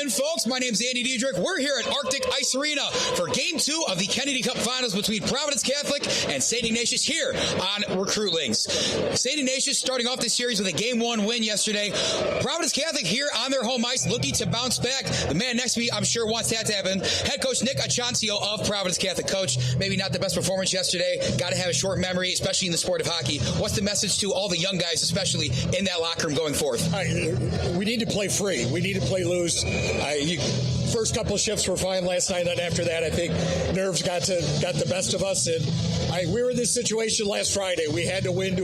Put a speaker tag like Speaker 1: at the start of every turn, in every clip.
Speaker 1: again, folks. My name's Andy Diedrich. We're here at Arctic Ice Arena for Game 2 of the Kennedy Cup Finals between Providence Catholic and St. Ignatius here on Recruit Links. St. Ignatius starting off this series with a Game 1 win yesterday. Providence Catholic here on their home ice looking to bounce back. The man next to me, I'm sure, wants that to happen. Head coach Nic Lissuzzo of Providence Catholic. Coach, maybe not the best performance yesterday. Got to have a short memory, especially in the sport of hockey. What's the message to all the young guys, especially in that locker room going forth?
Speaker 2: We need to play free. We need to play loose. First couple of shifts were fine last night, and after that, I think nerves got the best of us. And we were in this situation last Friday. We had to win to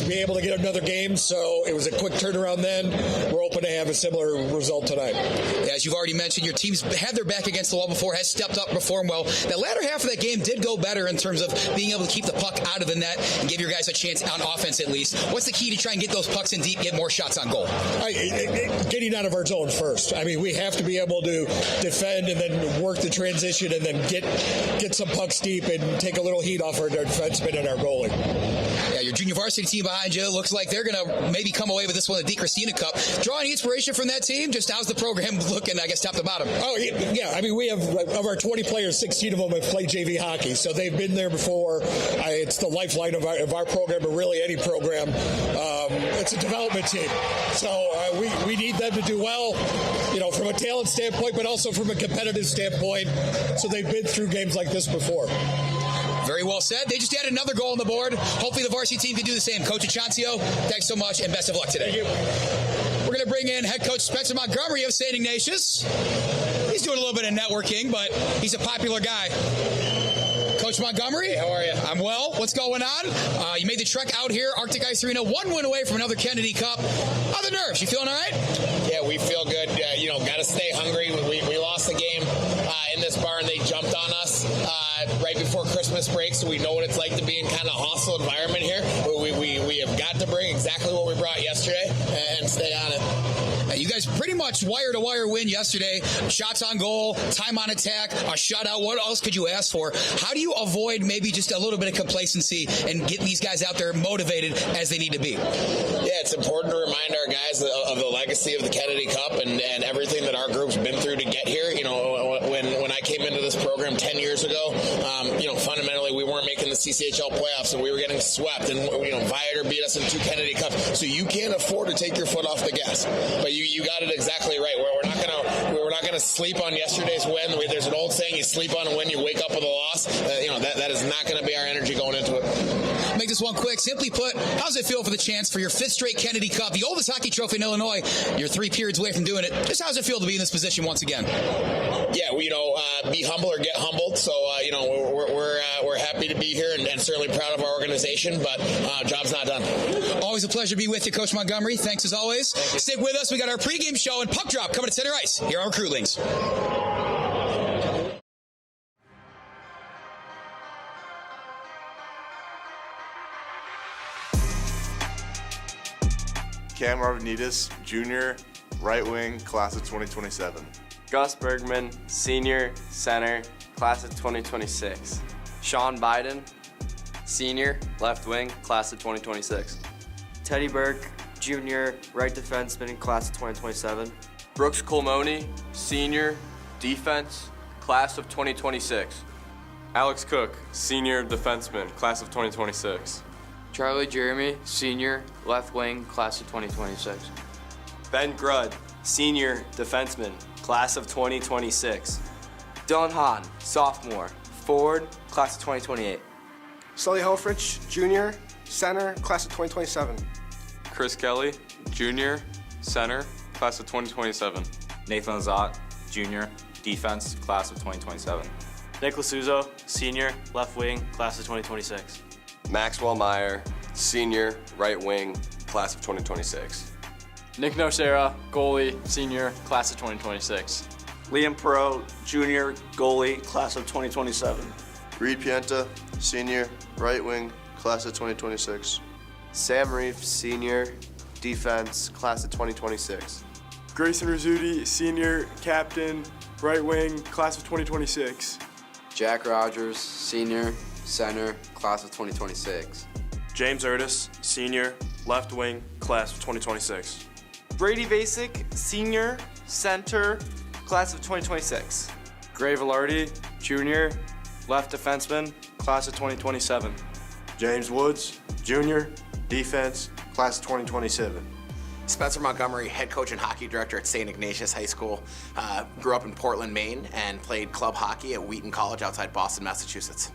Speaker 2: be able to get another game, so it was a quick turnaround then. We're hoping to have a similar result tonight.
Speaker 1: As you've already mentioned, your team's had their back against the wall before, has stepped up, performed well. That latter half of that game did go better in terms of being able to keep the puck out of the net and give your guys a chance on offense at least. What's the key to try and get those pucks in deep, get more shots on goal?
Speaker 2: Getting out of our zone first. We have to be able to defend and then work the transition and then get some pucks deep and take a little heat off our defenseman and our goalie.
Speaker 1: Yeah, your junior varsity team behind you looks like they're going to maybe come away with this one, the D. Christina Cup. Draw any inspiration from that team? Just how's the program looking, I guess, top to bottom?
Speaker 2: Oh, yeah. We have, of our 20 players, 16 of them have played JV hockey, so they've been there before. It's the lifeline of our program, or really any program. It's a development team. So we need them to do well, from a talent standpoint, but also from a competitive standpoint. So they've been through games like this before.
Speaker 1: Very well said. They just added another goal on the board. Hopefully the varsity team can do the same. Coach Lissuzzo, thanks so much and best of luck today.
Speaker 2: Thank you.
Speaker 1: We're going to bring in head coach Spencer Montgomery of St. Ignatius. He's doing a little bit of networking, but he's a popular guy. Coach Montgomery, how are you? I'm well. What's going on? You made the trek out here, Arctic Ice Arena, one win away from another Kennedy Cup. How are the nerves? You feeling all right?
Speaker 3: Yeah, we feel good. Got to stay hungry. We lost the game in this barn. They jumped on us right before Christmas break, so we know what it's like to be in kind of a hostile environment here. We have got to bring exactly what we brought yesterday and stay on it.
Speaker 1: You guys pretty much wire-to-wire win yesterday. Shots on goal, time on attack, a shutout. What else could you ask for? How do you avoid maybe just a little bit of complacency and get these guys out there motivated as they need to be?
Speaker 3: Yeah, it's important to remind our guys of the legacy of the Kennedy Cup and everything that our group's been through to get here. When I came into this program 10 years ago, fundamentally we weren't making the CCHL playoffs and we were getting swept, and Viator beat us in 2 Kennedy Cups. So you can't afford to take your foot off the gas. But you got it exactly right. We're not gonna sleep on yesterday's win. There's an old saying: you sleep on a win, you wake up with a loss. That is not going to be our energy going into it.
Speaker 1: Make this one quick. Simply put, how does it feel for the chance for your 5th straight Kennedy Cup, the oldest hockey trophy in Illinois? You're 3 periods away from doing it. Just how does it feel to be in this position once again?
Speaker 3: Yeah, be humble or get humbled. So we're happy to be here and certainly proud of our organization, but job's not done.
Speaker 1: Always a pleasure to be with you, Coach Montgomery. Thanks as always. Stick with us. We got our pregame show and puck drop coming to center ice here on Recruit Links.
Speaker 4: Cameron Arvanites, junior, right wing, class of 2027.
Speaker 5: Gus Bergmann, senior, center, class of 2026. Sean Biden, senior, left wing, class of 2026.
Speaker 6: Teddy Burke, junior, right defenseman, class of 2027.
Speaker 5: Brooks Colmone, senior, defense, class of 2026.
Speaker 7: Alex Cook, senior defenseman, class of 2026.
Speaker 6: Charlie Gerami, senior, left wing, class of 2026.
Speaker 5: Ben Grud, senior, defenseman, class of 2026.
Speaker 6: Dylan Hahn, sophomore, forward, class of 2028.
Speaker 8: Sullivan Helfrich, junior, center, class of 2027.
Speaker 7: Chris Kelley, junior, center, class of 2027.
Speaker 9: Nathan Lezotte, junior, defense, class of 2027.
Speaker 10: Nic Lissuzzo, senior, left wing, class of 2026.
Speaker 11: Maxwell Meyer, senior, right wing, class of 2026.
Speaker 10: Nick Nocera, goalie, senior, class of 2026.
Speaker 12: Liam Perreault, junior, goalie, class of 2027.
Speaker 4: Reid Pienta, senior, right wing, class of 2026.
Speaker 13: Sam Reif, senior, defense, class of 2026.
Speaker 14: Grayson Rizzuti, senior, captain, right wing, class of 2026.
Speaker 15: Jack Rogers, senior, center, class of 2026.
Speaker 16: James Urtis, senior, left wing, class of 2026.
Speaker 17: Brady Vacek, senior,
Speaker 6: center, class of 2026.
Speaker 10: Grey Velarde Jr., left defenseman, class of 2027.
Speaker 14: James Woods, Jr., defense, class of 2027.
Speaker 16: Spencer Montgomery, head coach and hockey director at St. Ignatius High School. Grew up in Portland, Maine, and played club hockey at Wheaton College outside Boston, Massachusetts.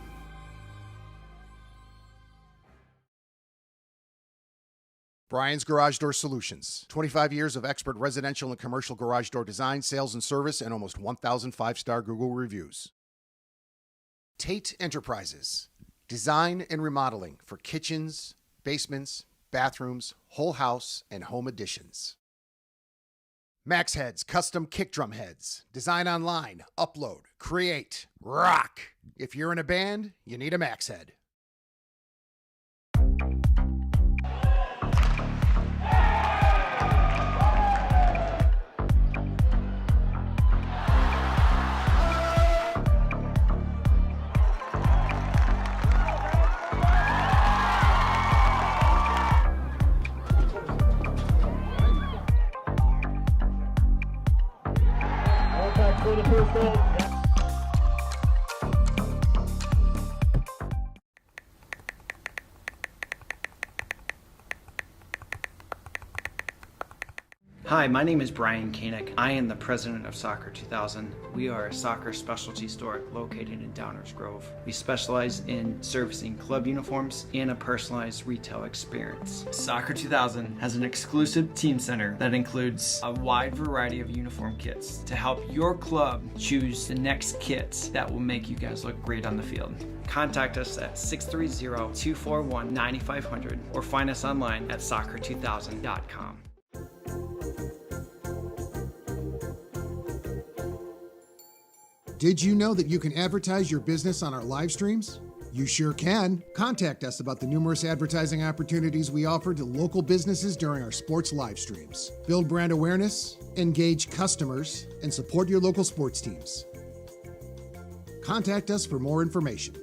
Speaker 17: Brian's Garage Door Solutions. 25 years of expert residential and commercial garage door design, sales, and service, and almost 1,000 5-star Google reviews. Tate Enterprises. Design and remodeling for kitchens, basements, bathrooms, whole house, and home additions. Max Heads Custom Kick Drum Heads. Design online, upload, create, rock. If you're in a band, you need a Max Head.
Speaker 18: Hi, my name is Brian Koenig. I am the president of Soccer 2000. We are a soccer specialty store located in Downers Grove. We specialize in servicing club uniforms and a personalized retail experience. Soccer 2000 has an exclusive team center that includes a wide variety of uniform kits to help your club choose the next kits that will make you guys look great on the field. Contact us at 630-241-9500 or find us online at soccer2000.com.
Speaker 17: Did you know that you can advertise your business on our live streams? You sure can. Contact us about the numerous advertising opportunities we offer to local businesses during our sports live streams. Build brand awareness, engage customers, and support your local sports teams. Contact us for more information.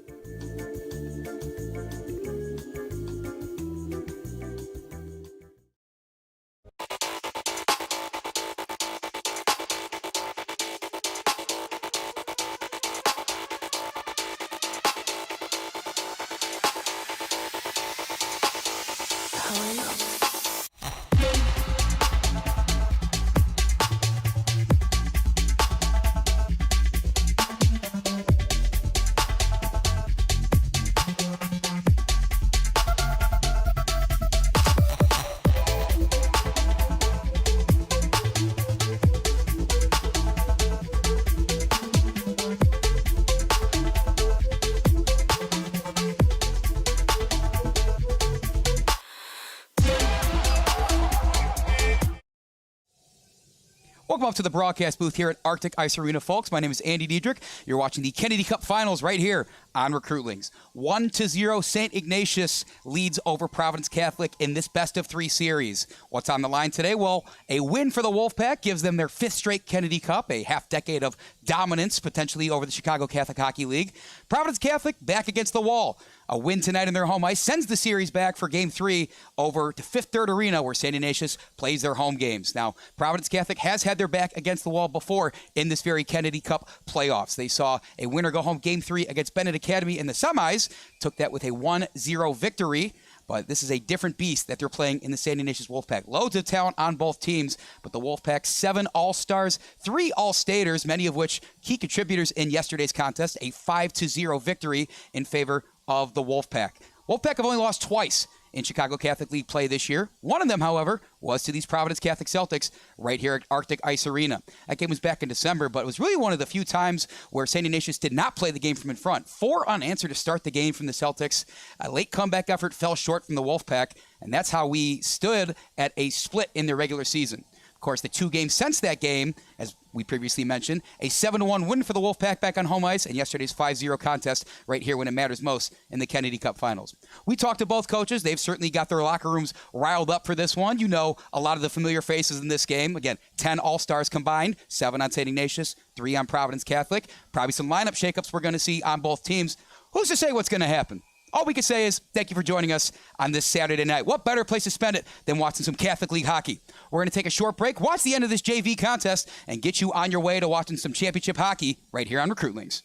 Speaker 1: Welcome up to the broadcast booth here at Arctic Ice Arena, folks. My name is Andy Diedrich. You're watching the Kennedy Cup Finals right here on Recruitlings. 1-0, St. Ignatius leads over Providence Catholic in this best-of-3 series. What's on the line today? Well, a win for the Wolfpack gives them their 5th straight Kennedy Cup, a half-decade of dominance potentially over the Chicago Catholic Hockey League. Providence Catholic back against the wall. A win tonight in their home ice sends the series back for Game 3 over to Fifth Third Arena, where St. Ignatius plays their home games. Now, Providence Catholic has had their back against the wall before in this very Kennedy Cup playoffs. They saw a winner-go-home Game 3 against Bennett Academy in the semis, took that with a 1-0 victory. But this is a different beast that they're playing in the St. Ignatius Wolfpack. Loads of talent on both teams, but the Wolfpack, 7 All-Stars, 3 All-Staters, many of which key contributors in yesterday's contest, a 5-0 victory in favor of the Wolfpack. Wolfpack have only lost twice in Chicago Catholic League play this year. One of them, however, was to these Providence Catholic Celtics right here at Arctic Ice Arena. That game was back in December, but it was really one of the few times where St. Ignatius did not play the game from in front. 4 unanswered to start the game from the Celtics. A late comeback effort fell short from the Wolfpack, and that's how we stood at a split in the regular season. Of course, the 2 games since that game, as we previously mentioned, a 7-1 win for the Wolfpack back on home ice, and yesterday's 5-0 contest right here when it matters most in the Kennedy Cup Finals. We talked to both coaches. They've certainly got their locker rooms riled up for this one. You know a lot of the familiar faces in this game. Again, 10 All-Stars combined, 7 on St. Ignatius, 3 on Providence Catholic. Probably some lineup shakeups we're going to see on both teams. Who's to say what's going to happen? all we can say is thank you for joining us on this Saturday night. What better place to spend it than watching some Catholic League hockey? We're going to take a short break, watch the end of this JV contest, and get you on your way to watching some championship hockey right here on Recruitlings.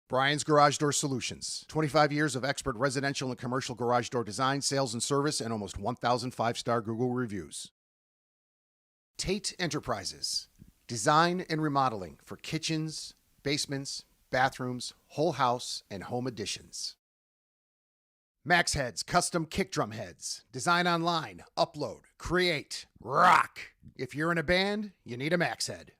Speaker 17: Brian's Garage Door Solutions. 25 years of expert residential and commercial garage door design, sales, and service, and almost 1,000 5-star Google reviews. Tate Enterprises. Design and remodeling for kitchens, basements, bathrooms, whole house, and home additions. Max Heads Custom Kick Drum Heads. Design online, upload, create, rock. If you're in a band, you need a Max Head.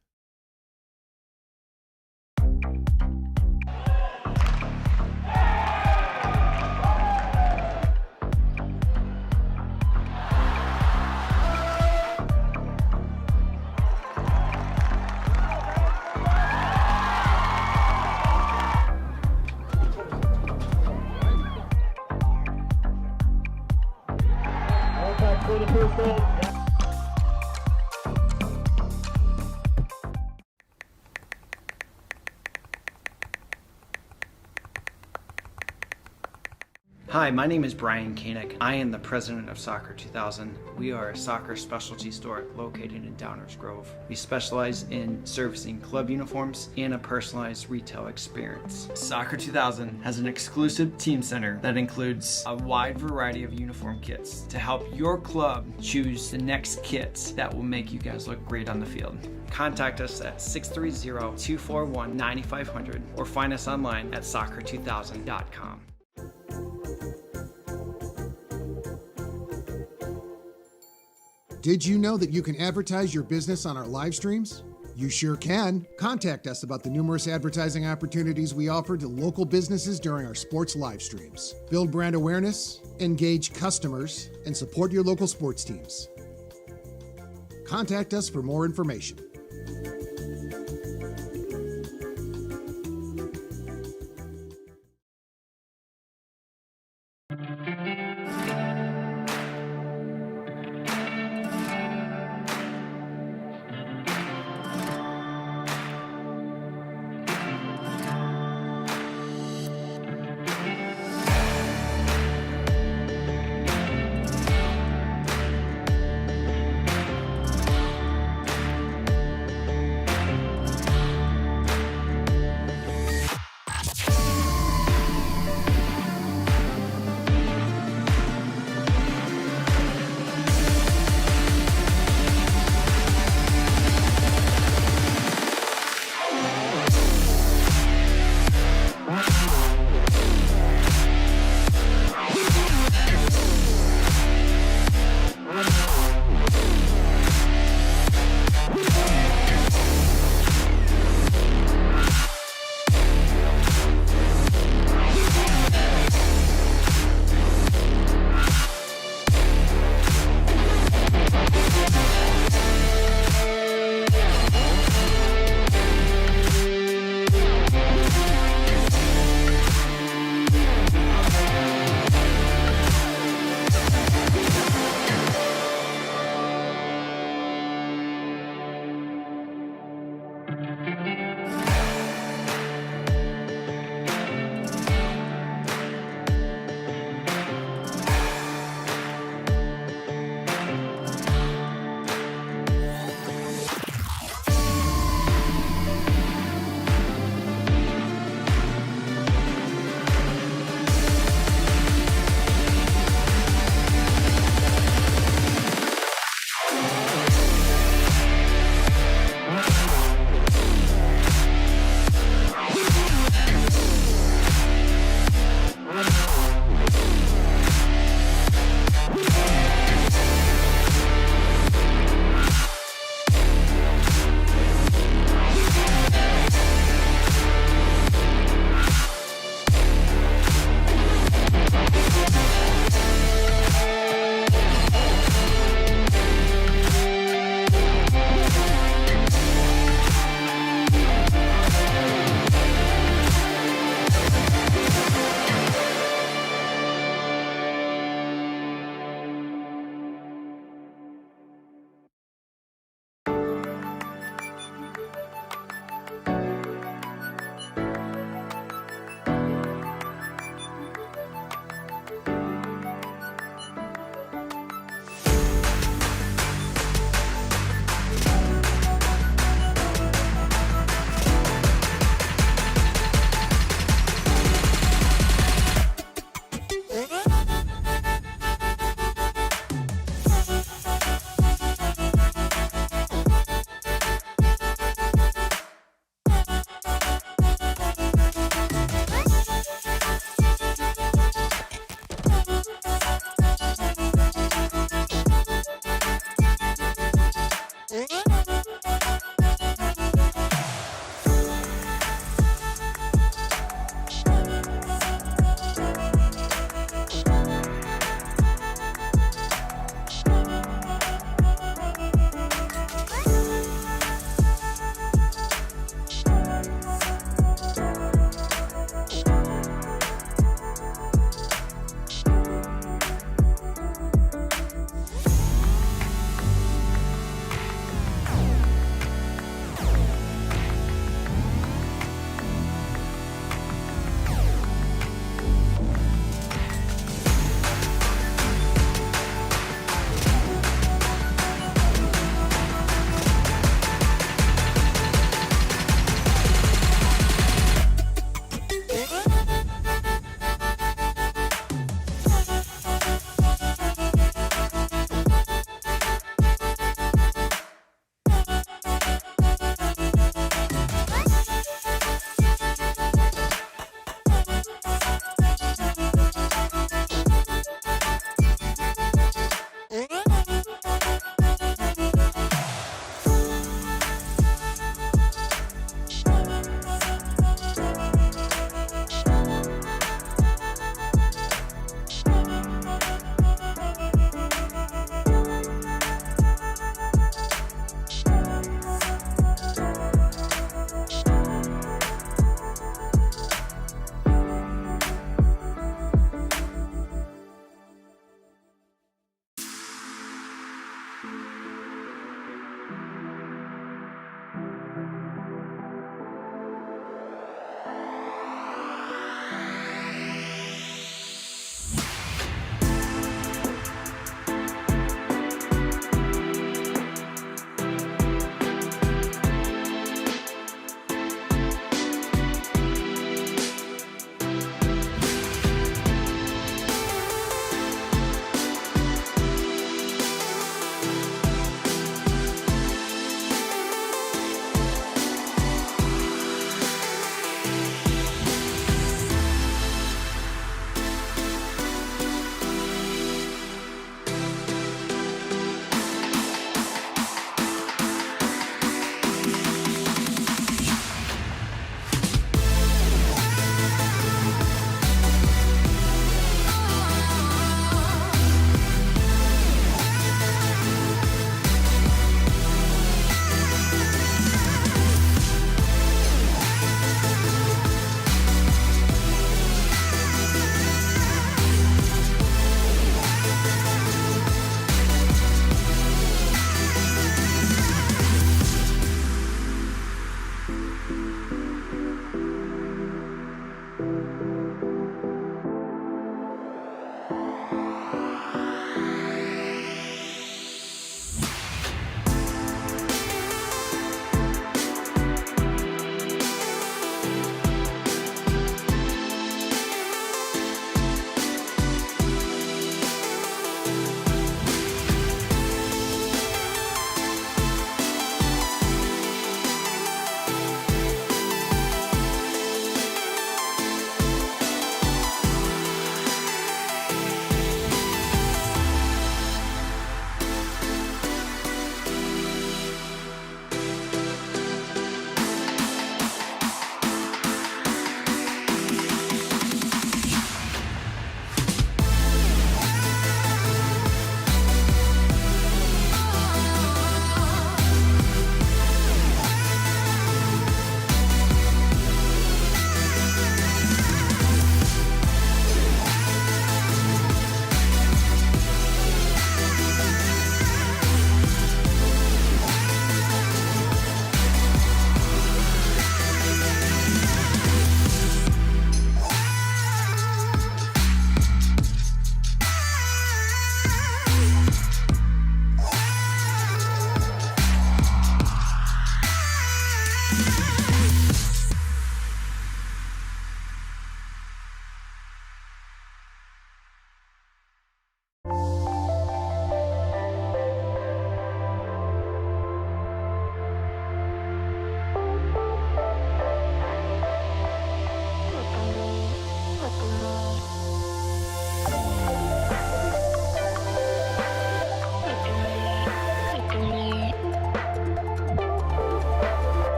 Speaker 18: Hi, my name is Brian Koenig. I am the president of Soccer 2000. We are a soccer specialty store located in Downers Grove. We specialize in servicing club uniforms and a personalized retail experience. Soccer 2000 has an exclusive team center that includes a wide variety of uniform kits to help your club choose the next kits that will make you guys look great on the field. Contact us at 630-241-9500 or find us online at soccer2000.com.
Speaker 17: Did you know that you can advertise your business on our live streams? You sure can. Contact us about the numerous advertising opportunities we offer to local businesses during our sports live streams. Build brand awareness, engage customers, and support your local sports teams. Contact us for more information.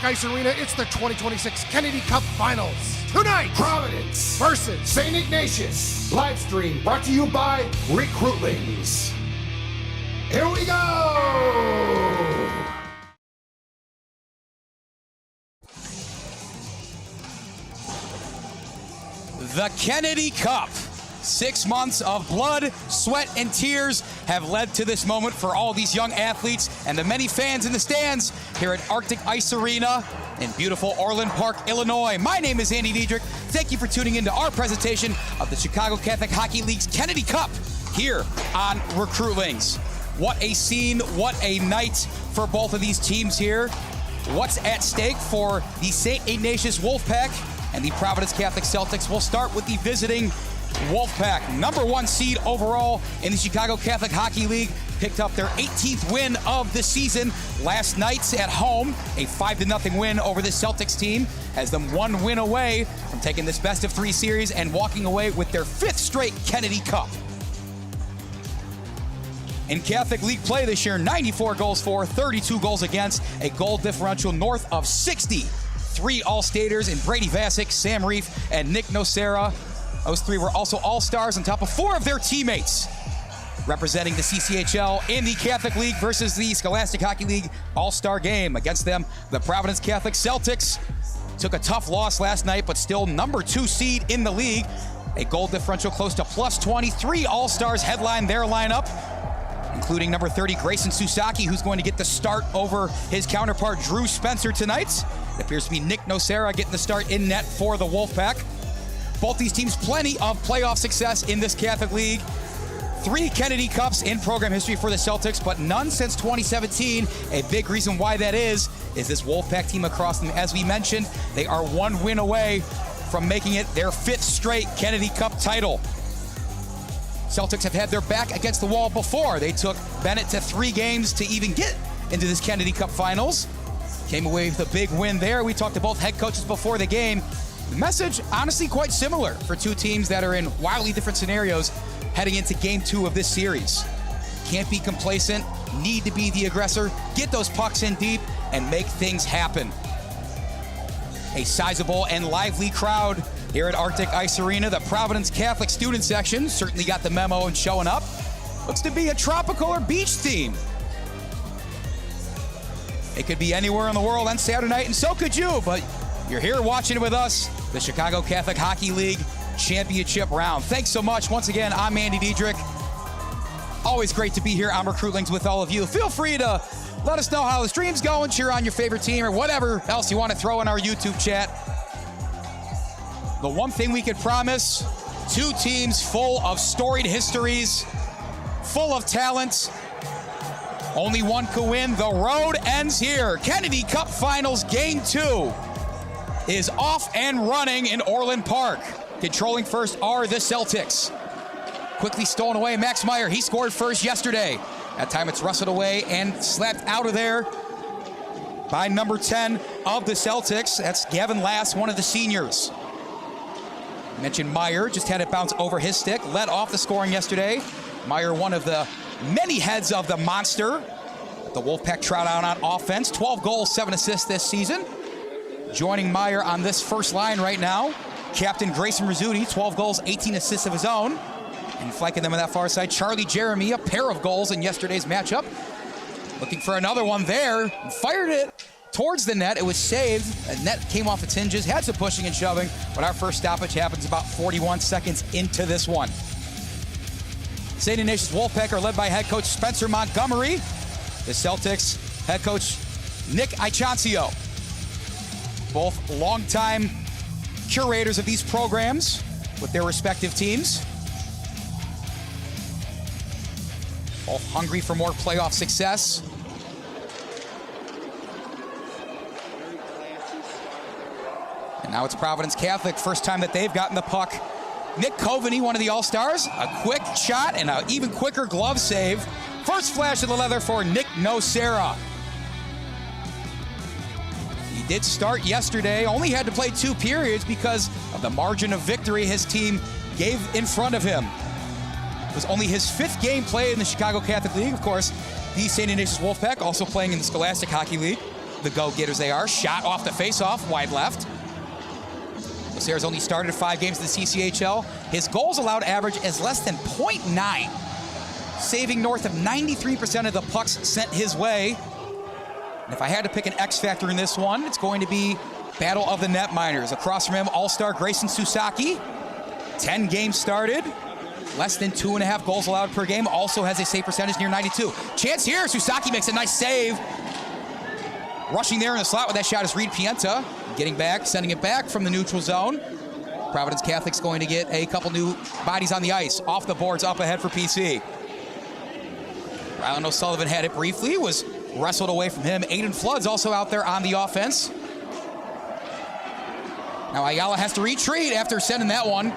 Speaker 17: Ice Arena, it's the 2026 Kennedy Cup Finals. Tonight, Providence versus St. Ignatius. Live stream brought to you by Recruitlings. Here we go!
Speaker 1: The Kennedy Cup. 6 months of blood, sweat, and tears have led to this moment for all these young athletes and the many fans in the stands here at Arctic Ice Arena in beautiful Orland Park, Illinois. My name is Andy Diedrich. Thank you for tuning in to our presentation of the Chicago Catholic Hockey League's Kennedy Cup here on Recruitlings. What a scene, what a night for both of these teams here. What's at stake for the St. Ignatius Wolfpack and the Providence Catholic Celtics? We'll start with the visiting Wolfpack, #1 seed overall in the Chicago Catholic Hockey League, picked up their 18th win of the season last night at home, a 5-0 win over the Celtics team, has them 1 win away from taking this best-of-3 series and walking away with their 5th straight Kennedy Cup. In Catholic League play this year, 94 goals for, 32 goals against, a goal differential north of 60. 3 All-Staters in Brady Vacek, Sam Reif, and Nick Nocera. Those 3 were also All-Stars on top of 4 of their teammates representing the CCHL in the Catholic League versus the Scholastic Hockey League All-Star game. Against them, the Providence Catholic Celtics took a tough loss last night, but still #2 seed in the league. A goal differential close to +20. 3 All-Stars headline their lineup, including number 30, Grayson Rizzuti, who's going to get the start over his counterpart, Drew Spencer, tonight. It appears to be Nick Nocera getting the start in net for the Wolfpack. Both these teams, plenty of playoff success in this Catholic League. 3 Kennedy Cups in program history for the Celtics, but none since 2017. A big reason why that is this Wolfpack team across them. As we mentioned, they are 1 win away from making it their 5th straight Kennedy Cup title. Celtics have had their back against the wall before. They took Bennett to 3 games to even get into this Kennedy Cup Finals. Came away with a big win there. We talked to both head coaches before the game. The message, honestly, quite similar for 2 teams that are in wildly different scenarios heading into Game 2 of this series. Can't be complacent, need to be the aggressor, get those pucks in deep, and make things happen. A sizable and lively crowd here at Arctic Ice Arena. The Providence Catholic student section certainly got the memo and showing up. Looks to be a tropical or beach theme. It could be anywhere in the world on Saturday night, and so could you, but you're here watching it with us, the Chicago Catholic Hockey League Championship Round. Thanks so much. Once again, I'm Andy Diedrich. Always great to be here on Recruitlings with all of you. Feel free to let us know how the stream's going, cheer on your favorite team, or whatever else you want to throw in our YouTube chat. The one thing we could promise, 2 teams full of storied histories, full of talent. Only one could win. The road ends here. Kennedy Cup Finals Game 2 is off and running in Orland Park. Controlling first are the Celtics. Quickly stolen away, Max Meyer. He scored first yesterday. That time it's wrestled away and slapped out of there by number 10 of the Celtics. That's Gavin Lass, one of the seniors. I mentioned Meyer, just had it bounce over his stick. Led off the scoring yesterday. Meyer, one of the many heads of the monster. The Wolfpack trot out on offense. 12 goals, 7 assists this season. Joining Meyer on this first line right now, Captain Grayson Rizzuti, 12 goals, 18 assists of his own. And flanking them on that far side, Charlie Gerami, a pair of goals in yesterday's matchup. Looking for another one there. Fired it towards the net. It was saved. The net came off its hinges, had some pushing and shoving, but our first stoppage happens about 41 seconds into this one. St. Ignatius Wolfpack are led by head coach Spencer Montgomery. The Celtics head coach Nick Lissuzzo. Both longtime curators of these programs with their respective teams. Both hungry for more playoff success. And now it's Providence Catholic, first time that they've gotten the puck. Nick Coveney, one of the All-Stars, a quick shot and an even quicker glove save. First flash of the leather for Nick Nocera. He did start yesterday, only had to play 2 periods because of the margin of victory his team gave in front of him. It was only his 5th game played in the Chicago Catholic League. Of course, the St. Ignatius Wolfpack also playing in the Scholastic Hockey League. the go-getters they are. Shot off the face-off, wide left. Nocera's only started 5 games in the CCHL. His goals allowed average is less than .9, saving north of 93% of the pucks sent his way. And if I had to pick an X factor in this one, it's going to be battle of the netminders. Across from him, all-star Grayson Rizzuti, 10 games started, less than 2.5 goals allowed per game, also has a save percentage near 92. Chance here, Rizzuti makes a nice save. Rushing there in the slot with that shot is Reid Pienta. Getting back, sending it back from the neutral zone. Providence Catholic's going to get a couple new bodies on the ice. Off the boards, up ahead for PC. Rylan O'Sullivan had it briefly, was wrestled away from him. Aidan Flood's also out there on the offense. Now Ayala has to retreat after sending that one.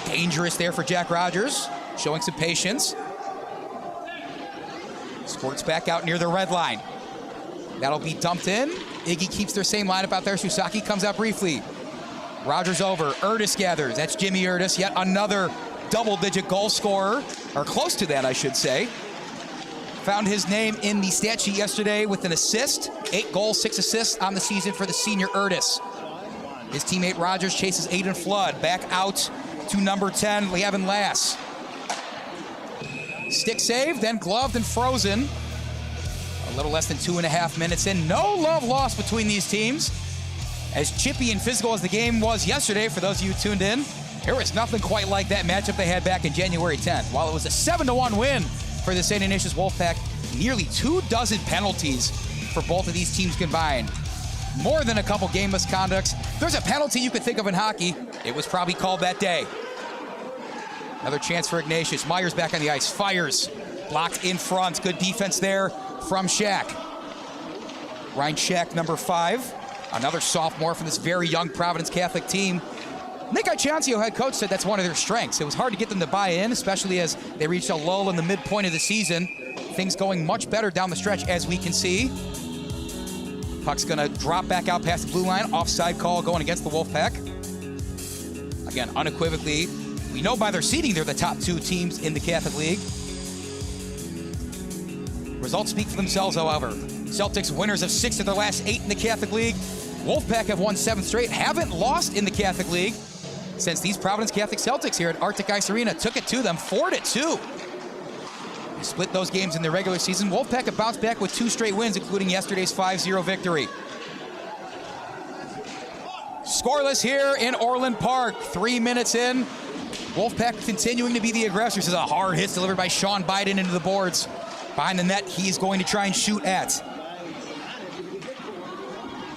Speaker 1: Dangerous there for Jack Rogers, showing some patience. Squirts back out near the red line. That'll be dumped in. Iggy keeps their same lineup out there. Rizzuti comes out briefly. Rogers over. Urtis gathers. That's Jimmy Urtis, yet another double-digit goal scorer, or close to that, I should say. Found his name in the stat sheet yesterday with an assist. 8 goals, 6 assists on the season for the senior Urtis. His teammate Rogers chases Aidan Flood back out to number 10, Liam Lass. Stick save, then gloved and frozen. A little less than 2.5 minutes in. No love lost between these teams. As chippy and physical as the game was yesterday, for those of you who tuned in, there was nothing quite like that matchup they had back in January 10th. While it was a 7-1 win for the St. Ignatius Wolfpack, nearly 24 penalties for both of these teams combined. More than a couple game misconducts. There's a penalty you could think of in hockey. It was probably called that day. Another chance for Ignatius. Myers back on the ice, fires. Blocked in front. Good defense there from Shack. Ryan Shack, number 5. Another sophomore from this very young Providence Catholic team. Nick Ichancio, head coach, said that's one of their strengths. It was hard to get them to buy in, especially as they reached a lull in the midpoint of the season. Things going much better down the stretch, as we can see. Puck's gonna drop back out past the blue line. Offside call going against the Wolfpack. Again, unequivocally, we know by their seeding they're the top 2 teams in the Catholic League. Results speak for themselves, however. Celtics winners of 6 of their last 8 in the Catholic League. Wolfpack have won 7 straight, haven't lost in the Catholic League since these Providence Catholic Celtics here at Arctic Ice Arena took it to them 4-2. They split those games in the regular season. Wolfpack have bounced back with 2 straight wins, including yesterday's 5-0 victory. Scoreless here in Orland Park. 3 minutes in. Wolfpack continuing to be the aggressors. This is a hard hit delivered by Sean Biden into the boards. Behind the net, he's going to try and shoot at.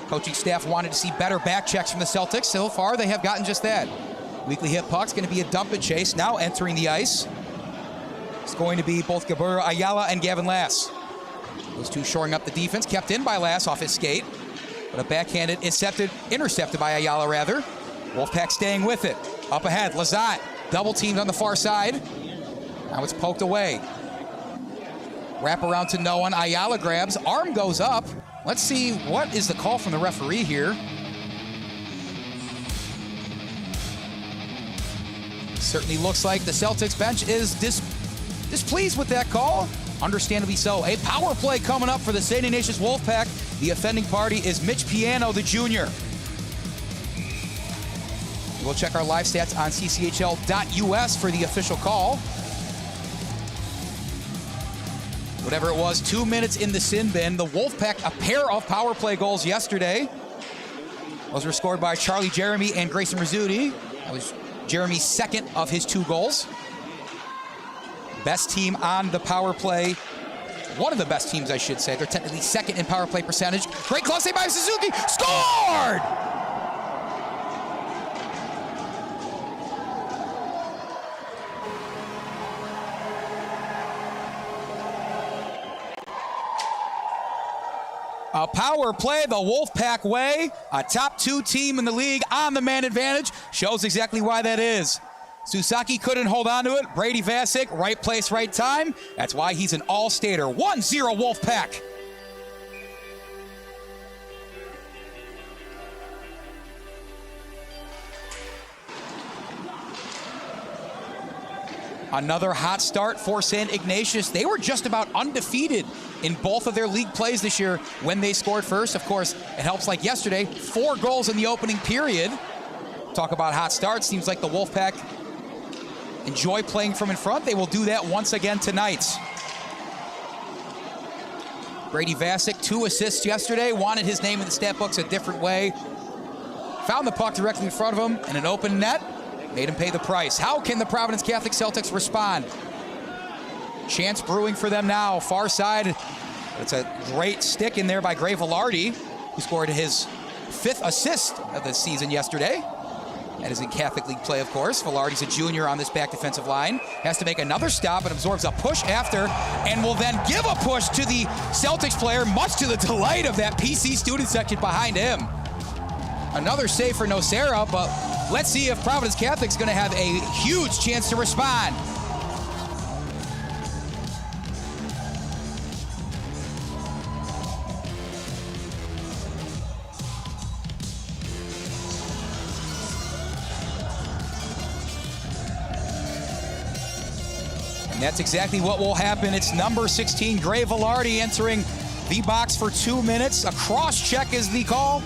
Speaker 1: Coaching staff wanted to see better back checks from the Celtics. So far, they have gotten just that. Weakly hit puck's going to be a dump and chase. Now entering the ice. It's going to be both Gilberto Ayala and Gavin Lass. Those two shoring up the defense. Kept in by Lass off his skate. But a backhanded intercepted by Ayala, rather. Wolfpack staying with it. Up ahead, Lezotte. Double teamed on the far side. Now it's poked away. Wrap around to no one. Ayala grabs. Arm goes up. Let's see what is the call from the referee here. Certainly looks like the Celtics bench is displeased with that call. Understandably so. A power play coming up for the St. Ignatius Wolfpack. The offending party is Mitch Piano, the junior. We'll check our live stats on CCHL.us for the official call. Whatever it was, 2 minutes in the sin bin. The Wolfpack, a pair of power play goals yesterday. Those were scored by Charlie Gerami and Grayson Rizzuti. That was Jeremy's second of his 2 goals. Best team on the power play. One of the best teams, I should say. They're technically second in power play percentage. Great close save by Suzuki. Scored! A power play the Wolfpack way. A top 2 team in the league on the man advantage. Shows exactly why that is. Rizzuti couldn't hold on to it. Brady Vacek, right place, right time. That's why he's an all-stater. 1-0 Wolfpack. Another hot start for St. Ignatius. They were just about undefeated in both of their league plays this year when they scored first. Of course, it helps like yesterday, 4 goals in the opening period. Talk about hot starts. Seems like the Wolfpack enjoy playing from in front. They will do that once again tonight. Brady Vacek, 2 assists yesterday. Wanted his name in the stat books a different way. Found the puck directly in front of him in an open net. Made him pay the price. How can the Providence Catholic Celtics respond? Chance brewing for them now. Far side. It's a great stick in there by Grey Velarde D, who scored his 5th assist of the season yesterday. That is in Catholic League play, of course. Velarde's a junior on this back defensive line. Has to make another stop and absorbs a push after, and will then give a push to the Celtics player, much to the delight of that PC student section behind him. Another save for Nocera, but let's see if Providence Catholic's going to have a huge chance to respond. That's exactly what will happen. It's number 16, Grey Velarde D, entering the box for 2 minutes. A cross check is the call.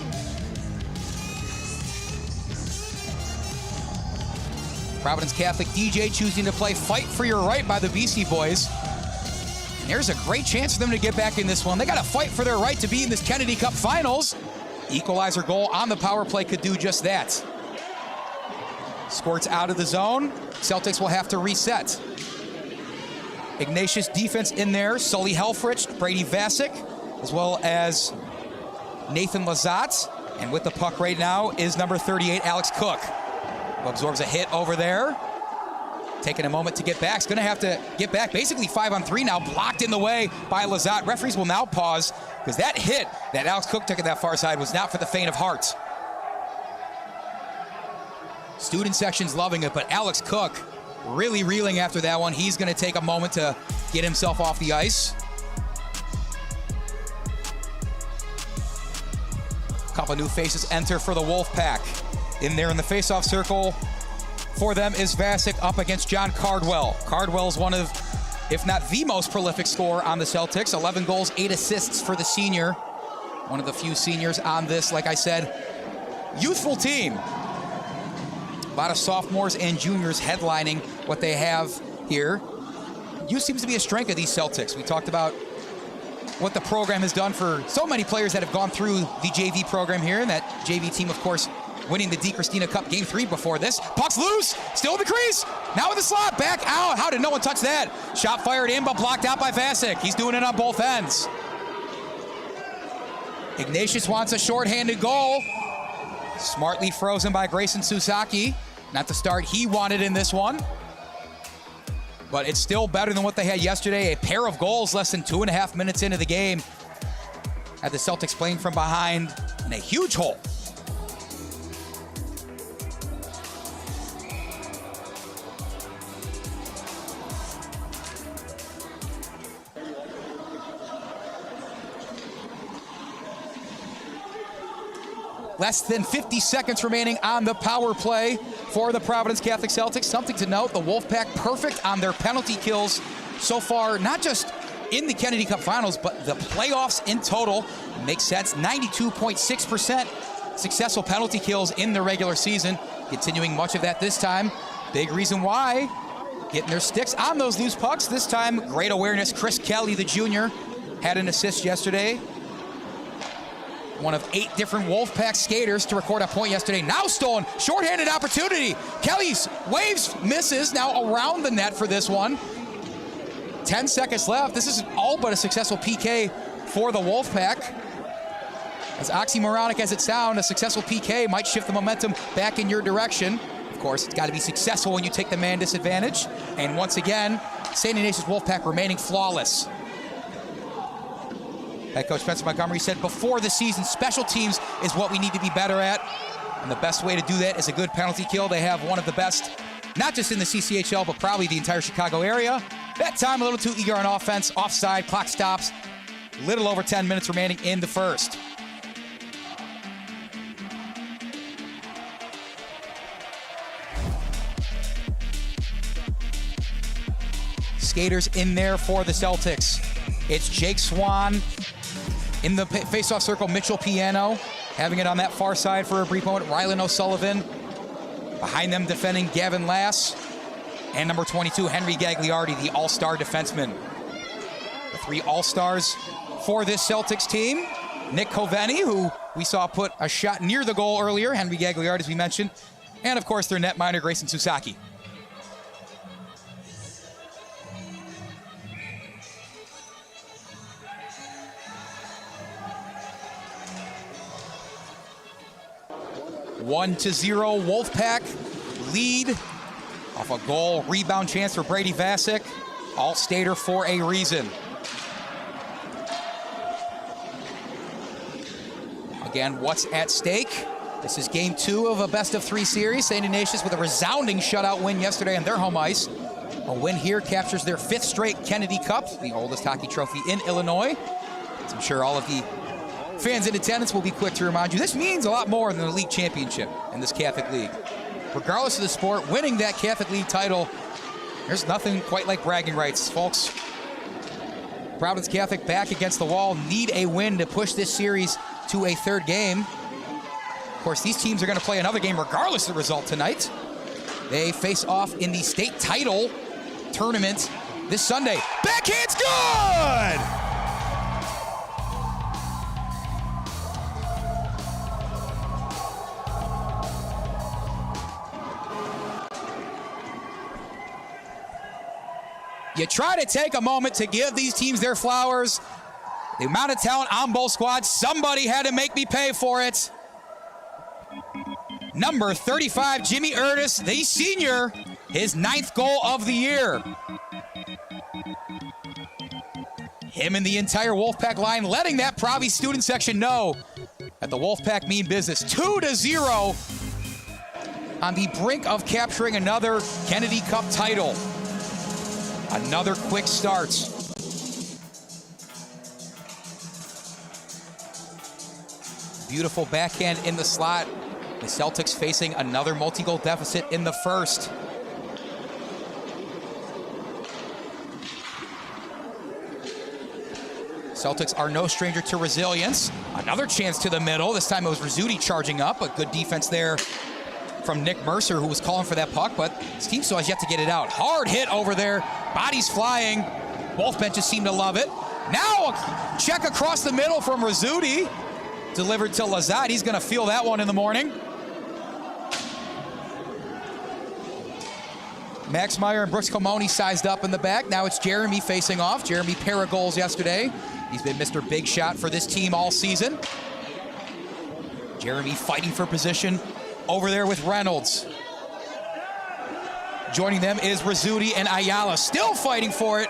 Speaker 1: Providence Catholic DJ choosing to play Fight for Your Right by the BC boys. And there's a great chance for them to get back in this one. They got to fight for their right to be in this Kennedy Cup Finals. Equalizer goal on the power play could do just that. Squirts out of the zone. Celtics will have to reset. Ignatius defense in there, Sully Helfrich, Brady Vacek, as well as Nathan Lezotte. And with the puck right now is number 38, Alex Cook, who absorbs a hit over there. Taking a moment to get back. He's going to have to get back basically 5-on-3 now, blocked in the way by Lezotte. Referees will now pause because that hit that Alex Cook took at that far side was not for the faint of heart. Student section's loving it, but Alex Cook really reeling after that one. He's going to take a moment to get himself off the ice. A couple new faces enter for the Wolfpack. In there in the face-off circle for them is Vacek up against John Cardwell. Cardwell's one of, if not the most prolific scorer on the Celtics. 11 goals, 8 assists for the senior. One of the few seniors on this, like I said, youthful team. A lot of sophomores and juniors headlining what they have here. Youth seems to be a strength of these Celtics. We talked about what the program has done for so many players that have gone through the JV program here, and that JV team, of course, winning the D. Christina Cup Game 3 before this. Puck's loose, still in the crease, now in the slot, back out. How did no one touch that? Shot fired in, but blocked out by Vacek. He's doing it on both ends. Ignatius wants a shorthanded goal. Smartly frozen by Grayson Rizzuti. Not the start he wanted in this one. But it's still better than what they had yesterday. A pair of goals less than 2.5 minutes into the game. Had the Celtics playing from behind in a huge hole. Less than 50 seconds remaining on the power play for the Providence Catholic Celtics. Something to note, the Wolfpack perfect on their penalty kills so far, not just in the Kennedy Cup Finals, but the playoffs in total. Makes sense, 92.6% successful penalty kills in the regular season. Continuing much of that this time. Big reason why, getting their sticks on those loose pucks. This time, great awareness. Chris Kelley, the junior, had an assist yesterday. One of 8 different Wolfpack skaters to record a point yesterday. Now stolen, shorthanded opportunity. Kelley's waves, misses, now around the net for this one. 10 seconds left. This is all but a successful PK for the Wolfpack. As oxymoronic as it sounds, a successful PK might shift the momentum back in your direction. Of course, it's got to be successful when you take the man disadvantage. And once again, St. Ignatius Wolfpack remaining flawless. Head coach Spencer Montgomery said before the season, special teams is what we need to be better at. And the best way to do that is a good penalty kill. They have one of the best, not just in the CCHL, but probably the entire Chicago area. That time a little too eager on offense, offside, clock stops. Little over 10 minutes remaining in the first. Skaters in there for the Celtics. It's Jake Swan. In the face-off circle, Mitchell Piano. Having it on that far side for a brief moment, Rylan O'Sullivan. Behind them defending Gavin Lass. And number 22, Henry Gagliardi, the all-star defenseman. The three all-stars for this Celtics team. Nick Coveni, who we saw put a shot near the goal earlier. Henry Gagliardi, as we mentioned. And, of course, their netminder, Grayson Susaki. One to 0, Wolfpack lead off a goal rebound chance for Brady Vacek. All-stater for a reason. Again, what's at stake? This is game 2 of a best-of-3 series. St. Ignatius with a resounding shutout win yesterday on their home ice. A win here captures their 5th straight Kennedy Cup, the oldest hockey trophy in Illinois. As I'm sure all of the fans in attendance will be quick to remind you, this means a lot more than the league championship in this Catholic League. Regardless of the sport, winning that Catholic League title, there's nothing quite like bragging rights, folks. Providence Catholic back against the wall, need a win to push this series to a 3rd game. Of course, these teams are going to play another game regardless of the result tonight. They face off in the state title tournament this Sunday. Backhand's good! You try to take a moment to give these teams their flowers. The amount of talent on both squads, somebody had to make me pay for it. Number 35, Jimmy Urtis, the senior, his 9th goal of the year. Him and the entire Wolfpack line letting that Provi student section know that the Wolfpack mean business. 2-0 on the brink of capturing another Kennedy Cup title. Another quick start. Beautiful backhand in the slot. The Celtics facing another multi-goal deficit in the first. Celtics are no stranger to resilience. Another chance to the middle. This time it was Rizzuti charging up. A good defense there from Nick Mercer, who was calling for that puck, but his team still has yet to get it out. Hard hit over there. Bodies flying. Both benches seem to love it. Now a check across the middle from Rizzuti. Delivered to Lezotte. He's going to feel that one in the morning. Max Meyer and Brooks Colmone sized up in the back. Now it's Gerami facing off. Gerami pair of goals yesterday. He's been Mr. Big Shot for this team all season. Gerami fighting for position over there with Reynolds. Joining them is Rizzuti and Ayala, still fighting for it.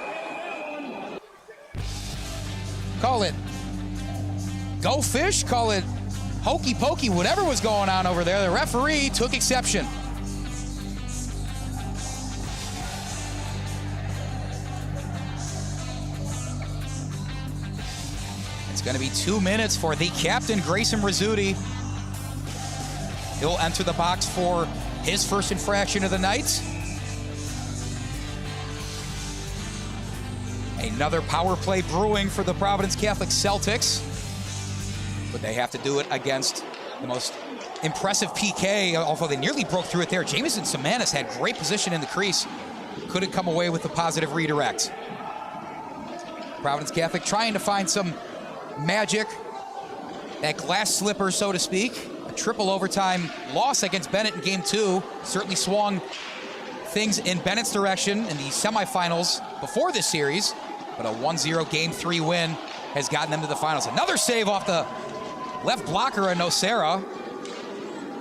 Speaker 1: Call it go fish, call it hokey pokey, whatever was going on over there. The referee took exception. It's going to be 2 minutes for the captain, Grayson Rizzuti. He'll enter the box for his first infraction of the night. Another power play brewing for the Providence Catholic Celtics. But they have to do it against the most impressive PK, although they nearly broke through it there. Jamison Samanis had great position in the crease. Couldn't come away with the positive redirect. Providence Catholic trying to find some magic. That glass slipper, so to speak. A triple overtime loss against Bennett in game 2 certainly swung things in Bennett's direction in the semifinals before this series, but a 1-0 game 3 win has gotten them to the finals. Another save off the left blocker of Nocera.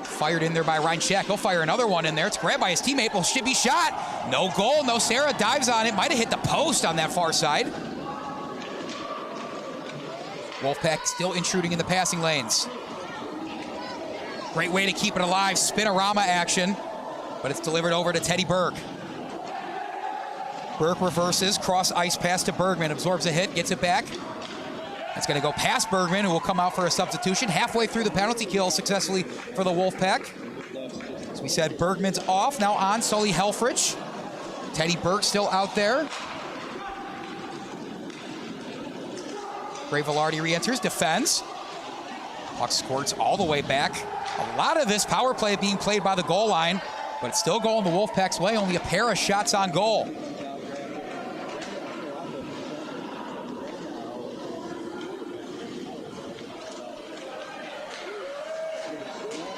Speaker 1: Fired in there by Ryan Shack. He'll fire another one in there. It's grabbed by his teammate. Well, should be shot. No goal. Nocera dives on it. Might have hit the post on that far side. Wolfpack still intruding in the passing lanes. Great way to keep it alive. Spinorama action. But it's delivered over to Teddy Burke. Burke reverses. Cross ice pass to Bergman. Absorbs a hit. Gets it back. That's going to go past Bergman, who will come out for a substitution. Halfway through the penalty kill successfully for the Wolfpack. As we said, Bergman's off. Now on Sully Helfrich. Teddy Burke still out there. Grey Velarde re-enters, defends. Puck squirts all the way back. A lot of this power play being played by the goal line, but it's still going the Wolfpack's way. Only a pair of shots on goal.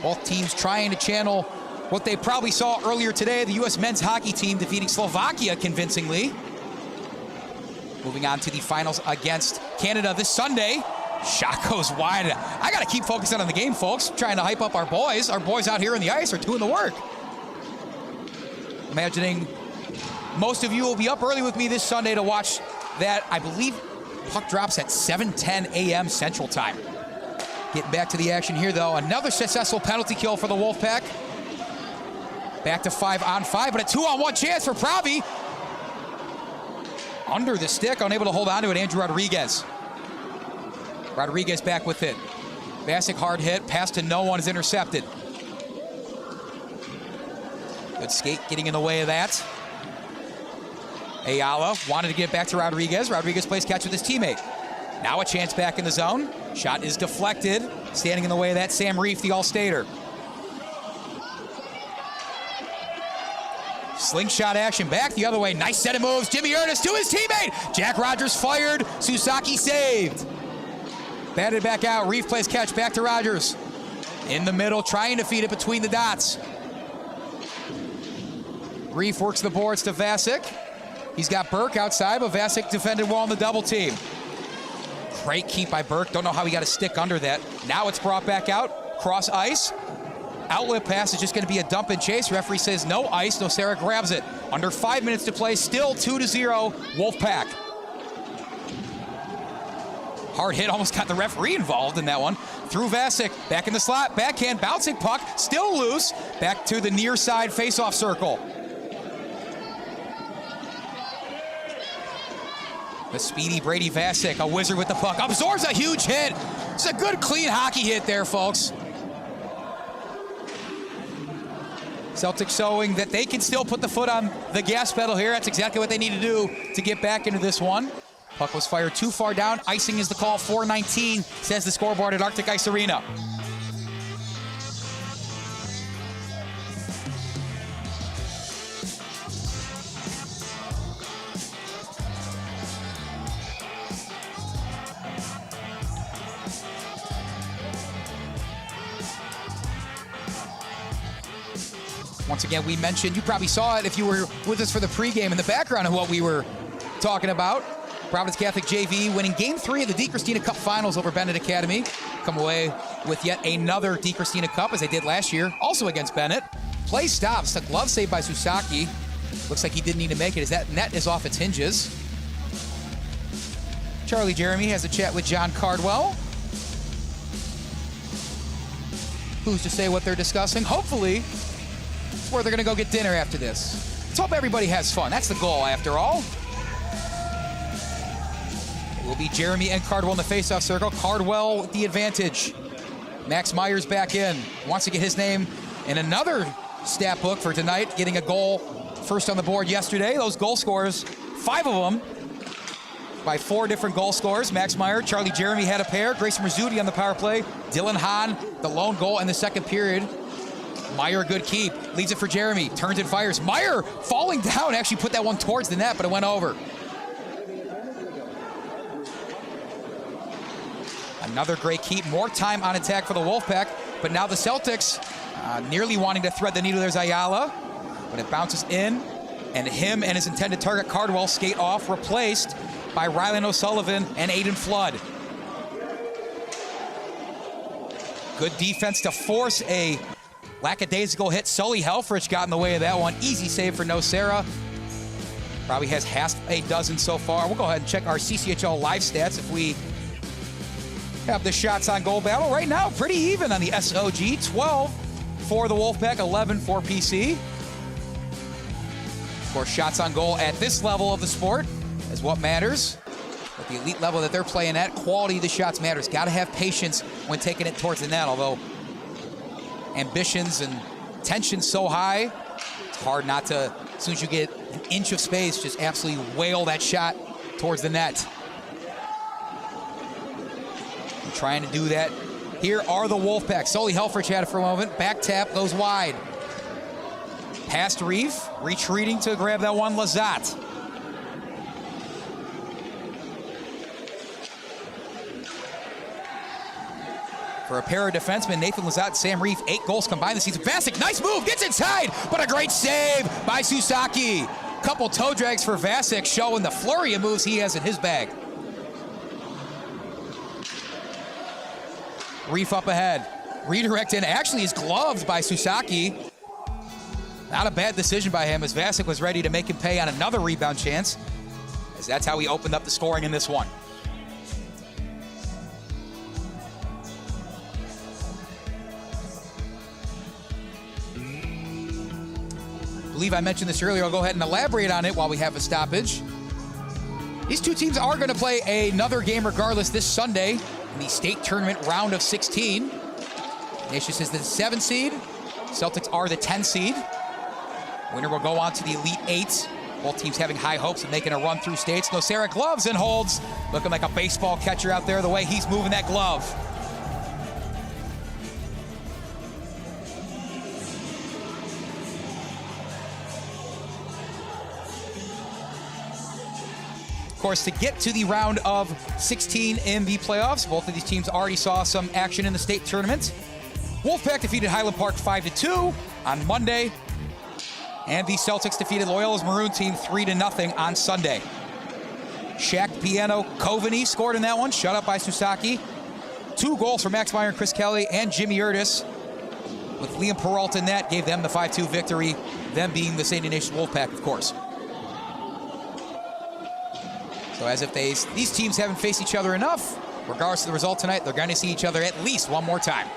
Speaker 1: Both teams trying to channel what they probably saw earlier today, the U.S. men's hockey team defeating Slovakia convincingly. Moving on to the finals against Canada this Sunday. Shot goes wide. I got to keep focusing on the game, folks. Trying to hype up our boys. Our boys out here in the ice are doing the work. Imagining most of you will be up early with me this Sunday to watch that. I believe puck drops at 7:10 a.m. Central Time. Getting back to the action here, though. Another successful penalty kill for the Wolfpack. Back to 5-on-5, but a 2-on-1 chance for Provi. Under the stick, unable to hold on to it, Andrew Rodriguez. Rodriguez back with it. Vacek hard hit, pass to no one is intercepted. Good skate getting in the way of that. Ayala wanted to get back to Rodriguez. Rodriguez plays catch with his teammate. Now a chance back in the zone. Shot is deflected. Standing in the way of that, Sam Reif, the All-Stater. Slingshot action back the other way. Nice set of moves. Jimmy Urtis to his teammate. Jack Rogers fired. Susaki saved. Batted back out. Reif plays catch back to Rogers. In the middle, trying to feed it between the dots. Reif works the boards to Vacek. He's got Burke outside, but Vacek defended well on the double team. Great keep by Burke. Don't know how he got a stick under that. Now it's brought back out. Cross ice. Outlet pass is just going to be a dump and chase. Referee says no ice. Nocera grabs it. Under 5 minutes to play. Still 2-0 Wolfpack. Hard hit. Almost got the referee involved in that one. Through Vacek. Back in the slot. Backhand. Bouncing puck. Still loose. Back to the near side face-off circle. The speedy Brady Vacek, a wizard with the puck, absorbs a huge hit. It's a good, clean hockey hit there, folks. Celtics showing that they can still put the foot on the gas pedal here. That's exactly what they need to do to get back into this one. Puck was fired too far down. Icing is the call. 4:19, says the scoreboard at Arctic Ice Arena. Once again, we mentioned, you probably saw it if you were with us for the pregame in the background of what we were talking about. Providence Catholic JV winning Game 3 of the D. Christina Cup Finals over Bennett Academy. Come away with yet another D. Christina Cup, as they did last year, also against Bennett. Play stops, a glove save by Susaki. Looks like he didn't need to make it, as that net is off its hinges. Charlie Gerami has a chat with John Cardwell. Who's to say what they're discussing? Hopefully, where they're going to go get dinner after this. Let's hope everybody has fun. That's the goal, after all. It will be Gerami and Cardwell in the face-off circle. Cardwell with the advantage. Max Meyer's back in. Wants to get his name in another stat book for tonight, getting a goal first on the board yesterday. Those goal scorers, 5 of them by 4 different goal scorers. Max Meyer, Charlie Gerami had a pair. Grayson Rizzuti on the power play. Dylan Hahn, the lone goal in the second period. Meyer, a good keep. Leaves it for Gerami. Turns and fires. Meyer falling down. Actually put that one towards the net, but it went over. Another great keep. More time on attack for the Wolfpack. But now the Celtics nearly wanting to thread the needle. There's Ayala. But it bounces in. And him and his intended target, Cardwell, skate off. Replaced by Rylan O'Sullivan and Aidan Flood. Good defense to force a lackadaisical hit. Sully Helfrich got in the way of that one. Easy save for Nocera. Probably has half a dozen so far. We'll go ahead and check our CCHL live stats if we have the shots on goal battle. Right now, pretty even on the SOG. 12 for the Wolfpack, 11 for PC. Of course, shots on goal at this level of the sport is what matters. At the elite level that they're playing at, quality of the shots matters. Got to have patience when taking it towards the net, although ambitions and tension so high, it's hard not to, as soon as you get an inch of space, just absolutely whale that shot towards the net. trying to do that. Here are the Wolfpack. Sully Helfrich had it for a moment. Back tap goes wide. Past Reif, retreating to grab that one, Lizotte. For a pair of defensemen, Nathan Lezotte, Sam Reif, 8 goals combined this season. Vacek, nice move, gets inside, but a great save by Susaki. Couple toe drags for Vacek, showing the flurry of moves he has in his bag. Reif up ahead. Redirect in, actually is gloved by Susaki. Not a bad decision by him as Vacek was ready to make him pay on another rebound chance, as that's how he opened up the scoring in this one. I believe I mentioned this earlier. I'll go ahead and elaborate on it while we have a stoppage. These two teams are going to play another game regardless this Sunday in the state tournament round of 16. Ignatius is the 7 seed. Celtics are the 10 seed. Winner will go on to the Elite 8. Both teams having high hopes of making a run through states. Nocera gloves and holds. Looking like a baseball catcher out there the way he's moving that glove. Of course, to get to the round of 16 in the playoffs, both of these teams already saw some action in the state tournament. Wolfpack defeated Highland Park 5-2 on Monday, and the Celtics defeated Loyola's Maroon team 3-0 on Sunday. Shaq Piano Coveney scored in that one, shut up by Susaki. 2 goals for Max Meyer and Chris Kelley and Jimmy Urtis, with Liam Perreault in that, gave them the 5-2 victory, them being the St. Ignatius Wolfpack, of course. So as if these teams haven't faced each other enough, regardless of the result tonight, they're going to see each other at least one more time.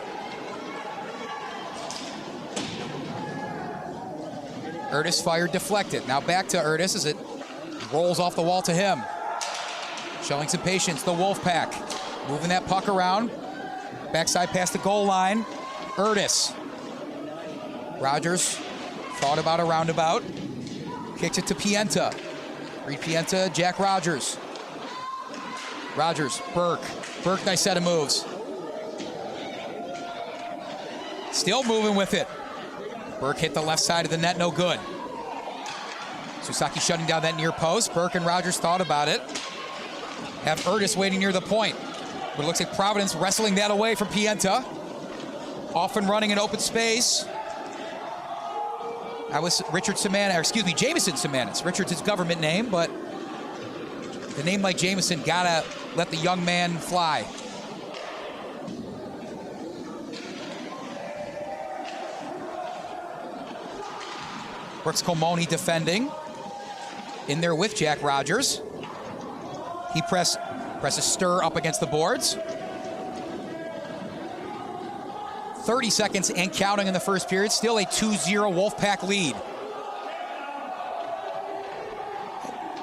Speaker 1: Urtis fired, deflected. Now back to Urtis as it rolls off the wall to him. Showing some patience, the Wolfpack. Moving that puck around. Backside past the goal line. Urtis. Rogers thought about a roundabout. Kicks it to Pienta. Reid Pienta, Jack Rogers. Rogers, Burke. Burke, nice set of moves. Still moving with it. Burke hit the left side of the net, no good. Susaki shutting down that near post. Burke and Rogers thought about it. Have Urtis waiting near the point. But it looks like Providence wrestling that away from Pienta. Off and running in open space. That was Jameson Samanis. Richard's his government name, but the name like Jameson, gotta let the young man fly. Brooks Colmone defending. In there with Jack Rogers. He presses Stir up against the boards. 30 seconds and counting in the first period. Still a 2-0 Wolfpack lead.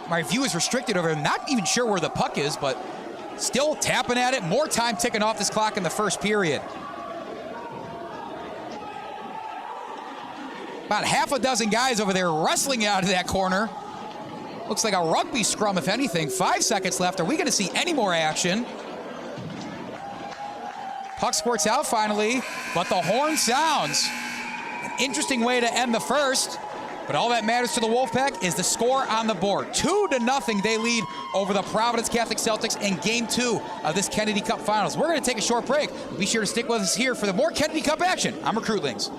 Speaker 1: My view is restricted over there. Not even sure where the puck is, but still tapping at it. More time ticking off this clock in the first period. About half a dozen guys over there wrestling out of that corner. Looks like a rugby scrum, if anything. 5 seconds left. Are we going to see any more action? Puck squirts out finally, but the horn sounds. An interesting way to end the first, but all that matters to the Wolfpack is the score on the board. 2-0 they lead over the Providence Catholic Celtics in Game 2 of this Kennedy Cup Finals. We're going to take a short break. Be sure to stick with us here for the more Kennedy Cup action. I'm Recruitlings.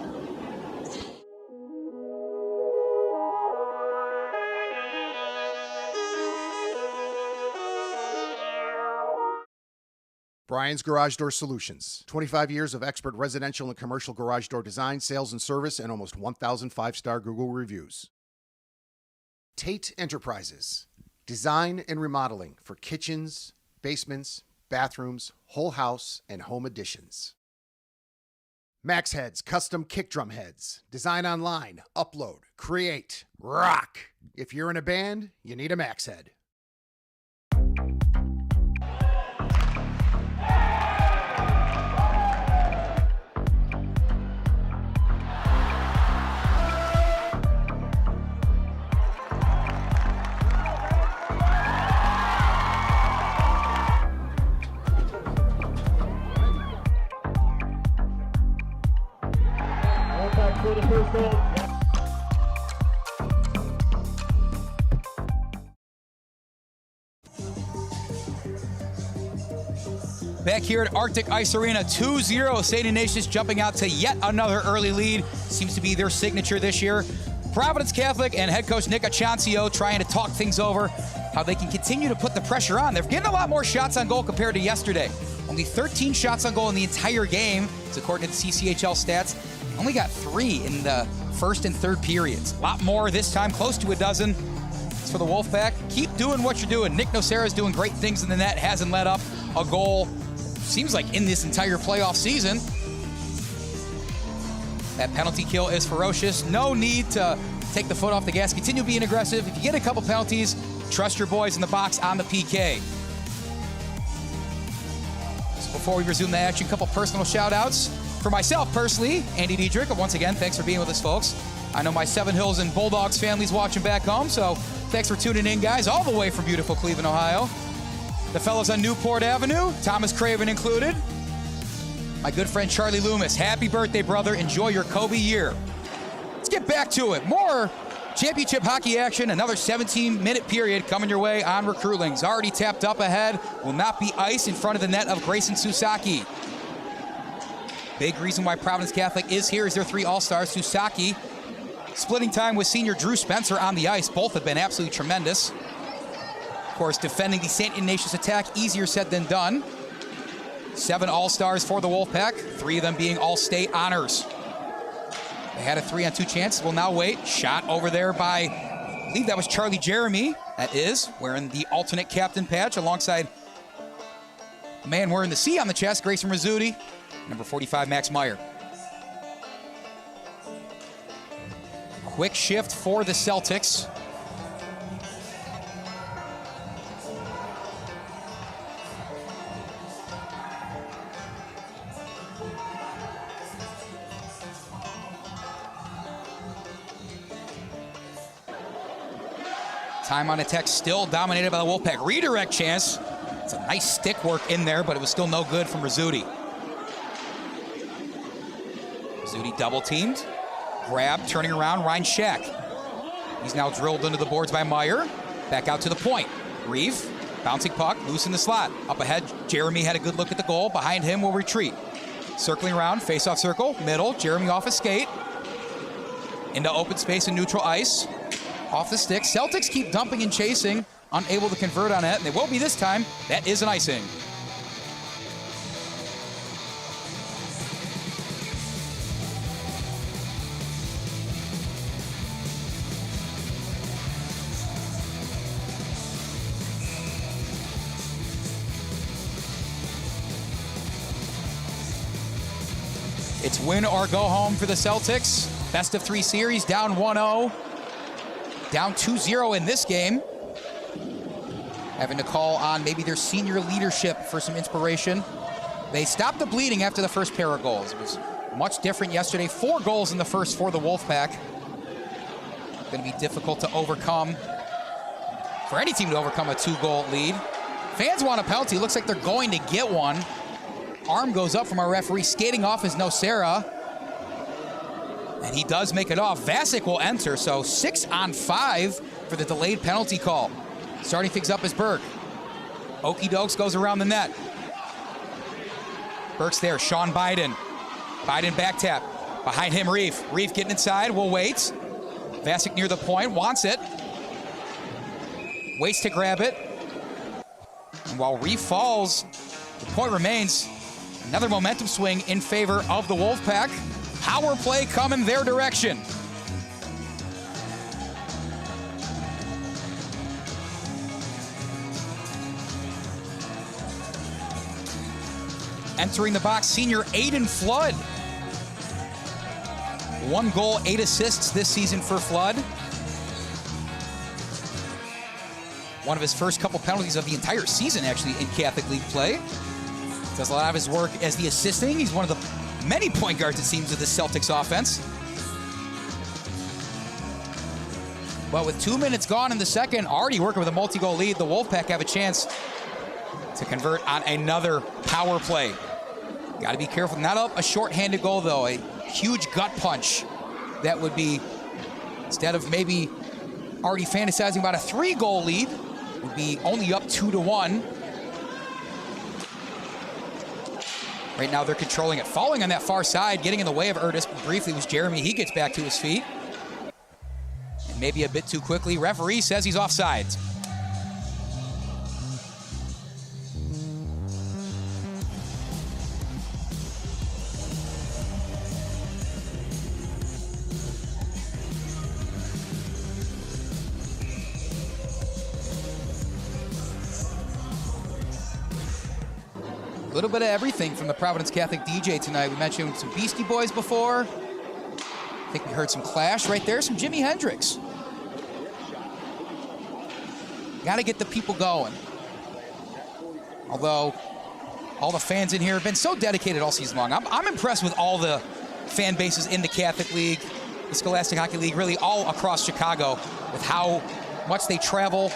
Speaker 17: Brian's Garage Door Solutions. 25 years of expert residential and commercial garage door design, sales, and service, and almost 1,000 5-star Google reviews. Tate Enterprises. Design and remodeling for kitchens, basements, bathrooms, whole house, and home additions. Max Heads Custom Kick Drum Heads. Design online, upload, create, rock. If you're in a band, you need a Max Head.
Speaker 1: Back here at Arctic Ice Arena, 2-0. St. Ignatius jumping out to yet another early lead. Seems to be their signature this year. Providence Catholic and head coach Nic Lissuzzo trying to talk things over, how they can continue to put the pressure on. They're getting a lot more shots on goal compared to yesterday. Only 13 shots on goal in the entire game. It's according to the CCHL stats. Only got 3 in the first and third periods. A lot more this time, close to a dozen. As for the Wolfpack, keep doing what you're doing. Nick Nocera is doing great things in the net, hasn't let up a goal, seems like in this entire playoff season. That penalty kill is ferocious. No need to take the foot off the gas. Continue being aggressive. If you get a couple penalties, trust your boys in the box on the PK. So before we resume the action, a couple personal shout outs. For myself personally, Andy Diedrich, once again, thanks for being with us, folks. I know my Seven Hills and Bulldogs family's watching back home, so thanks for tuning in, guys, all the way from beautiful Cleveland, Ohio. The fellows on Newport Avenue, Thomas Craven included. My good friend Charlie Loomis, happy birthday, brother. Enjoy your Kobe year. Let's get back to it. More championship hockey action, another 17-minute period coming your way on Recruitlings. Already tapped up ahead, will not be ice in front of the net of Grayson Susaki. Big reason why Providence Catholic is here is their 3 All-Stars. Susaki splitting time with senior Drew Spencer on the ice. Both have been absolutely tremendous. Of course, defending the St. Ignatius attack, easier said than done. 7 All-Stars for the Wolfpack, 3 of them being All-State honors. They had a 3-on-2 chance. Will now wait. Shot over there by, I believe that was Charlie Gerami. That is, wearing the alternate captain patch alongside the man wearing the C on the chest, Grayson Rizzuti. Number 45, Max Meyer. Quick shift for the Celtics. Time on attack still dominated by the Wolfpack. Redirect chance. It's a nice stick work in there, but it was still no good from Rizzuti. Rizzuti double teamed. Grab, turning around, Ryan Shack. He's now drilled into the boards by Meyer. Back out to the point. Reeve, bouncing puck, loose in the slot. Up ahead, Gerami had a good look at the goal. Behind him will retreat. Circling around, face-off circle, middle, Gerami off a skate. Into open space and neutral ice. Off the stick. Celtics keep dumping and chasing, unable to convert on it, and they will be this time. That is an icing. It's win or go home for the Celtics. Best of 3 series, down 1-0. Down 2-0 in this game. Having to call on maybe their senior leadership for some inspiration. They stopped the bleeding after the first pair of goals. It was much different yesterday. 4 goals in the first for the Wolfpack. Going to be difficult to overcome. For any team to overcome a 2-goal lead. Fans want a penalty. Looks like they're going to get one. Arm goes up from our referee. Skating off is Nocera. And he does make it off. Vacek will enter, so 6-on-5 for the delayed penalty call. Starting things up is Burke. Okie Dokes goes around the net. Burke's there, Sean Biden. Biden back tap. Behind him, Reeve. Reeve getting inside, will wait. Vacek near the point, wants it. Waits to grab it. And while Reeve falls, the point remains. Another momentum swing in favor of the Wolfpack. Power play coming their direction. Entering the box, senior Aidan Flood. 1 goal, 8 assists this season for Flood. One of his first couple penalties of the entire season, actually, in Catholic League play. Does a lot of his work as the assisting. He's one of the many point guards, it seems, of the Celtics offense. But with 2 minutes gone in the second, already working with a multi-goal lead, the Wolfpack have a chance to convert on another power play. Got to be careful. Not a short-handed goal, though. A huge gut punch that would be, instead of maybe already fantasizing about a 3-goal lead, would be only up 2-1. Right now they're controlling it. Falling on that far side, getting in the way of Urtis. Briefly was Gerami. He gets back to his feet. And maybe a bit too quickly. Referee says he's offsides. A little bit of everything from the Providence Catholic DJ tonight. We mentioned some Beastie Boys before. I think we heard some Clash right there, some Jimi Hendrix. Got to get the people going. Although all the fans in here have been so dedicated all season long. I'm impressed with all the fan bases in the Catholic League, the Scholastic Hockey League, really all across Chicago, with how much they travel,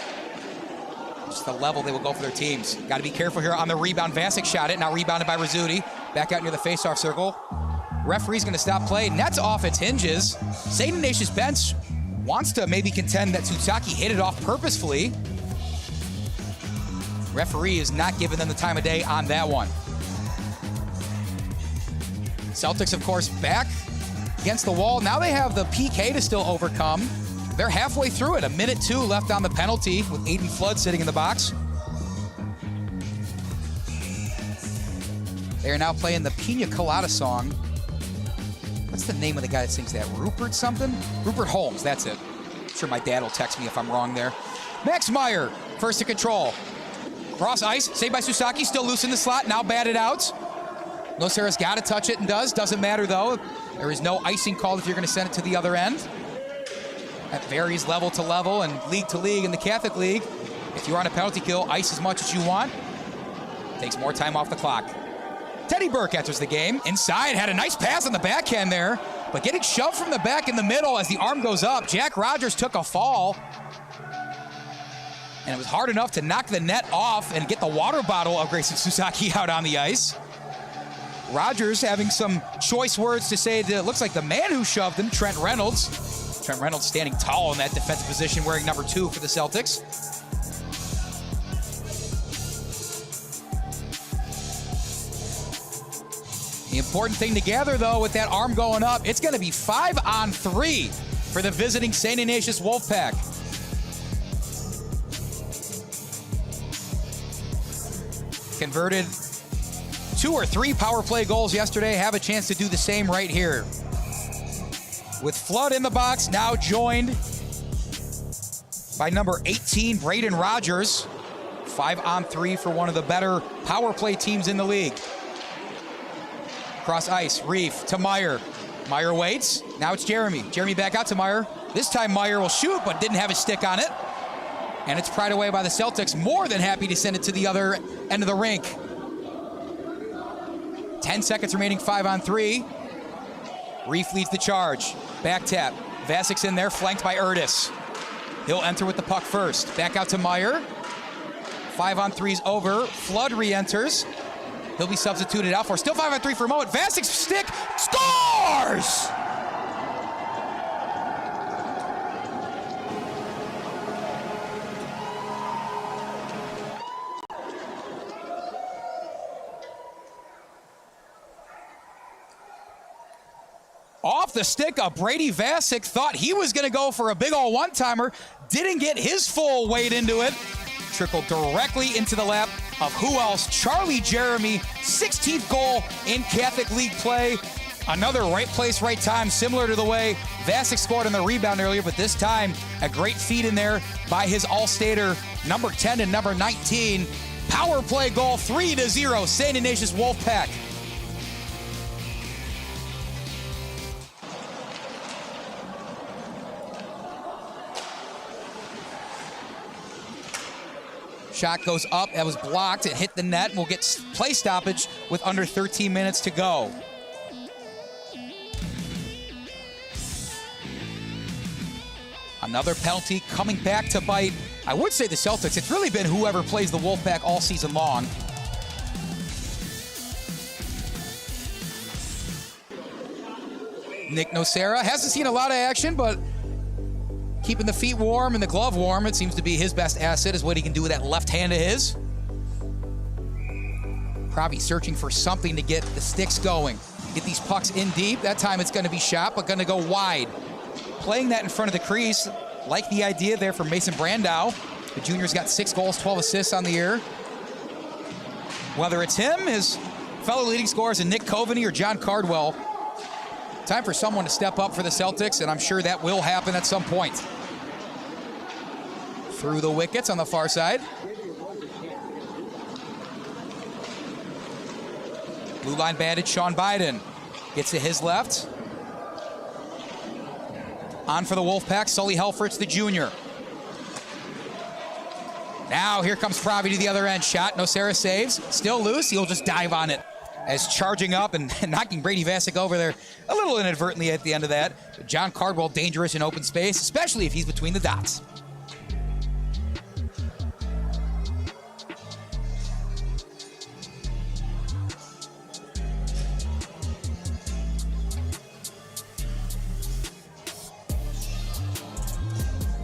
Speaker 1: just the level they will go for their teams. Got to be careful here on the rebound. Vacek shot it, now rebounded by Rizzuti. Back out near the faceoff circle. Referee's gonna stop play. Net's off its hinges. St. Ignatius bench wants to maybe contend that Tsutsaki hit it off purposefully. Referee is not giving them the time of day on that one. Celtics, of course, back against the wall. Now they have the PK to still overcome. They're halfway through it. 1:02 left on the penalty with Aidan Flood sitting in the box. They are now playing the Pina Colada song. What's the name of the guy that sings that? Rupert something? Rupert Holmes, that's it. I'm sure my dad will text me if I'm wrong there. Max Meyer, first to control. Cross ice, saved by Tsutsaki, still loose in the slot, now batted out. Nocera's got to touch it and does. Doesn't matter though. There is no icing called if you're going to send it to the other end. That varies level to level and league to league in the Catholic League. If you're on a penalty kill, ice as much as you want. Takes more time off the clock. Teddy Burke enters the game. Inside, had a nice pass on the backhand there, but getting shoved from the back in the middle as the arm goes up. Jack Rogers took a fall, and it was hard enough to knock the net off and get the water bottle of Grayson Rizzuti out on the ice. Rogers having some choice words to say that it looks like the man who shoved him, Trent Reynolds. Trent Reynolds standing tall in that defensive position, wearing number 2 for the Celtics. The important thing to gather, though, with that arm going up, it's going to be 5-on-3 for the visiting St. Ignatius Wolfpack. Converted 2 or 3 power play goals yesterday, have a chance to do the same right here. With Flood in the box, now joined by number 18, Braden Rogers. 5-on-3 for one of the better power play teams in the league. Cross ice, Reif to Meyer. Meyer waits, now it's Gerami. Gerami back out to Meyer. This time Meyer will shoot, but didn't have his stick on it. And it's pried away by the Celtics, more than happy to send it to the other end of the rink. 10 seconds remaining, 5-on-3. Reif leads the charge. Back tap. Vacek's in there, flanked by Urtis. He'll enter with the puck first. Back out to Meyer. 5-on-3's over. Flood re-enters. He'll be substituted out for. Still 5-on-3 for a moment. Vacek's stick scores! Off the stick of Brady Vacek, thought he was going to go for a big old one-timer. Didn't get his full weight into it. Trickled directly into the lap of who else? Charlie Gerami, 16th goal in Catholic League play. Another right place, right time, similar to the way Vacek scored on the rebound earlier, but this time a great feed in there by his all-stater, number 10 and number 19. Power play goal, 3-0, St. Ignatius Wolfpack. Shot goes up, that was blocked, it hit the net, and we'll get play stoppage with under 13 minutes to go. Another penalty coming back to bite. I would say the Celtics. It's really been whoever plays the Wolfpack all season long. Nick Nocera hasn't seen a lot of action, but keeping the feet warm and the glove warm, it seems to be his best asset, is what he can do with that left hand of his. Probably searching for something to get the sticks going. Get these pucks in deep. That time it's going to be shot, but going to go wide. Playing that in front of the crease, like the idea there for Mason Brandow. The junior's got 6 goals, 12 assists on the year. Whether it's him, his fellow leading scorers in Nick Coveney or John Cardwell, time for someone to step up for the Celtics, and I'm sure that will happen at some point. Through the wickets on the far side. Blue line bandit Sean Biden gets to his left. On for the Wolfpack, Sully Helfrich, the junior. Now here comes Provi to the other end. Shot, Nocera saves. Still loose, he'll just dive on it. As charging up and knocking Brady Vacek over there a little inadvertently at the end of that. John Cardwell dangerous in open space, especially if he's between the dots.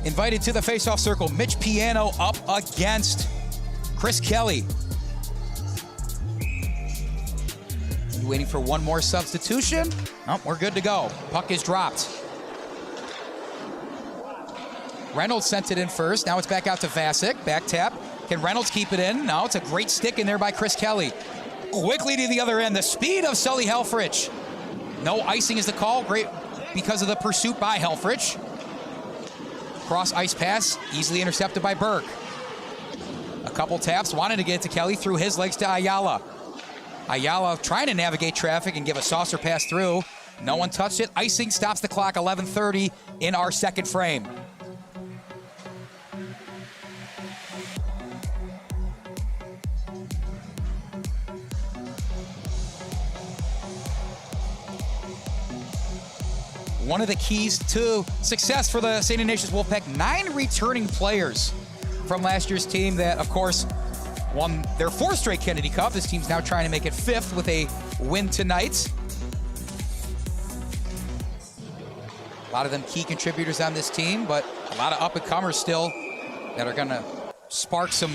Speaker 1: Invited to the faceoff circle, Mitch Piano up against Chris Kelley. Waiting for one more substitution. Oh, we're good to go. Puck is dropped. Reynolds sent it in first. Now it's back out to Vacek. Back tap. Can Reynolds keep it in? No, it's a great stick in there by Chris Kelley. Quickly to the other end. The speed of Sully Helfrich. No icing is the call. Great because of the pursuit by Helfrich. Cross ice pass, easily intercepted by Burke. A couple taps, wanted to get it to Kelley, through his legs to Ayala. Ayala trying to navigate traffic and give a saucer pass through. No one touched it. Icing stops the clock, 11:30 in our second frame. One of the keys to success for the St. Ignatius Wolfpack, 9 returning players from last year's team that, of course, won their 4th straight Kennedy Cup. This team's now trying to make it 5th with a win tonight. A lot of them key contributors on this team, but a lot of up-and-comers still that are going to spark some,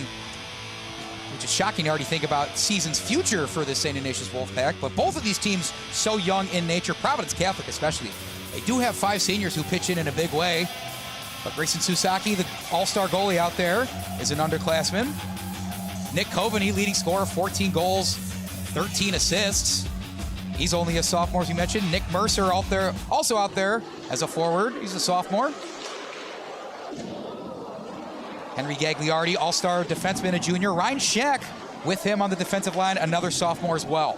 Speaker 1: which is shocking to already think about season's future for the St. Ignatius Wolfpack. But both of these teams so young in nature, Providence Catholic especially. They do have 5 seniors who pitch in a big way. But Grayson Susaki, the all-star goalie out there, is an underclassman. Nick Coveney, leading scorer, 14 goals, 13 assists. He's only a sophomore, as you mentioned. Nick Mercer out there, also out there as a forward. He's a sophomore. Henry Gagliardi, all-star defenseman, a junior. Ryan Shack with him on the defensive line, another sophomore as well.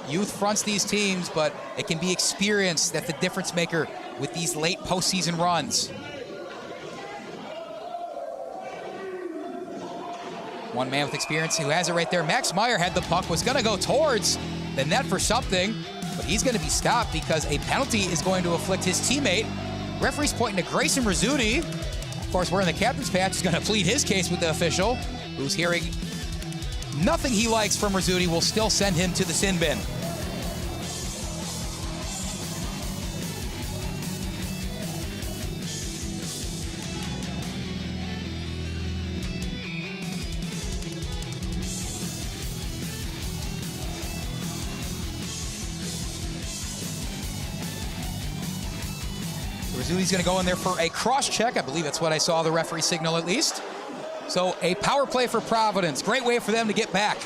Speaker 1: Youth fronts these teams, but it can be experience that's the difference maker with these late postseason runs. One man with experience who has it right there. Max Meyer had the puck, was going to go towards the net for something, but he's going to be stopped because a penalty is going to afflict his teammate. Referee's pointing to Grayson Rizzuti. Of course, wearing the captain's patch, is going to plead his case with the official, who's hearing nothing he likes from Rizzuti, will still send him to the sin bin. Rizzuti's going to go in there for a cross check. I believe that's what I saw the referee signal at least. So a power play for Providence. Great way for them to get back.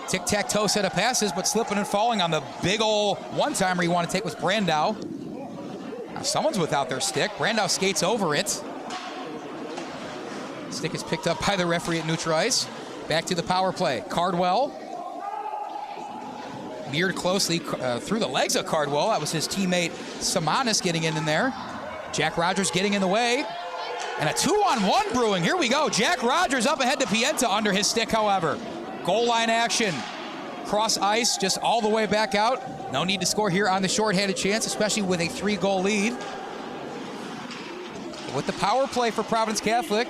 Speaker 1: Tic-tac-toe set of passes, but slipping and falling on the big ol' one-timer you want to take was Brandow. Now someone's without their stick. Brandow skates over it. Stick is picked up by the referee at neutral ice. Back to the power play. Cardwell. Mirrored closely through the legs of Cardwell. That was his teammate Samanis getting in there. Jack Rogers getting in the way. And a 2-on-1 brewing. Here we go. Jack Rogers up ahead to Pienta under his stick, however. Goal line action. Cross ice, just all the way back out. No need to score here on the shorthanded chance, especially with a 3-goal lead. With the power play for Providence Catholic,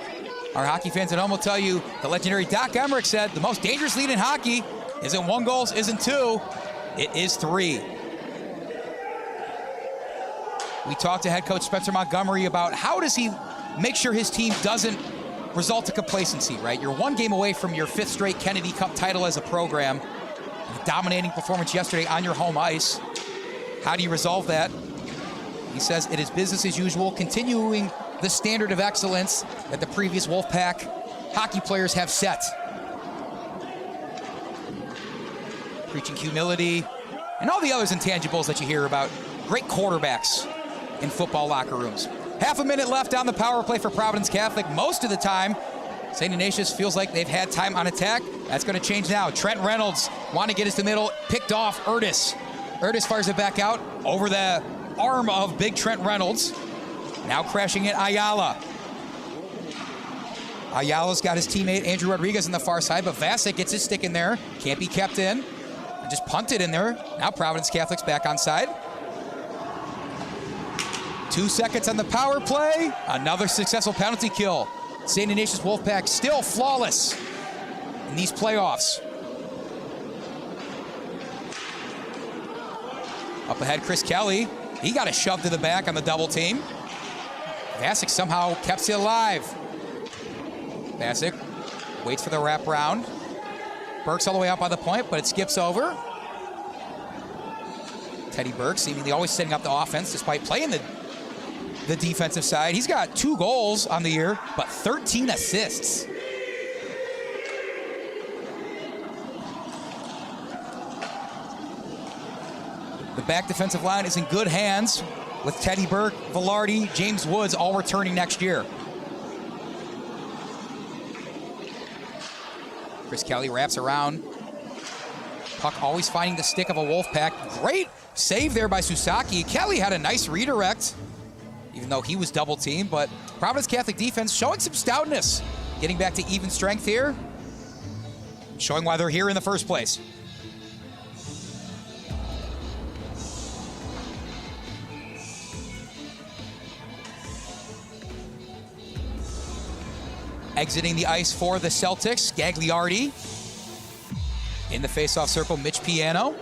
Speaker 1: our hockey fans at home will tell you the legendary Doc Emmerich said the most dangerous lead in hockey isn't 1 goal, isn't 2, it is 3. We talked to head coach Spencer Montgomery about how does he make sure his team doesn't result of complacency, right? You're one game away from your 5th straight Kennedy Cup title as a program. A dominating performance yesterday on your home ice. How do you resolve that? He says it is business as usual, continuing the standard of excellence that the previous Wolfpack hockey players have set. Preaching humility and all the others intangibles that you hear about great quarterbacks in football locker rooms. Half a minute left on the power play for Providence Catholic. Most of the time, St. Ignatius feels like they've had time on attack. That's going to change now. Trent Reynolds wanting to get us to the middle, picked off Urtis. Urtis fires it back out over the arm of big Trent Reynolds. Now crashing in Ayala. Ayala's got his teammate Andrew Rodriguez on the far side, but Vacek gets his stick in there. Can't be kept in. Just punted in there. Now Providence Catholic's back on side. 2 seconds on the power play. Another successful penalty kill. St. Ignatius Wolfpack still flawless in these playoffs. Up ahead, Chris Kelley. He got a shove to the back on the double team. Vacek somehow kept it alive. Vacek waits for the wraparound. Burke's all the way out by the point, but it skips over. Teddy Burke seemingly always setting up the offense despite playing the defensive side. He's got 2 goals on the year, but 13 assists. The back defensive line is in good hands with Teddy Burke, Velarde, James Woods all returning next year. Chris Kelley wraps around. Puck always finding the stick of a Wolfpack. Great save there by Susaki. Kelley had a nice redirect, even though he was double teamed, but Providence Catholic defense showing some stoutness. Getting back to even strength here. Showing why they're here in the first place. Exiting the ice for the Celtics, Gagliardi. In the faceoff circle, Mitch Piano.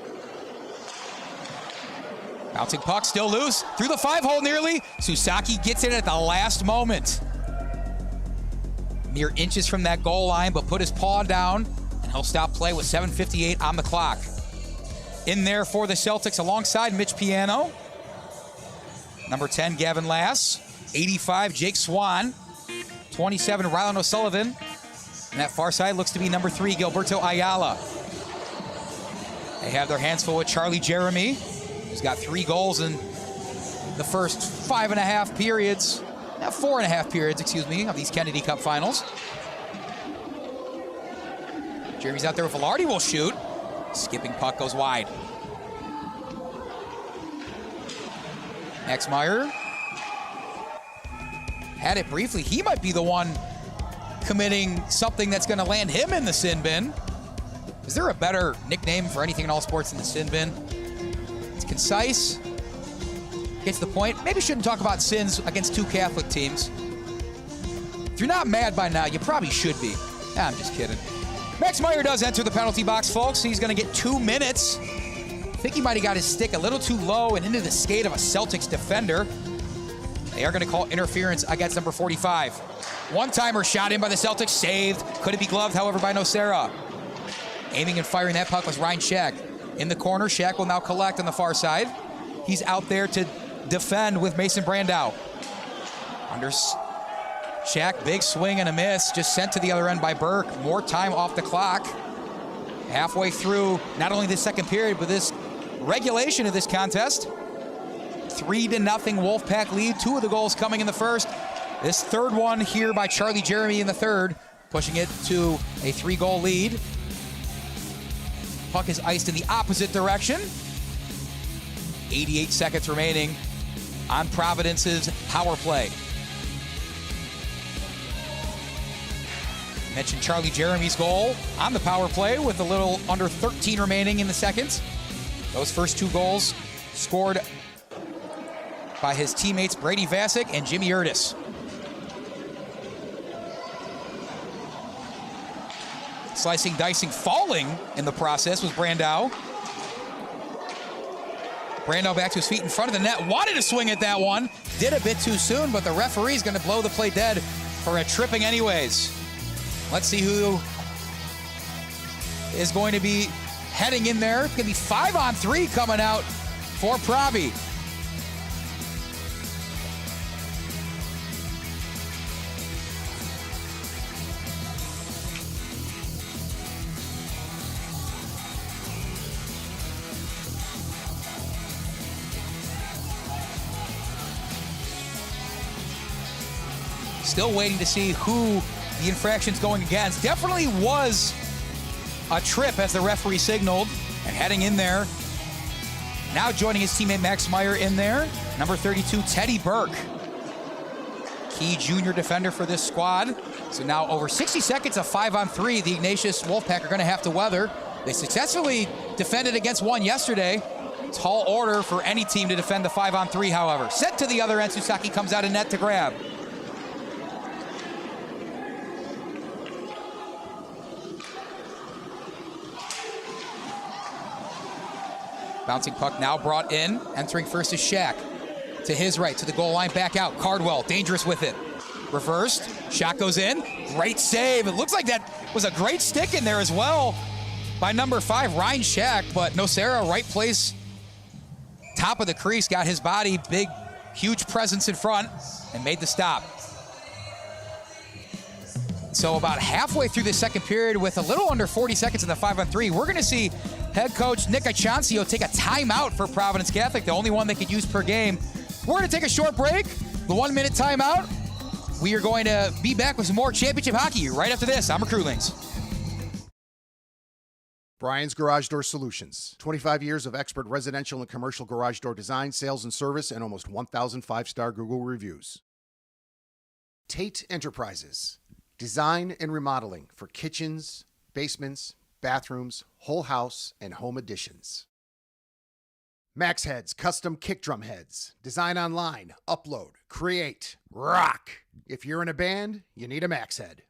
Speaker 1: Bouncing puck, still loose. Through the 5-hole nearly. Susaki gets it at the last moment. Mere inches from that goal line, but put his paw down, and he'll stop play with 7:58 on the clock. In there for the Celtics alongside Mitch Piano. Number 10, Gavin Lass. 85, Jake Swan. 27, Rylan O'Sullivan. And that far side looks to be number 3, Gilberto Ayala. They have their hands full with Charlie Gerami, who's got 3 goals in the first 4.5 periods, excuse me, of these Kennedy Cup finals. Jeremy's out there with Velarde, will shoot. Skipping puck goes wide. Max Meyer had it briefly. He might be the one committing something that's going to land him in the sin bin. Is there a better nickname for anything in all sports than the sin bin? It's concise, gets the point. Maybe shouldn't talk about sins against 2 Catholic teams. If you're not mad by now, you probably should be. I'm just kidding. Max Meyer does enter the penalty box, folks. He's going to get 2 minutes. I think he might have got his stick a little too low and into the skate of a Celtics defender. They are going to call interference against number 45. One-timer shot in by the Celtics, saved. Couldn't be gloved, however, by Nocera. Aiming and firing that puck was Ryan Shack. In the corner, Shack will now collect on the far side. He's out there to defend with Mason Brandow. Under Shack, big swing and a miss, just sent to the other end by Burke. More time off the clock. Halfway through, not only this second period, but this regulation of this contest. 3-0 Wolfpack lead. 2 of the goals coming in the first. This third one here by Charlie Gerami in the third, pushing it to a 3-goal lead. Puck is iced in the opposite direction. 88 seconds remaining on Providence's power play. Mentioned Charlie Gerami's goal on the power play with a little under 13 remaining in the second. Those first 2 goals scored by his teammates Brady Vacek and Jimmy Urtis. Slicing, dicing, falling in the process was Brandow. Brandow back to his feet in front of the net. Wanted to swing at that one. Did a bit too soon, but the referee's going to blow the play dead for a tripping anyways. Let's see who is going to be heading in there. It's going to be 5-on-3 coming out for Provi. Still waiting to see who the infraction's going against. Definitely was a trip as the referee signaled, and heading in there. Now joining his teammate Max Meyer in there. Number 32, Teddy Burke. Key junior defender for this squad. So now over 60 seconds of 5-on-3, the Ignatius Wolfpack are gonna have to weather. They successfully defended against one yesterday. Tall order for any team to defend the 5-on-3, however. Set to the other end, Susaki comes out of net to grab. Bouncing puck now brought in. Entering first is Shaq. To his right, to the goal line, back out. Cardwell, dangerous with it. Reversed, shot goes in. Great save. It looks like that was a great stick in there as well by number 5, Ryan Shaq, but Nocera, right place, top of the crease, got his body, big, huge presence in front, and made the stop. So about halfway through the second period with a little under 40 seconds in the 5-on-3, we're gonna see head coach Nic Lissuzzo take a timeout for Providence Catholic, the only one they could use per game. We're gonna take a short break, the 1-minute timeout. We are going to be back with some more championship hockey right after this on Recruitlings.
Speaker 17: Brian's Garage Door Solutions. 25 years of expert residential and commercial garage door design, sales, and service, and almost 1,000 5-star Google reviews. Tate Enterprises. Design and remodeling for kitchens, basements, bathrooms, whole house, and home additions. Max Heads Custom Kick Drum Heads. Design online, upload, create, rock. If you're in a band, you need a Max Head.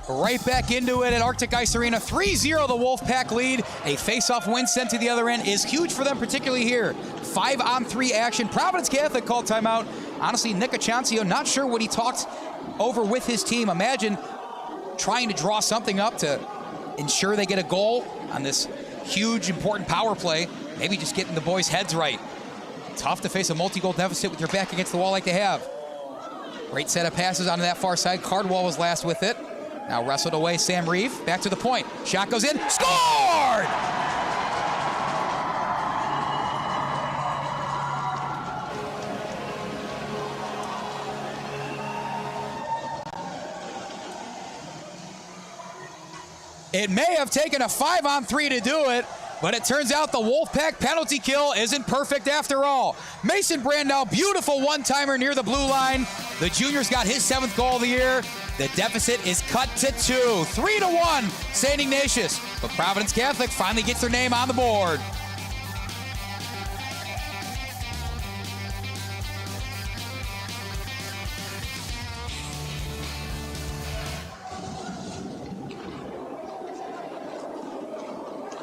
Speaker 1: Right back into it at Arctic Ice Arena. 3-0 the Wolfpack lead. A face-off win sent to the other end is huge for them, particularly here. 5-on-3 action. Providence Catholic called timeout. Honestly, Nic Lissuzzo, not sure what he talked over with his team. Imagine trying to draw something up to ensure they get a goal on this huge, important power play. Maybe just getting the boys' heads right. Tough to face a multi-goal deficit with your back against the wall like they have. Great set of passes onto that far side. Cardwell was last with it. Now wrestled away, Sam Reif, back to the point. Shot goes in, scored! It may have taken a 5-on-3 to do it, but it turns out the Wolfpack penalty kill isn't perfect after all. Mason Brandow, beautiful one-timer near the blue line. The junior's got his 7th goal of the year. The deficit is cut to 2. 3-1, St. Ignatius. But Providence Catholic finally gets their name on the board.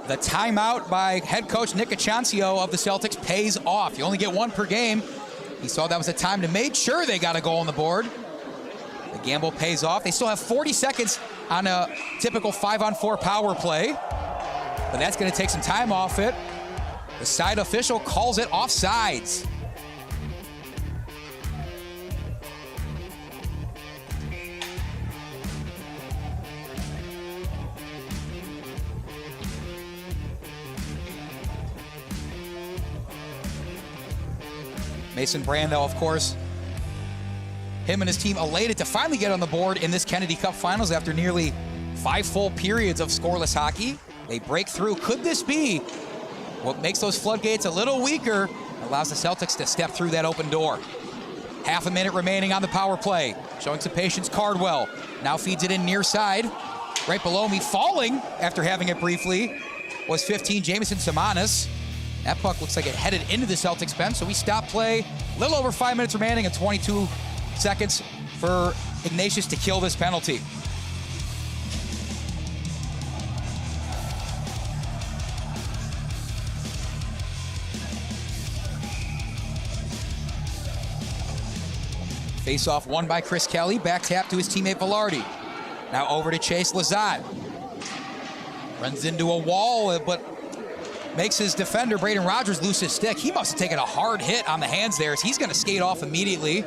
Speaker 1: The timeout by head coach Nic Lissuzzo of the Celtics pays off. You only get 1 per game. He saw that was a time to make sure they got a goal on the board. The gamble pays off. They still have 40 seconds on a typical 5-on-4 power play, but that's going to take some time off it. The side official calls it offsides. Mason Brandow, of course, him and his team elated to finally get on the board in this Kennedy Cup Finals after nearly 5 full periods of scoreless hockey. They break through. Could this be what makes those floodgates a little weaker, allows the Celtics to step through that open door? Half a minute remaining on the power play. Showing some patience, Cardwell. Now feeds it in near side. Right below me, falling after having it briefly, was 15, Jamison Samanis. That puck looks like it headed into the Celtics bench, so we stop play. A little over 5 minutes remaining and 22 seconds for Ignatius to kill this penalty. Face-off won by Chris Kelley. Back tap to his teammate Velarde. Now over to Chase Lizotte. Runs into a wall, but makes his defender, Braden Rogers, lose his stick. He must have taken a hard hit on the hands there, as he's going to skate off immediately.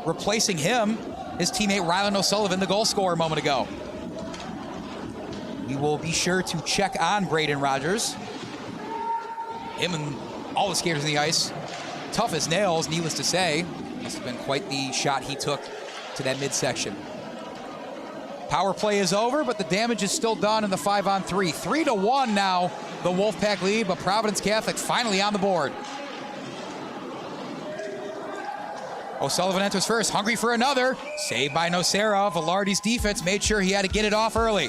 Speaker 1: Replacing him, his teammate Rylan O'Sullivan, the goal scorer a moment ago. We will be sure to check on Braden Rogers. Him and all the skaters on the ice, tough as nails, needless to say. Must have been quite the shot he took to that midsection. Power play is over, but the damage is still done in the 5-on-3. 3-1 now, the Wolfpack lead, but Providence Catholic finally on the board. O'Sullivan enters first, hungry for another. Saved by Nocera. Velarde's defense made sure he had to get it off early.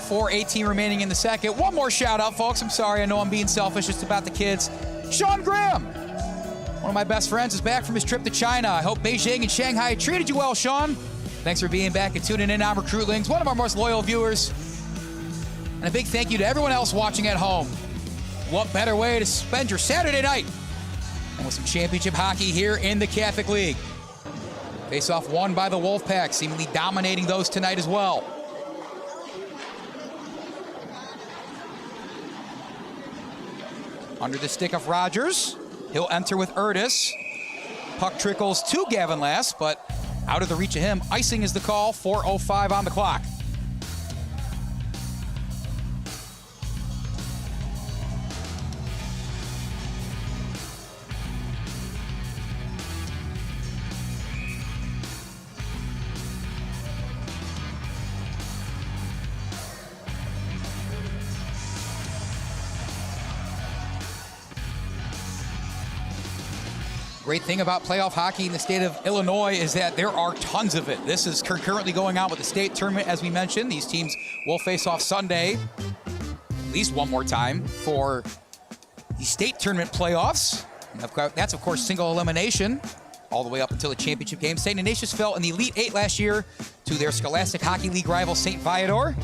Speaker 1: .4:18 remaining in the second. One more shout out, folks. I'm sorry, I know I'm being selfish. It's about the kids. Sean Graham, one of my best friends, is back from his trip to China. I hope Beijing and Shanghai treated you well, Sean. Thanks for being back and tuning in on Recruitlings, one of our most loyal viewers. And a big thank you to everyone else watching at home. What better way to spend your Saturday night than with some championship hockey here in the Catholic League. Face-off won by the Wolfpack, seemingly dominating those tonight as well. Under the stick of Rogers, he'll enter with Urtis. Puck trickles to Gavin Lass, but out of the reach of him. Icing is the call, 4:05 on the clock. Great thing about playoff hockey in the state of Illinois is that there are tons of it. This is currently going on with the state tournament, as we mentioned. These teams will face off Sunday at least one more time for the state tournament playoffs. And that's, of course, single elimination all the way up until the championship game. St. Ignatius fell in the Elite Eight last year to their Scholastic Hockey League rival, St. Viator.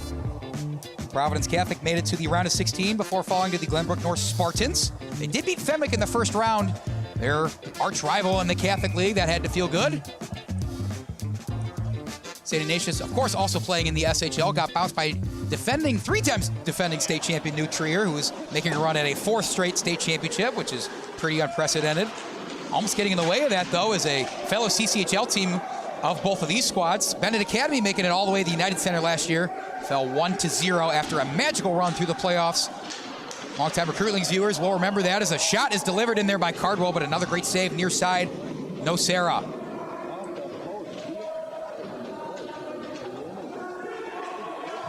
Speaker 1: Providence Catholic made it to the round of 16 before falling to the Glenbrook North Spartans. They did beat Fenwick in the first round, their arch rival in the Catholic League. That had to feel good. St. Ignatius, of course, also playing in the SHL, got bounced by three times defending state champion New Trier, who is making a run at a fourth straight state championship, which is pretty unprecedented. Almost getting in the way of that, though, is a fellow CCHL team of both of these squads. Bennett Academy making it all the way to the United Center last year. Fell 1-0 after a magical run through the playoffs. Longtime Recruitlings viewers will remember that as a shot is delivered in there by Cardwell, but another great save near side, Nocera.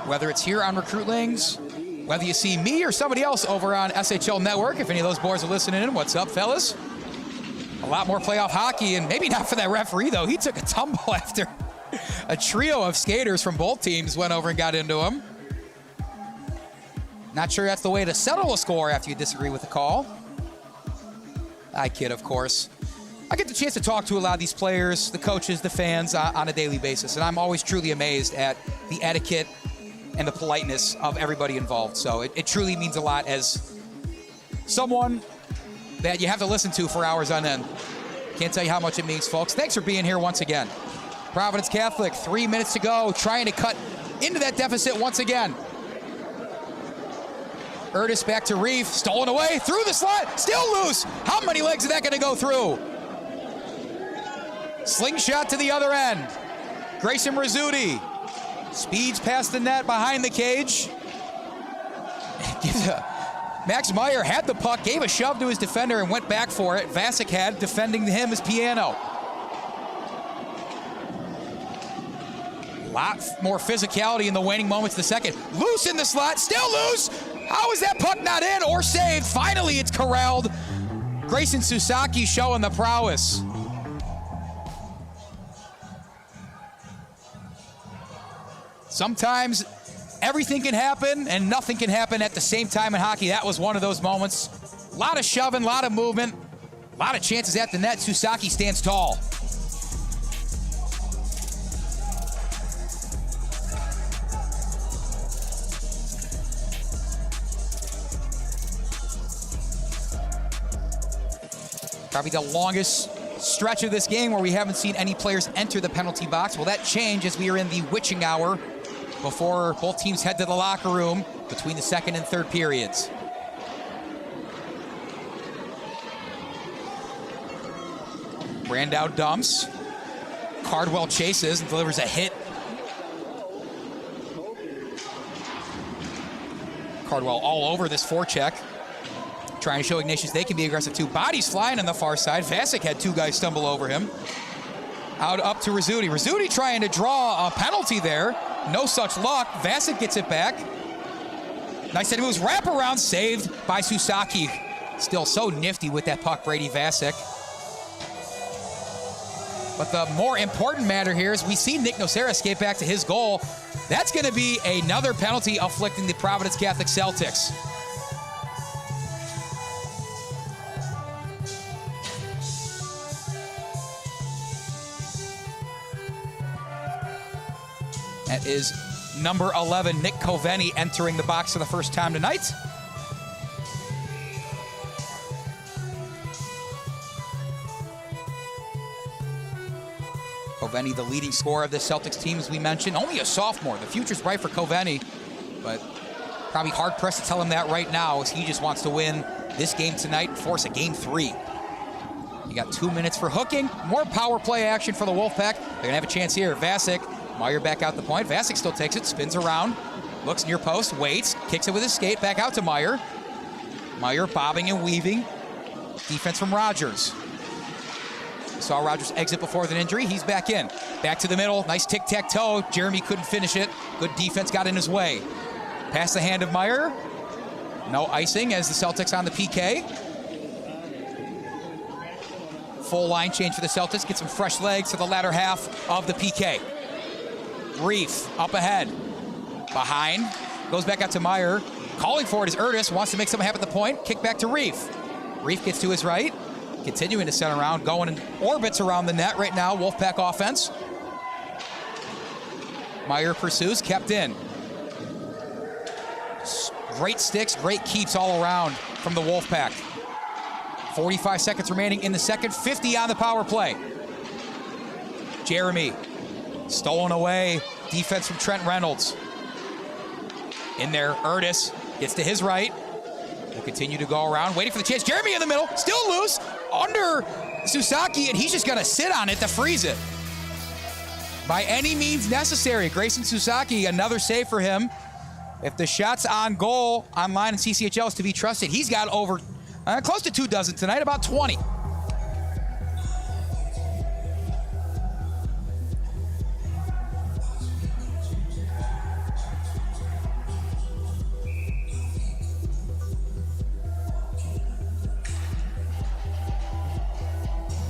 Speaker 1: Whether it's here on Recruitlings, whether you see me or somebody else over on SHL Network, if any of those boys are listening in, what's up, fellas? A lot more playoff hockey, and maybe not for that referee, though. He took a tumble after a trio of skaters from both teams went over and got into him. Not sure that's the way to settle a score after you disagree with the call. I kid, of course. I get the chance to talk to a lot of these players, the coaches, the fans on a daily basis, and I'm always truly amazed at the etiquette and the politeness of everybody involved. So it truly means a lot as someone that you have to listen to for hours on end. Can't tell you how much it means, folks. Thanks for being here once again. Providence Catholic, 3 minutes to go, trying to cut into that deficit once again. Urtis back to Reif, stolen away, through the slot, still loose. How many legs is that gonna go through? Slingshot to the other end. Grayson Rizzuti speeds past the net behind the cage. Max Meyer had the puck, gave a shove to his defender and went back for it. Vacek had defending him is Piano. lot more physicality in the waning moments of the second. Loose in the slot, still loose. How is that puck not in or saved? Finally, it's corralled. Grayson Rizzuti showing the prowess. Sometimes everything can happen and nothing can happen at the same time in hockey. That was one of those moments. A lot of shoving, a lot of movement, a lot of chances at the net. Rizzuti stands tall. Probably the longest stretch of this game where we haven't seen any players enter the penalty box. Will that change as we are in the witching hour before both teams head to the locker room between the second and third periods? Brandow dumps. Cardwell chases and delivers a hit. Cardwell all over this forecheck. Trying to show Ignatius they can be aggressive too. Bodies flying on the far side. Vacek had two guys stumble over him. Out up to Rizzuti. Rizzuti trying to draw a penalty there. No such luck. Vacek gets it back. Nice set of moves. Wraparound saved by Rizzuti. Still so nifty with that puck, Brady Vacek. But the more important matter here is we see Nick Nocera skate back to his goal. That's going to be another penalty afflicting the Providence Catholic Celtics. That is number 11, Nick Coveni, entering the box for the first time tonight. Coveni, the leading scorer of the Celtics team, as we mentioned. Only a sophomore. The future's bright for Coveni, but probably hard-pressed to tell him that right now as he just wants to win this game tonight and force a game 3. You got 2 minutes for hooking. More power play action for the Wolfpack. They're going to have a chance here. Vacek. Meyer back out the point. Vacek still takes it, spins around, looks near post, waits, kicks it with his skate, back out to Meyer. Meyer bobbing and weaving. Defense from Rogers. Saw Rogers exit before the injury. He's back in. Back to the middle. Nice tic-tac-toe. Gerami couldn't finish it. Good defense got in his way. Past the hand of Meyer. No icing as the Celtics on the PK. Full line change for the Celtics. Get some fresh legs to the latter half of the PK. Reif up ahead. Behind. Goes back out to Meyer. Calling for it is Urtis. Wants to make something happen at the point. Kick back to Reif. Reif gets to his right. Continuing to send around. Going in orbits around the net right now. Wolfpack offense. Meyer pursues. Kept in. Great sticks. Great keeps all around from the Wolfpack. 45 seconds remaining in the second. 50 on the power play. Gerami. Stolen away. Defense from Trent Reynolds. In there, Urtis gets to his right. Will continue to go around, waiting for the chance. Gerami in the middle, still loose, under Rizzuti, and he's just gonna sit on it to freeze it. By any means necessary. Grayson Rizzuti, another save for him. If the shots on goal online in CCHL is to be trusted, he's got over close to 2 dozen tonight, about 20.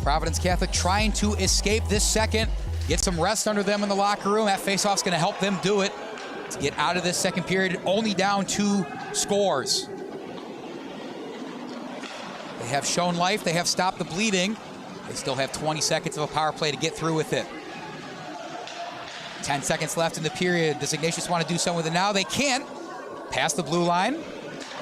Speaker 1: Providence Catholic trying to escape this second, get some rest under them in the locker room. That faceoff's going to help them do it to get out of this second period, only down 2 scores. They have shown life. They have stopped the bleeding. They still have 20 seconds of a power play to get through with it. 10 seconds left in the period. Does Ignatius want to do something with it now? They can't. Past the blue line.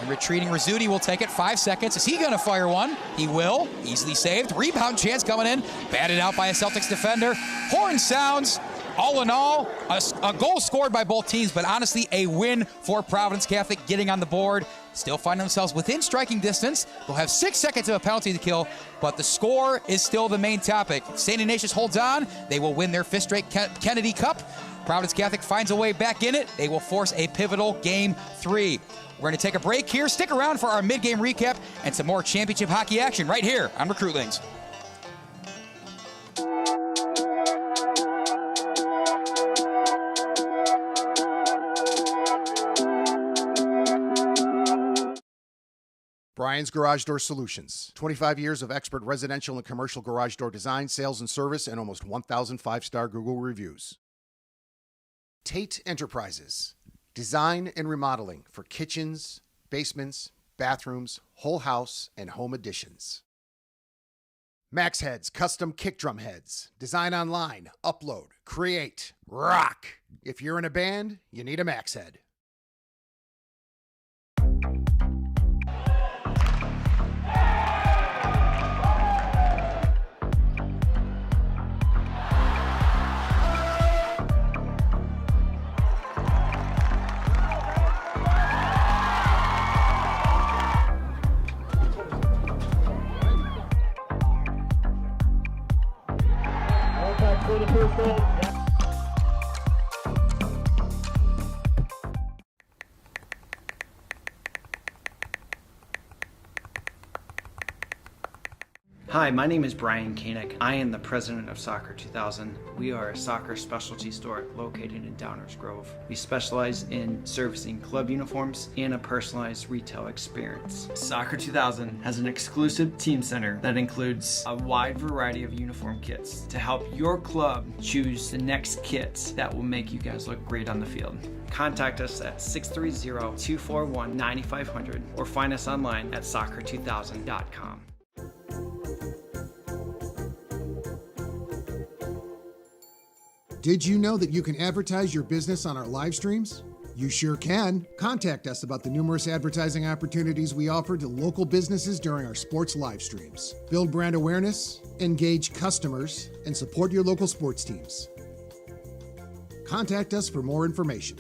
Speaker 1: And retreating Rizzuti will take it. 5 seconds. Is he going to fire one? He will. Easily saved. Rebound chance coming in. Batted out by a Celtics defender. Horn sounds. All in all, a goal scored by both teams, but honestly, a win for Providence Catholic getting on the board. Still find themselves within striking distance. They'll have 6 seconds of a penalty to kill, but the score is still the main topic. If St. Ignatius holds on, they will win their 5th straight Kennedy Cup. Providence Catholic finds a way back in it. They will force a pivotal Game 3. We're going to take a break here. Stick around for our mid-game recap and some more championship hockey action right here on Recruitlings.
Speaker 17: Brian's Garage Door Solutions. 25 years of expert residential and commercial garage door design, sales, and service, and almost 1,000 5-star Google reviews. Tate Enterprises. Design and remodeling for kitchens, basements, bathrooms, whole house, and home additions. Max Heads Custom Kick Drum Heads. Design online, upload, create, rock. If you're in a band, you need a Max Head.
Speaker 18: Hi, my name is Brian Koenig. I am the president of Soccer 2000. We are a soccer specialty store located in Downers Grove. We specialize in servicing club uniforms and a personalized retail experience. Soccer 2000 has an exclusive team center that includes a wide variety of uniform kits to help your club choose the next kits that will make you guys look great on the field. Contact us at 630-241-9500 or find us online at soccer2000.com.
Speaker 19: Did you know that you can advertise your business on our live streams? You sure can. Contact us about the numerous advertising opportunities we offer to local businesses during our sports live streams. Build brand awareness, engage customers, and support your local sports teams. Contact us for more information.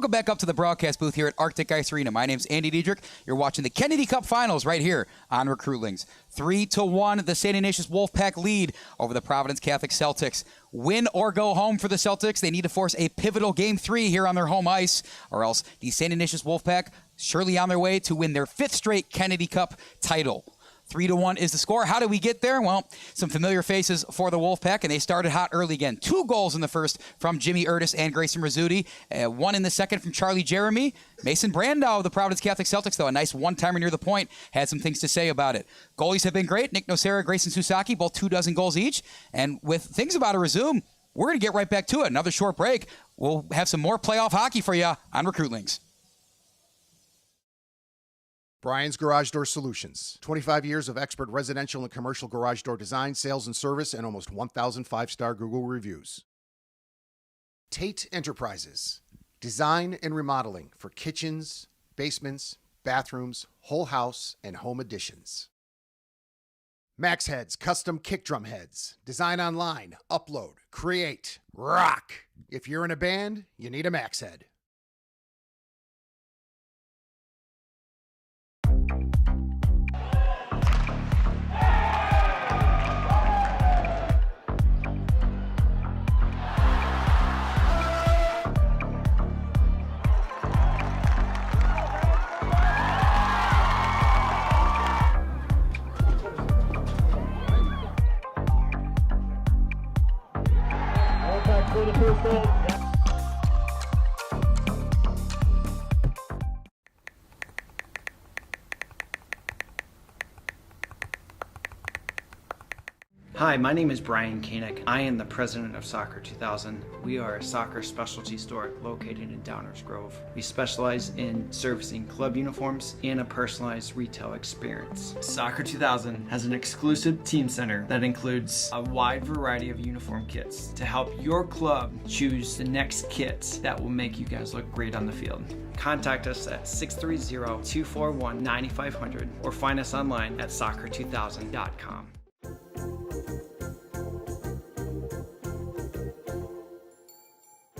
Speaker 1: Welcome back up to the broadcast booth here at Arctic Ice Arena. My name's Andy Diedrich. You're watching the Kennedy Cup Finals right here on Recruitlings. 3-1, the St. Ignatius Wolfpack lead over the Providence Catholic Celtics. Win or go home for the Celtics. They need to force a pivotal Game 3 here on their home ice, or else the St. Ignatius Wolfpack surely on their way to win their 5th straight Kennedy Cup title. 3-1 is the score. How did we get there? Well, some familiar faces for the Wolfpack, and they started hot early again. 2 goals in the first from Jimmy Urtis and Grayson Rizzuti. 1 in the second from Charlie Gerami. Mason Brandow of the Providence Catholic Celtics, though, a nice one-timer near the point, had some things to say about it. Goalies have been great. Nick Nocera, Grayson Susaki, both 24 goals each. And with things about to resume, we're going to get right back to it. Another short break. We'll have some more playoff hockey for you on Recruitlings.
Speaker 17: Brian's Garage Door Solutions. 25 years of expert residential and commercial garage door design, sales, and service, and almost 1,000 5-star Google reviews. Tate Enterprises. Design and remodeling for kitchens, basements, bathrooms, whole house, and home additions. Max Heads Custom Kick Drum Heads. Design online, upload, create, rock. If you're in a band, you need a Max Head.
Speaker 18: Hi, my name is Brian Koenig. I am the president of Soccer 2000. We are a soccer specialty store located in Downers Grove. We specialize in servicing club uniforms and a personalized retail experience. Soccer 2000 has an exclusive team center that includes a wide variety of uniform kits to help your club choose the next kits that will make you guys look great on the field. Contact us at 630-241-9500 or find us online at soccer2000.com.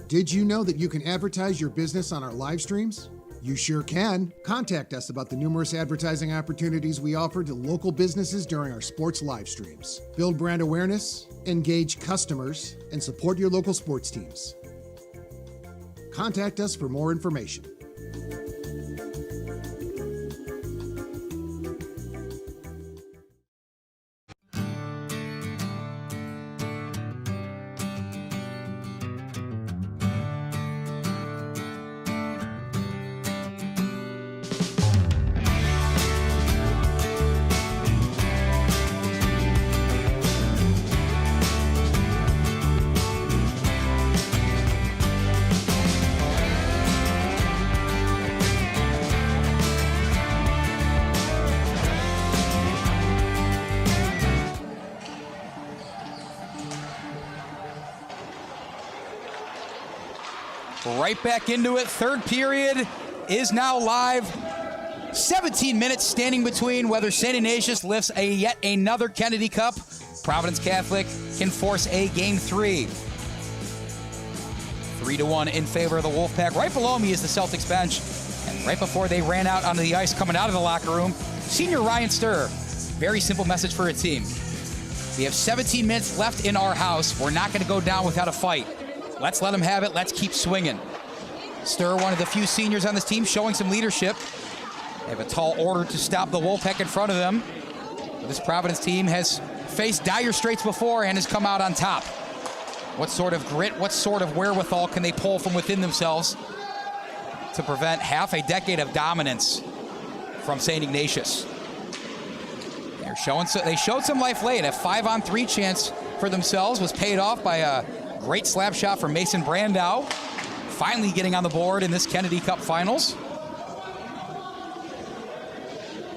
Speaker 19: Did you know that you can advertise your business on our live streams? You sure can. Contact us about the numerous advertising opportunities we offer to local businesses during our sports live streams. Build brand awareness, engage customers, and support your local sports teams. Contact us for more information.
Speaker 1: Right back into it. Third period is now live. 17 minutes standing between whether St. Ignatius lifts yet another Kennedy Cup. Providence Catholic can force a Game 3. 3-1 in favor of the Wolfpack. Right below me is the Celtics bench. And right before they ran out onto the ice, coming out of the locker room, senior Ryan Sturr. Very simple message for a team. We have 17 minutes left in our house. We're not going to go down without a fight. Let's let them have it. Let's keep swinging. Sturr, one of the few seniors on this team, showing some leadership. They have a tall order to stop the Wolfpack in front of them. This Providence team has faced dire straits before and has come out on top. What sort of grit, what sort of wherewithal can they pull from within themselves to prevent half a decade of dominance from St. Ignatius? They showed some life late. A 5-on-3 chance for themselves was paid off by a great slap shot from Mason Brandow, finally getting on the board in this Kennedy Cup Finals.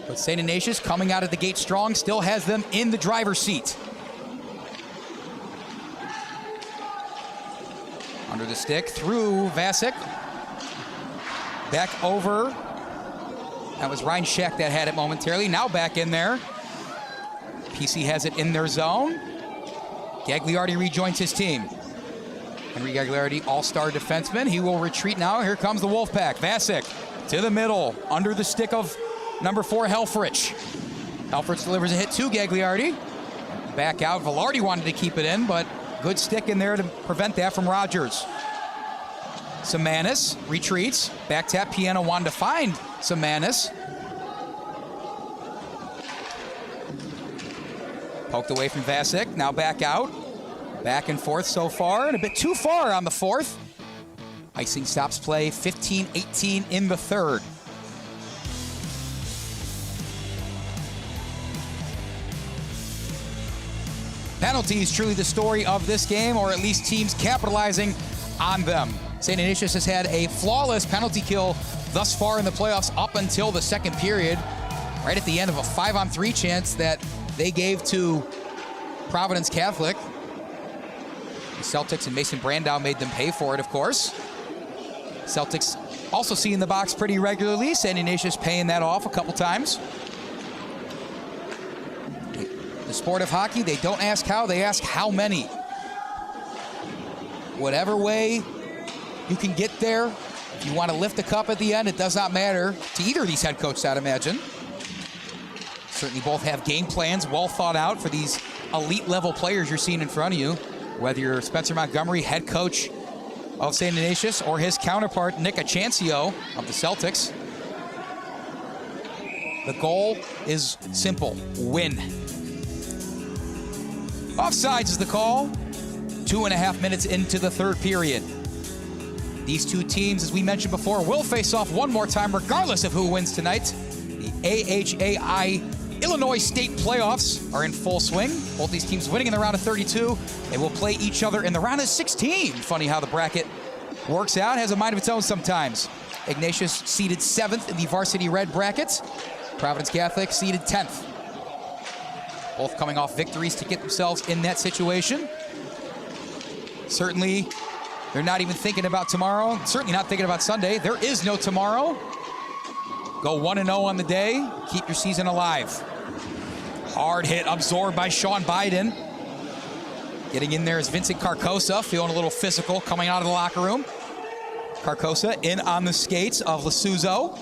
Speaker 1: But St. Ignatius, coming out of the gate strong, still has them in the driver's seat. Under the stick, through Vacek. Back over. That was Ryan Scheck that had it momentarily. Now back in there. PC has it in their zone. Gagliardi rejoins his team. Henry Gagliardi D, all-star defenseman. He will retreat now. Here comes the Wolfpack. Vacek to the middle, under the stick of number 4, Helfrich. Helfrich delivers a hit to Gagliardi. Back out. Velarde wanted to keep it in, but good stick in there to prevent that from Rogers. Samanis retreats. Back tap. Pienta wanted to find Samanis. Poked away from Vacek. Now back out. Back and forth so far, and a bit too far on the fourth. Icing stops play, 15-18 in the third. Penalties, truly the story of this game, or at least teams capitalizing on them. St. Ignatius has had a flawless penalty kill thus far in the playoffs up until the second period, right at the end of a 5-on-3 chance that they gave to Providence Catholic. The Celtics and Mason Brandow made them pay for it, of course. Celtics also see in the box pretty regularly. St. Ignatius paying that off a couple times. The sport of hockey, they don't ask how, they ask how many. Whatever way you can get there, if you want to lift the cup at the end, it does not matter to either of these head coaches, I'd imagine. Certainly both have game plans well thought out for these elite level players you're seeing in front of you. Whether you're Spencer Montgomery, head coach of St. Ignatius, or his counterpart, Nick Achancio of the Celtics. The goal is simple: win. Offsides is the call. 2.5 minutes into the third period. These two teams, as we mentioned before, will face off one more time regardless of who wins tonight. The AHAI Illinois State playoffs are in full swing. Both these teams winning in the round of 32. They will play each other in the round of 16. Funny how the bracket works out. Has a mind of its own sometimes. Ignatius seeded 7th in the varsity red bracket. Providence Catholic seeded 10th. Both coming off victories to get themselves in that situation. Certainly, they're not even thinking about tomorrow. Certainly not thinking about Sunday. There is no tomorrow. Go 1-0 on the day. Keep your season alive. Hard hit absorbed by Sean Biden. Getting in there is Vincent Carcosa, feeling a little physical coming out of the locker room. Carcosa in on the skates of Lissuzzo.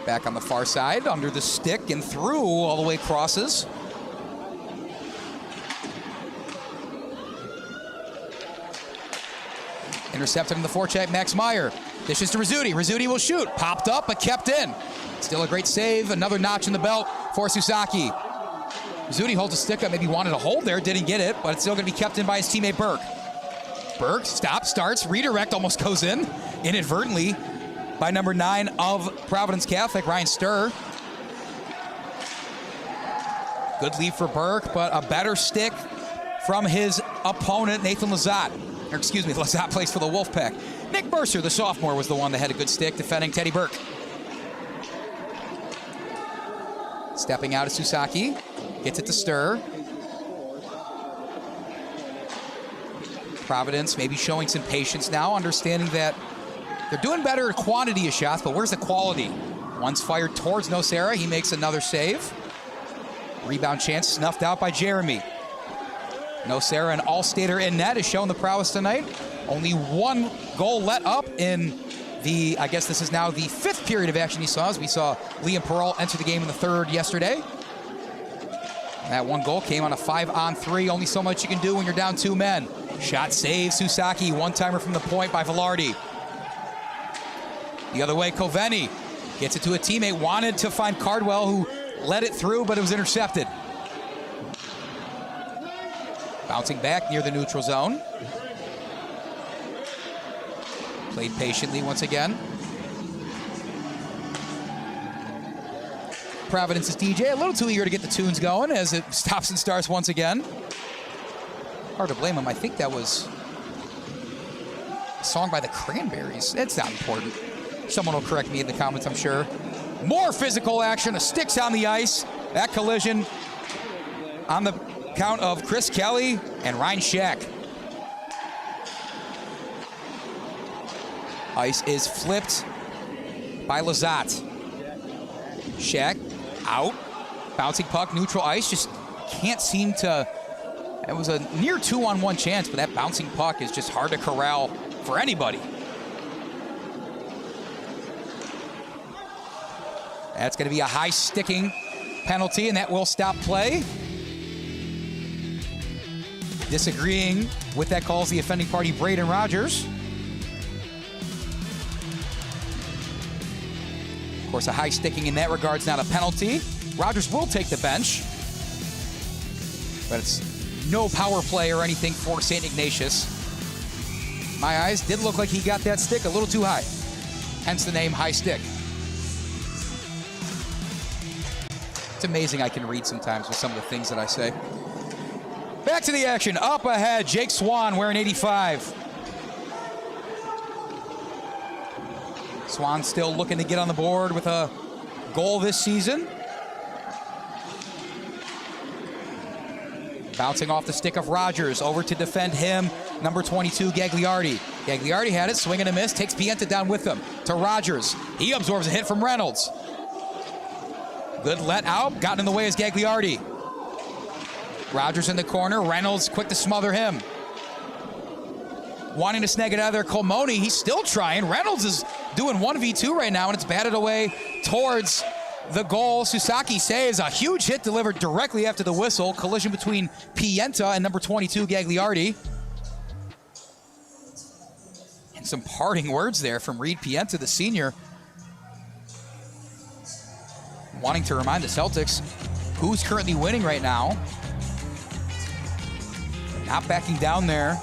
Speaker 1: Back on the far side, under the stick and through, all the way crosses. Intercepted in the forecheck, Max Meyer. Dishes to Rizzuti. Rizzuti will shoot. Popped up, but kept in. Still a great save. Another notch in the belt for Susaki. Rizzuti holds a stick up. Maybe wanted to hold there. Didn't get it, but it's still going to be kept in by his teammate Burke. Burke stops, starts, redirect, almost goes in inadvertently by number 9 of Providence Catholic, Ryan Sturr. Good lead for Burke, but a better stick from his opponent, Nathan Lezotte. Or excuse me, Lezotte plays for the Wolfpack. Nick Mercer, the sophomore, was the one that had a good stick defending Teddy Burke. Stepping out of Susaki, gets it to Sturr. Providence maybe showing some patience now, understanding that they're doing better at quantity of shots, but where's the quality? One's fired towards Nocera. He makes another save. Rebound chance snuffed out by Gerami. Nocera, an all-stater in net, has shown the prowess tonight. Only one goal let up in the, I guess this is now the 5th period of action he saw, as we saw Liam Perreault enter the game in the 3rd yesterday. That one goal came on a 5-on-3. Only so much you can do when you're down 2 men. Shot saved, Susaki, one-timer from the point by Velarde. The other way, Coveni gets it to a teammate, wanted to find Cardwell, who let it through, but it was intercepted. Bouncing back near the neutral zone. Played patiently once again. Providence's DJ, a little too eager to get the tunes going as it stops and starts once again. Hard to blame him. I think that was a song by the Cranberries. It's not important. Someone will correct me in the comments, I'm sure. More physical action. A stick's on the ice. That collision on the count of Chris Kelley and Ryan Shack. Ice is flipped by Lizotte. Shack out. Bouncing puck, neutral ice. Just can't seem to, it was a near 2-on-1 chance, but that bouncing puck is just hard to corral for anybody. That's going to be a high sticking penalty, and that will stop play. Disagreeing with that call is the offending party, Braden Rogers. Of course, a high sticking in that regard is not a penalty. Rogers will take the bench, but it's no power play or anything for St. Ignatius. My eyes did look like he got that stick a little too high, hence the name high stick. It's amazing I can read sometimes with some of the things that I say. Back to the action, up ahead, Jake Swan wearing 85. Swan still looking to get on the board with a goal this season. Bouncing off the stick of Rogers, over to defend him, number 22, Gagliardi. Gagliardi had it, swing and a miss, takes Pienta down with him. To Rogers, he absorbs a hit from Reynolds. Good let out, gotten in the way is Gagliardi. Rogers in the corner, Reynolds quick to smother him. Wanting to snag it out of there, Colmone, he's still trying. Reynolds is doing 1v2 right now, and it's batted away towards the goal. Susaki saves a huge hit delivered directly after the whistle. Collision between Pienta and number 22, Gagliardi. And some parting words there from Reid Pienta, the senior. Wanting to remind the Celtics who's currently winning right now. Not backing down there.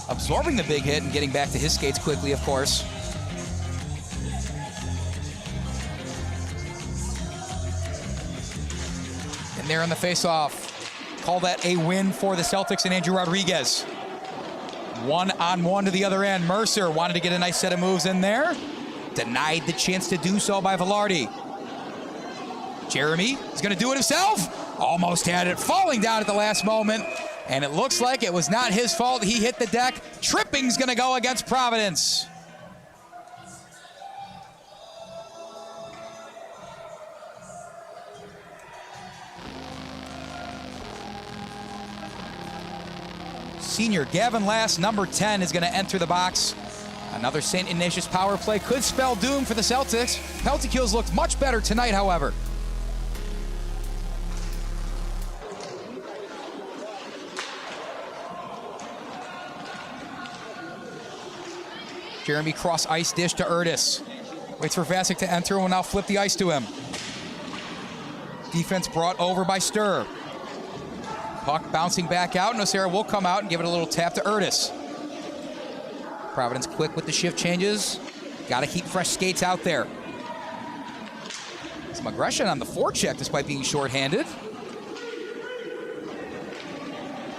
Speaker 1: Absorbing the big hit and getting back to his skates quickly, of course. And there in the face-off. Call that a win for the Celtics and Andrew Rodriguez. 1-on-1 to the other end. Mercer wanted to get a nice set of moves in there. Denied the chance to do so by Velarde. Gerami is going to do it himself. Almost had it, falling down at the last moment. And it looks like it was not his fault. He hit the deck. Tripping's going to go against Providence. Senior Gavin Lass, number 10, is going to enter the box. Another St. Ignatius power play could spell doom for the Celtics. Penalty kills looked much better tonight, however. Gerami cross ice dish to Urtis. Waits for Vacek to enter and will now flip the ice to him. Defense brought over by Sturr. Puck bouncing back out. Nocera will come out and give it a little tap to Urtis. Providence quick with the shift changes. Got to keep fresh skates out there. Some aggression on the forecheck despite being shorthanded.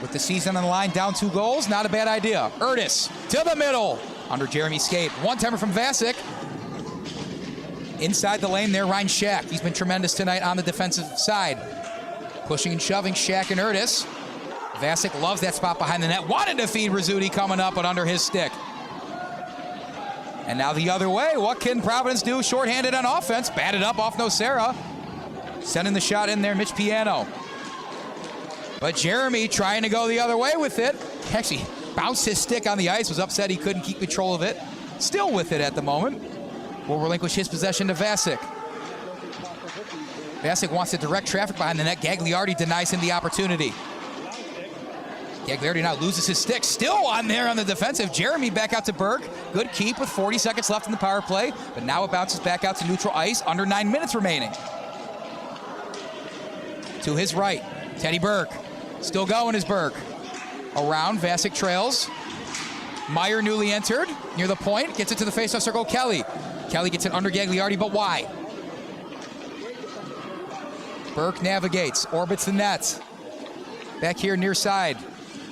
Speaker 1: With the season on the line, down 2 goals, not a bad idea. Urtis to the middle. Under Jeremy's skate. One-timer from Vacek. Inside the lane there, Ryan Shack. He's been tremendous tonight on the defensive side. Pushing and shoving Shack and Urtis. Vacek loves that spot behind the net. Wanted to feed Rizzuti coming up, but under his stick. And now the other way. What can Providence do? Shorthanded on offense. Batted up off Nocera. Sending the shot in there, Mitch Piano. But Gerami trying to go the other way with it. Actually bounced his stick on the ice, was upset he couldn't keep control of it. Still with it at the moment. Will relinquish his possession to Vacek. Vacek wants to direct traffic behind the net. Gagliardi denies him the opportunity. Gagliardi now loses his stick. Still on there on the defensive. Gerami back out to Burke. Good keep with 40 seconds left in the power play. But now it bounces back out to neutral ice. Under 9 minutes remaining. To his right, Teddy Burke. Still going is Burke. Around, Vacek trails. Meyer newly entered, near the point, gets it to the faceoff circle, Kelley. Kelley gets it under Gagliardi, but why? Burke navigates, orbits the net. Back here near side.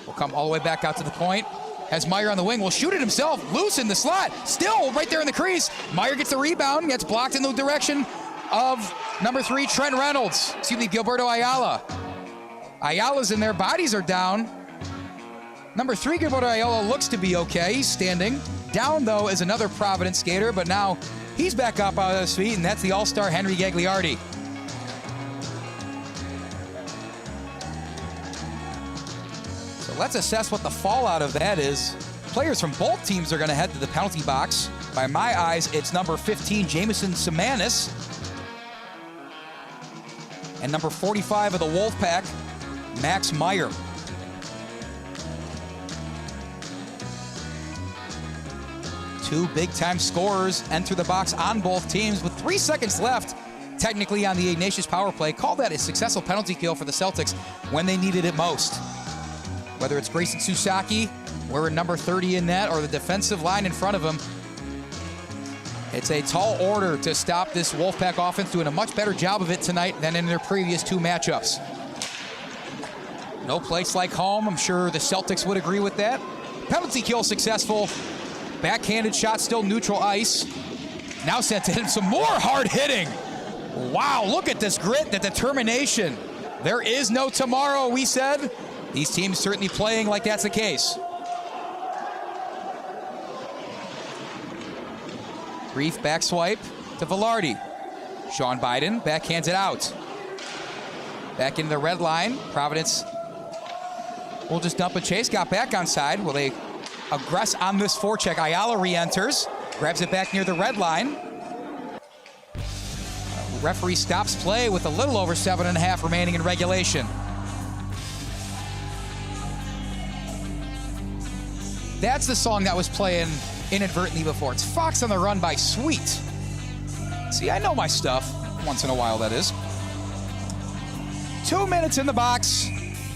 Speaker 1: Will come all the way back out to the point. Has Meyer on the wing, will shoot it himself, loose in the slot. Still right there in the crease. Meyer gets the rebound, gets blocked in the direction of number 3, Trent Reynolds. Excuse me, Gilberto Ayala. Ayala's in there, bodies are down. Number 3, Gilberto Ayala looks to be okay. He's standing. Down, though, is another Providence skater, but now he's back up out of his feet, and that's the all-star Henry Gagliardi. let's assess what the fallout of that is. Players from both teams are going to head to the penalty box. By my eyes, it's number 15, Jamison Samanis, and number 45 of the Wolfpack, Max Meyer. Two big-time scorers enter the box on both teams with 3 seconds left, technically on the Ignatius power play. Call that a successful penalty kill for the Celtics when they needed it most. Whether it's Grayson Rizzuti, wearing number 30 in net, or the defensive line in front of him, it's a tall order to stop this Wolfpack offense, doing a much better job of it tonight than in their previous two matchups. No place like home. I'm sure the Celtics would agree with that. Penalty kill successful. Backhanded shot, still neutral ice. Now sent to him some more hard hitting. Wow, look at this grit, the determination. There is no tomorrow, we said. These teams certainly playing like that's the case. Brief back swipe to Velarde. Sean Biden backhands it out. Back into the red line. Providence will just dump a chase. Got back on side. Will they aggress on this forecheck? Ayala re-enters. Grabs it back near the red line. Referee stops play with a little over 7.5 remaining in regulation. That's the song that was playing inadvertently before. It's Fox on the Run by Sweet. See, I know my stuff. Once in a while, that is. 2 minutes in the box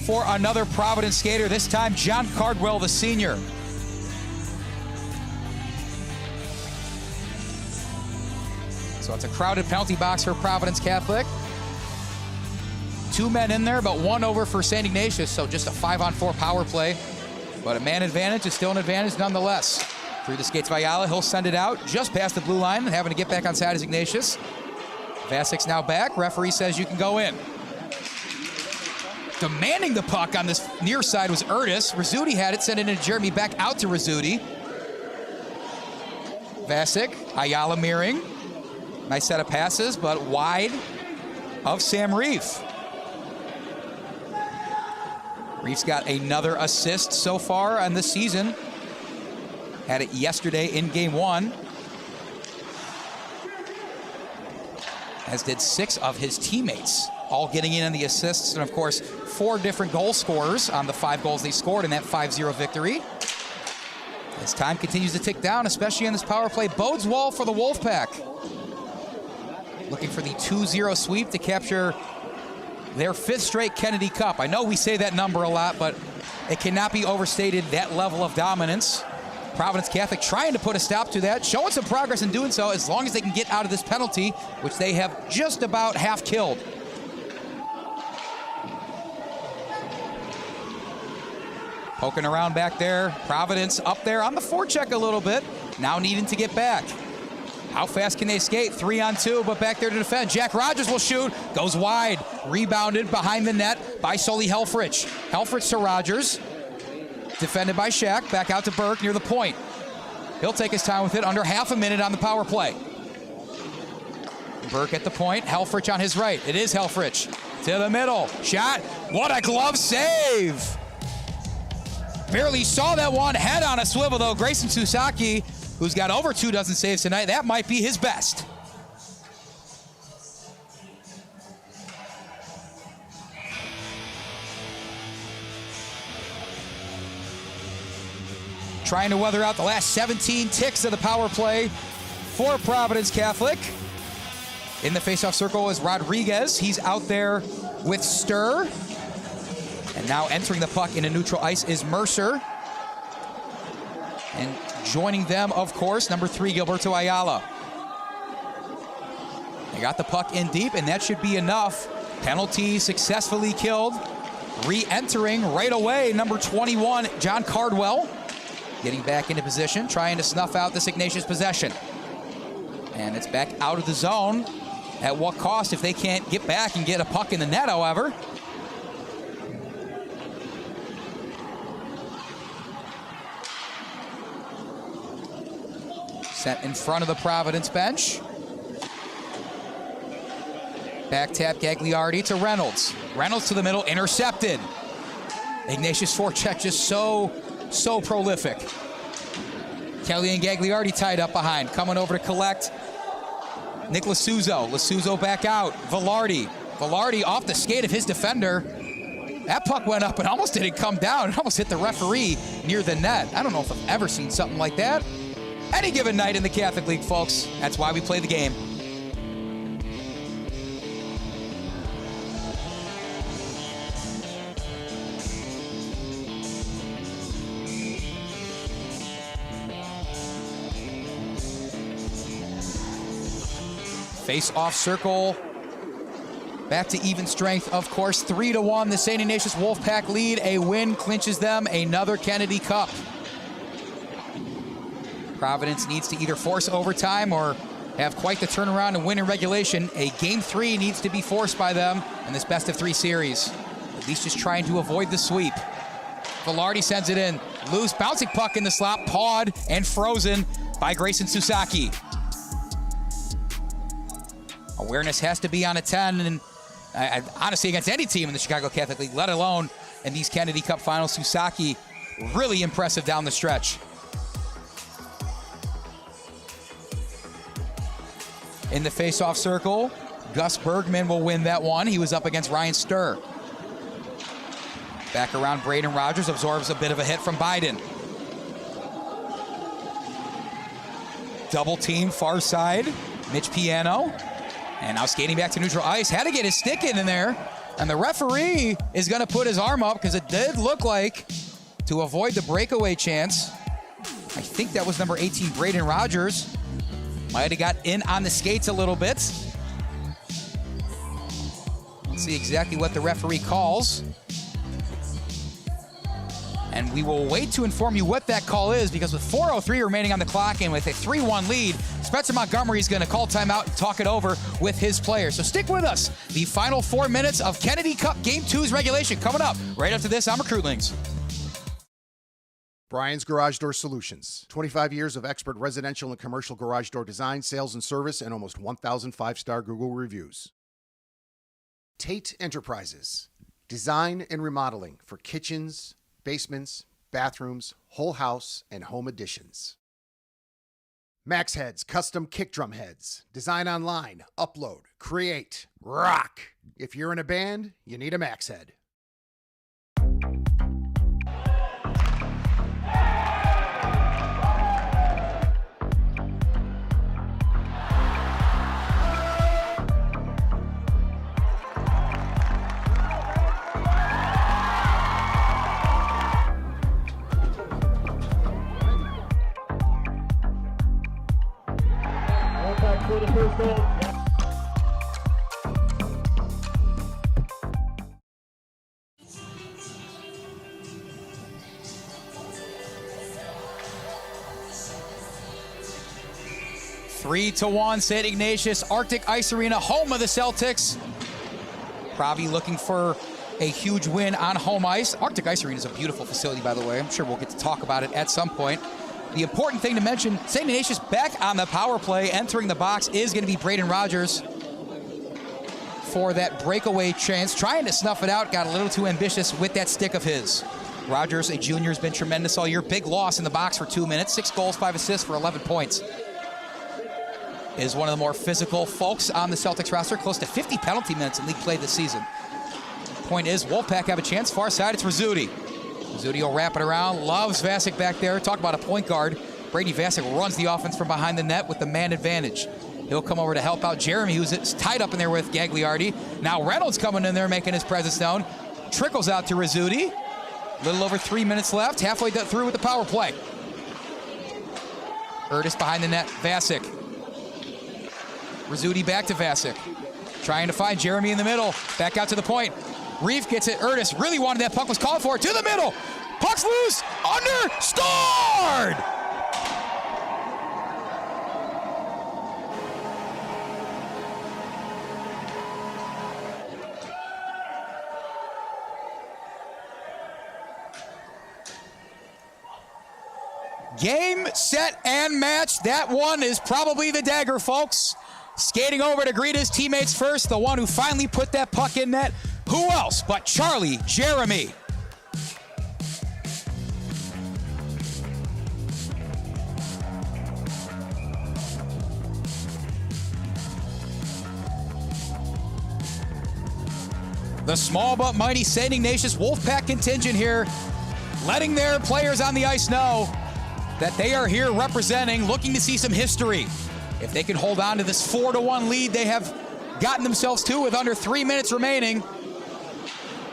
Speaker 1: for another Providence skater. This time, John Cardwell, the senior. So it's a crowded penalty box for Providence Catholic. 2 men in there, but 1 over for St. Ignatius, so just a 5-on-4 power play. But a man advantage is still an advantage nonetheless. Through the skates of Ayala, he'll send it out just past the blue line, and having to get back on side is Ignatius. Vacek's now back. Referee says you can go in. Demanding the puck on this near side was Urtis. Rizzuti had it, sent it into Gerami, back out to Rizzuti. Vacek, Ayala mirroring. Nice set of passes, but wide of Sam Reif. Reif's got another assist so far on this season. Had it yesterday in game 1. As did 6 of his teammates, all getting in on the assists. And of course, 4 different goal scorers on the 5 goals they scored in that 5-0 victory. As time continues to tick down, especially on this power play, bodes well for the Wolfpack. Looking for the 2-0 sweep to capture their 5th straight Kennedy Cup. I know we say that number a lot, but it cannot be overstated, that level of dominance. Providence Catholic trying to put a stop to that, showing some progress in doing so as long as they can get out of this penalty, which they have just about half killed. Poking around back there. Providence up there on the forecheck a little bit, now needing to get back. How fast can they skate? 3-on-2, but back there to defend. Jack Rogers will shoot, goes wide. Rebounded behind the net by Sully Helfrich. Helfrich to Rogers. Defended by Shaq, back out to Burke near the point. He'll take his time with it, under half a minute on the power play. Burke at the point, Helfrich on his right. It is Helfrich. To the middle, shot. What a glove save! Barely saw that one, head on a swivel though. Grayson Rizzuti, who's got over 2 dozen saves tonight, that might be his best. Trying to weather out the last 17 ticks of the power play for Providence Catholic. In the faceoff circle is Rodriguez. He's out there with Stir. And now entering the puck into neutral ice is Mercer. And joining them, of course, number 3, Gilberto Ayala. They got the puck in deep, and that should be enough. Penalty successfully killed. Re-entering right away, number 21, John Cardwell. Getting back into position, trying to snuff out this Ignatius possession. And it's back out of the zone. At what cost if they can't get back and get a puck in the net, however. Set in front of the Providence bench. Back tap Gagliardi to Reynolds. Reynolds to the middle, intercepted. Ignatius forecheck just so prolific. Kelley and Gagliardi tied up behind. Coming over to collect. Nic Lissuzzo. Lissuzzo back out. Velarde. Velarde off the skate of his defender. That puck went up and almost didn't come down. It almost hit the referee near the net. I don't know if I've ever seen something like that. Any given night in the Catholic League, folks. That's why we play the game. Face-off circle. Back to even strength, of course. 3-1, the St. Ignatius Wolfpack lead. A win clinches them another Kennedy Cup. Providence needs to either force overtime or have quite the turnaround and win in regulation. A Game 3 needs to be forced by them in this best-of-3 series. At least just trying to avoid the sweep. Velarde sends it in. Loose, bouncing puck in the slot, pawed and frozen by Grayson Rizzuti. Awareness has to be on a 10, and honestly, against any team in the Chicago Catholic League, let alone in these Kennedy Cup finals, Rizzuti really impressive down the stretch. In the face-off circle, Gus Bergmann will win that one. He was up against Ryan Sturr. Back around, Braden Rogers absorbs a bit of a hit from Biden. Double team, far side, Mitch Piano. And now skating back to neutral ice, had to get his stick in there. And the referee is gonna put his arm up because it did look like, to avoid the breakaway chance, I think that was number 18, Braden Rogers. Might have got in on the skates a little bit. Let's see exactly what the referee calls. And we will wait to inform you what that call is, because with 4:03 remaining on the clock and with a 3-1 lead, Spencer Montgomery is going to call timeout and talk it over with his players. So stick with us. The final 4 minutes of Kennedy Cup Game 2's regulation coming up right after this on Recruitlings.
Speaker 17: Brian's Garage Door Solutions. 25 years of expert residential and commercial garage door design, sales, and service, and almost 1,000 five-star Google reviews. Tate Enterprises. Design and remodeling for kitchens, basements, bathrooms, whole house, and home additions. Max Heads Custom Kick Drum Heads. Design online, upload, create, rock. If you're in a band, you need a Max Head.
Speaker 20: For the first goal.
Speaker 1: 3-1, St. Ignatius, Arctic Ice Arena, home of the Celtics. Provi looking for a huge win on home ice. Arctic Ice Arena is a beautiful facility, by the way. I'm sure we'll get to talk about it at some point. The important thing to mention, St. Ignatius back on the power play. Entering the box is going to be Braden Rogers for that breakaway chance. Trying to snuff it out, got a little too ambitious with that stick of his. Rogers, a junior, has been tremendous all year. Big loss in the box for 2 minutes. 6 goals, 5 assists for 11 points. Is one of the more physical folks on the Celtics roster. Close to 50 penalty minutes in league play this season. Point is, Wolfpack have a chance. Far side, it's Rizzuti. Rizzuti will wrap it around. Loves Vacek back there. Talk about a point guard. Brady Vacek runs the offense from behind the net with the man advantage. He'll come over to help out Gerami, who's tied up in there with Gagliardi. Now Reynolds coming in there, making his presence known. Trickles out to Rizzuti. A little over 3 minutes left. Halfway through with the power play. Urtis behind the net. Vacek. Rizzuti back to Vacek. Trying to find Gerami in the middle. Back out to the point. Reif gets it. Urtis really wanted that puck. Was called for. To the middle. Puck's loose. Under. Scored! Game, set, and match. That one is probably the dagger, folks. Skating over to greet his teammates first, the one who finally put that puck in net. Who else but Charlie Gerami? The small but mighty St. Ignatius Wolfpack contingent here, letting their players on the ice know that they are here representing, looking to see some history. If they can hold on to this 4-1 lead they have gotten themselves to with under 3 minutes remaining,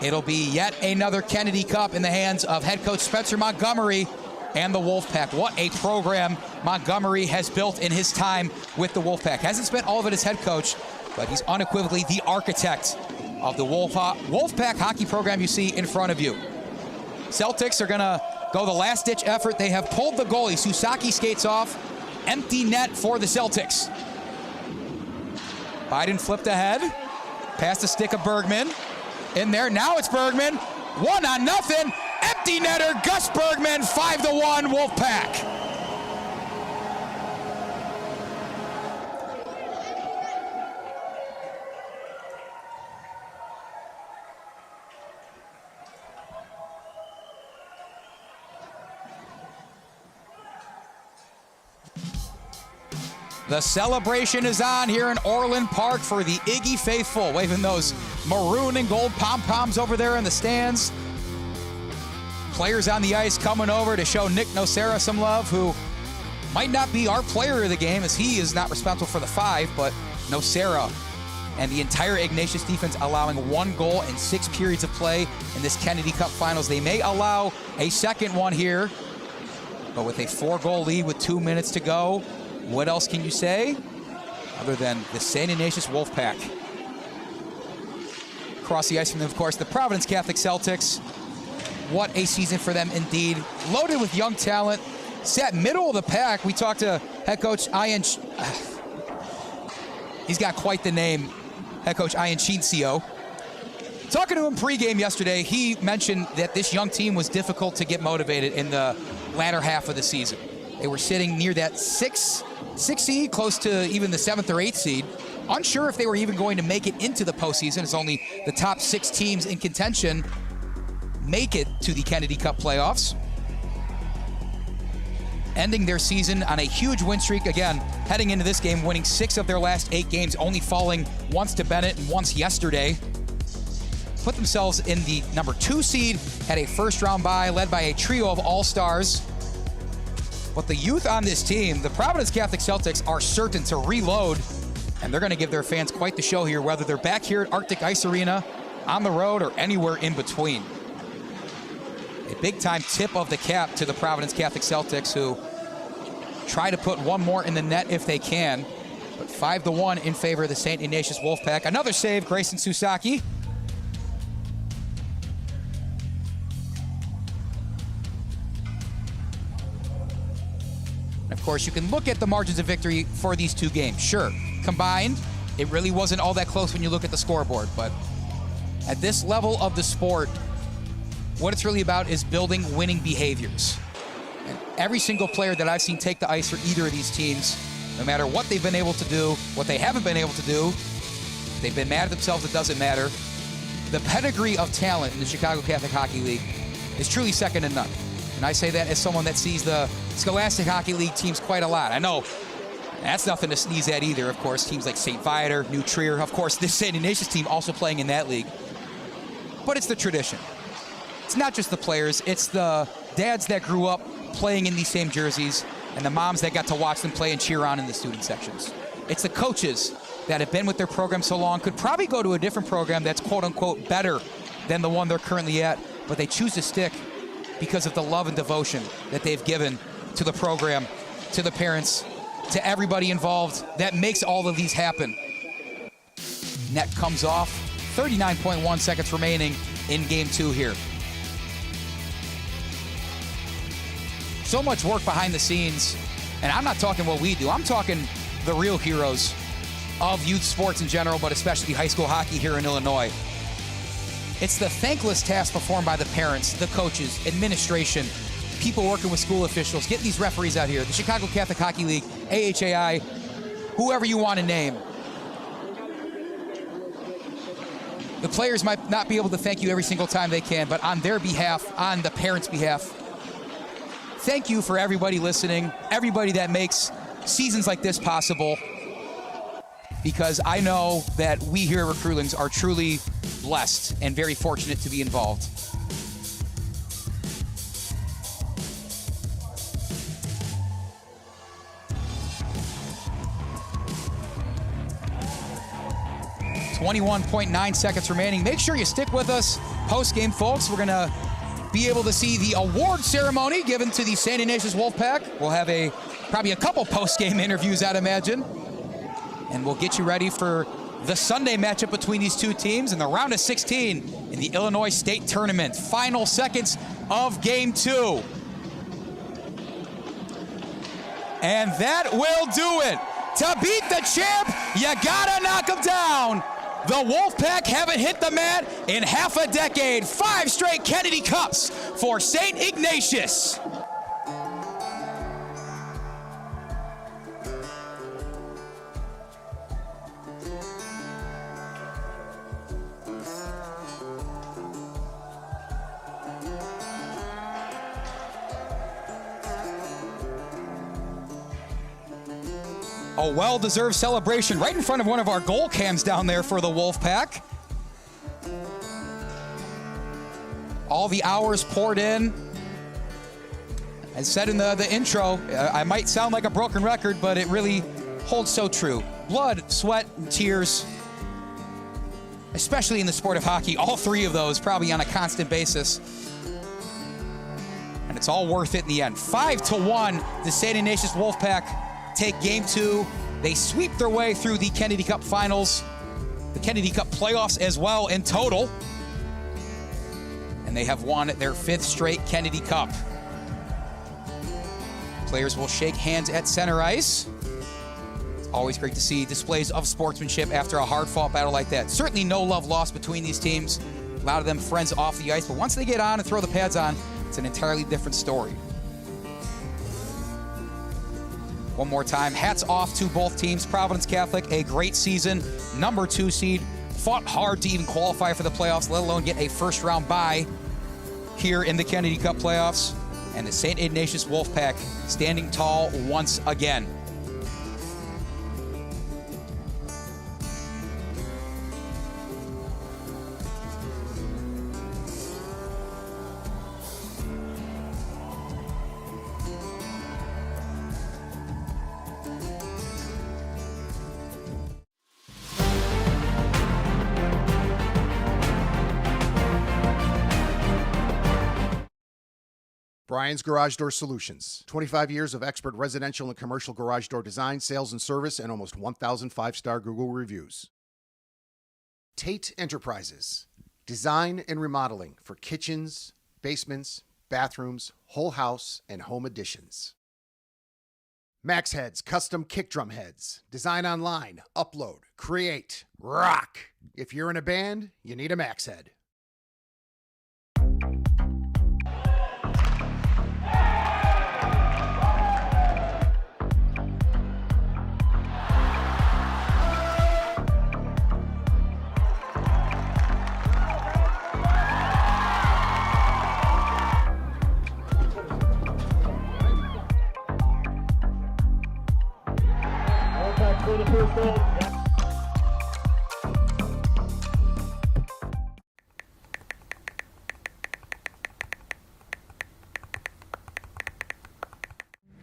Speaker 1: it'll be yet another Kennedy Cup in the hands of head coach Spencer Montgomery and the Wolfpack. What a program Montgomery has built in his time with the Wolfpack. Hasn't spent all of it as head coach, but he's unequivocally the architect of the Wolfpack hockey program you see in front of you. Celtics are gonna go the last-ditch effort. They have pulled the goalie. Susaki skates off. Empty net for the Celtics. Biden flipped ahead. Past the stick of Bergman. In there, now it's Bergman. 1-0. Empty netter, Gus Bergmann, 5-1 Wolfpack. The celebration is on here in Orland Park for the Iggy faithful, waving those maroon and gold pom-poms over there in the stands. Players on the ice coming over to show Nick Nocera some love, who might not be our player of the game as he is not responsible for the 5, but Nocera and the entire Ignatius defense allowing 1 goal in 6 periods of play in this Kennedy Cup Finals. They may allow a second one here, but with a 4-goal lead with 2 minutes to go, what else can you say other than the St. Ignatius Wolfpack? Across the ice from them, of course, the Providence Catholic Celtics. What a season for them indeed. Loaded with young talent. Sat middle of the pack. We talked to head coach Ian. He's got quite the name, head coach Ian Chincio. Talking to him pregame yesterday, he mentioned that this young team was difficult to get motivated in the latter half of the season. They were sitting near that 6 seed, close to even the 7th or 8th seed. Unsure if they were even going to make it into the postseason. It's only the top 6 teams in contention make it to the Kennedy Cup playoffs. Ending their season on a huge win streak. Again, heading into this game, winning 6 of their last 8 games, only falling once to Bennett and once yesterday. Put themselves in the number 2 seed, had a first-round bye led by a trio of all-stars. But the youth on this team, the Providence Catholic Celtics, are certain to reload, and they're going to give their fans quite the show here, whether they're back here at Arctic Ice Arena, on the road, or anywhere in between. A big-time tip of the cap to the Providence Catholic Celtics, who try to put one more in the net if they can, but 5-1 in favor of the St. Ignatius Wolfpack. Another save, Grayson Susaki. Of course, you can look at the margins of victory for these 2 games. Sure, combined, it really wasn't all that close when you look at the scoreboard, but at this level of the sport, what it's really about is building winning behaviors. And every single player that I've seen take the ice for either of these teams, no matter what they've been able to do, what they haven't been able to do, they've been mad at themselves, it doesn't matter. The pedigree of talent in the Chicago Catholic Hockey League is truly second to none. And I say that as someone that sees the Scholastic Hockey League teams quite a lot. I know that's nothing to sneeze at either, of course. Teams like St. Viator, New Trier, of course, this St. Ignatius team also playing in that league. But it's the tradition. It's not just the players, it's the dads that grew up playing in these same jerseys and the moms that got to watch them play and cheer on in the student sections. It's the coaches that have been with their program so long, could probably go to a different program that's quote-unquote better than the one they're currently at, but they choose to stick because of the love and devotion that they've given to the program, to the parents, to everybody involved that makes all of these happen. Net comes off, 39.1 seconds remaining in game 2 here. So much work behind the scenes, and I'm not talking what we do, I'm talking the real heroes of youth sports in general, but especially high school hockey here in Illinois. It's the thankless task performed by the parents, the coaches, administration, people working with school officials, getting these referees out here, the Chicago Catholic Hockey League, AHAI, whoever you want to name. The players might not be able to thank you every single time they can, but on their behalf, on the parents' behalf, thank you for everybody listening, everybody that makes seasons like this possible. because I know that we here at Recruitlings are truly blessed and very fortunate to be involved. .9 seconds remaining. Make sure you stick with us post-game, folks. We're going to be able to see the award ceremony given to the St. Ignatius Wolfpack. We'll have probably a couple post-game interviews, I'd imagine. And we'll get you ready for the Sunday matchup between these two teams in the round of 16 in the Illinois State Tournament. Final seconds of Game 2. And that will do it. To beat the champ, you gotta knock him down. The Wolfpack haven't hit the mat in half a decade. 5 straight Kennedy Cups for St. Ignatius. A well-deserved celebration right in front of one of our goal cams down there for the Wolfpack. All the hours poured in. As said in the intro, I might sound like a broken record, but it really holds so true. Blood, sweat, and tears, especially in the sport of hockey, all 3 of those probably on a constant basis. And it's all worth it in the end. 5-1, the St. Ignatius Wolfpack take Game 2. They sweep their way through the Kennedy Cup Finals, the Kennedy Cup playoffs as well in total. And they have won their 5th straight Kennedy Cup. Players will shake hands at center ice. It's always great to see displays of sportsmanship after a hard-fought battle like that. Certainly no love lost between these teams. A lot of them friends off the ice, but once they get on and throw the pads on, it's an entirely different story. One more time, hats off to both teams. Providence Catholic, a great season, number 2 seed, fought hard to even qualify for the playoffs, let alone get a first-round bye here in the Kennedy Cup playoffs. And the St. Ignatius Wolfpack standing tall once again.
Speaker 17: Brian's Garage Door Solutions. 25 years of expert residential and commercial garage door design, sales, and service, and almost 1,000 5-star Google reviews. Tate Enterprises. Design and remodeling for kitchens, basements, bathrooms, whole house, and home additions. Max Heads Custom Kick Drum Heads. Design online, upload, create, rock. If you're in a band, you need a Max Head.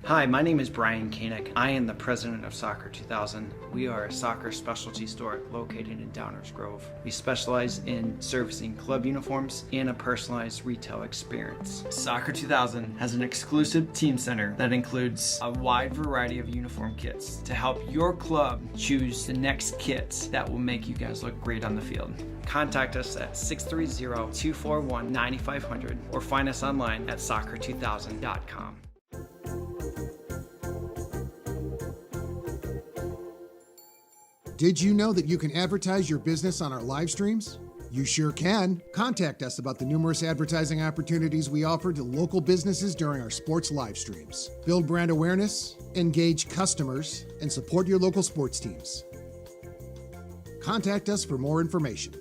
Speaker 18: Hi, my name is Brian Koenig. I am the president of Soccer 2000. We are a soccer specialty store located in Downers Grove. We specialize in servicing club uniforms and a personalized retail experience. Soccer 2000 has an exclusive team center that includes a wide variety of uniform kits to help your club choose the next kits that will make you guys look great on the field. Contact us at 630-241-9500 or find us online at soccer2000.com.
Speaker 19: Did you know that you can advertise your business on our live streams? You sure can. Contact us about the numerous advertising opportunities we offer to local businesses during our sports live streams. Build brand awareness, engage customers, and support your local sports teams. Contact us for more information.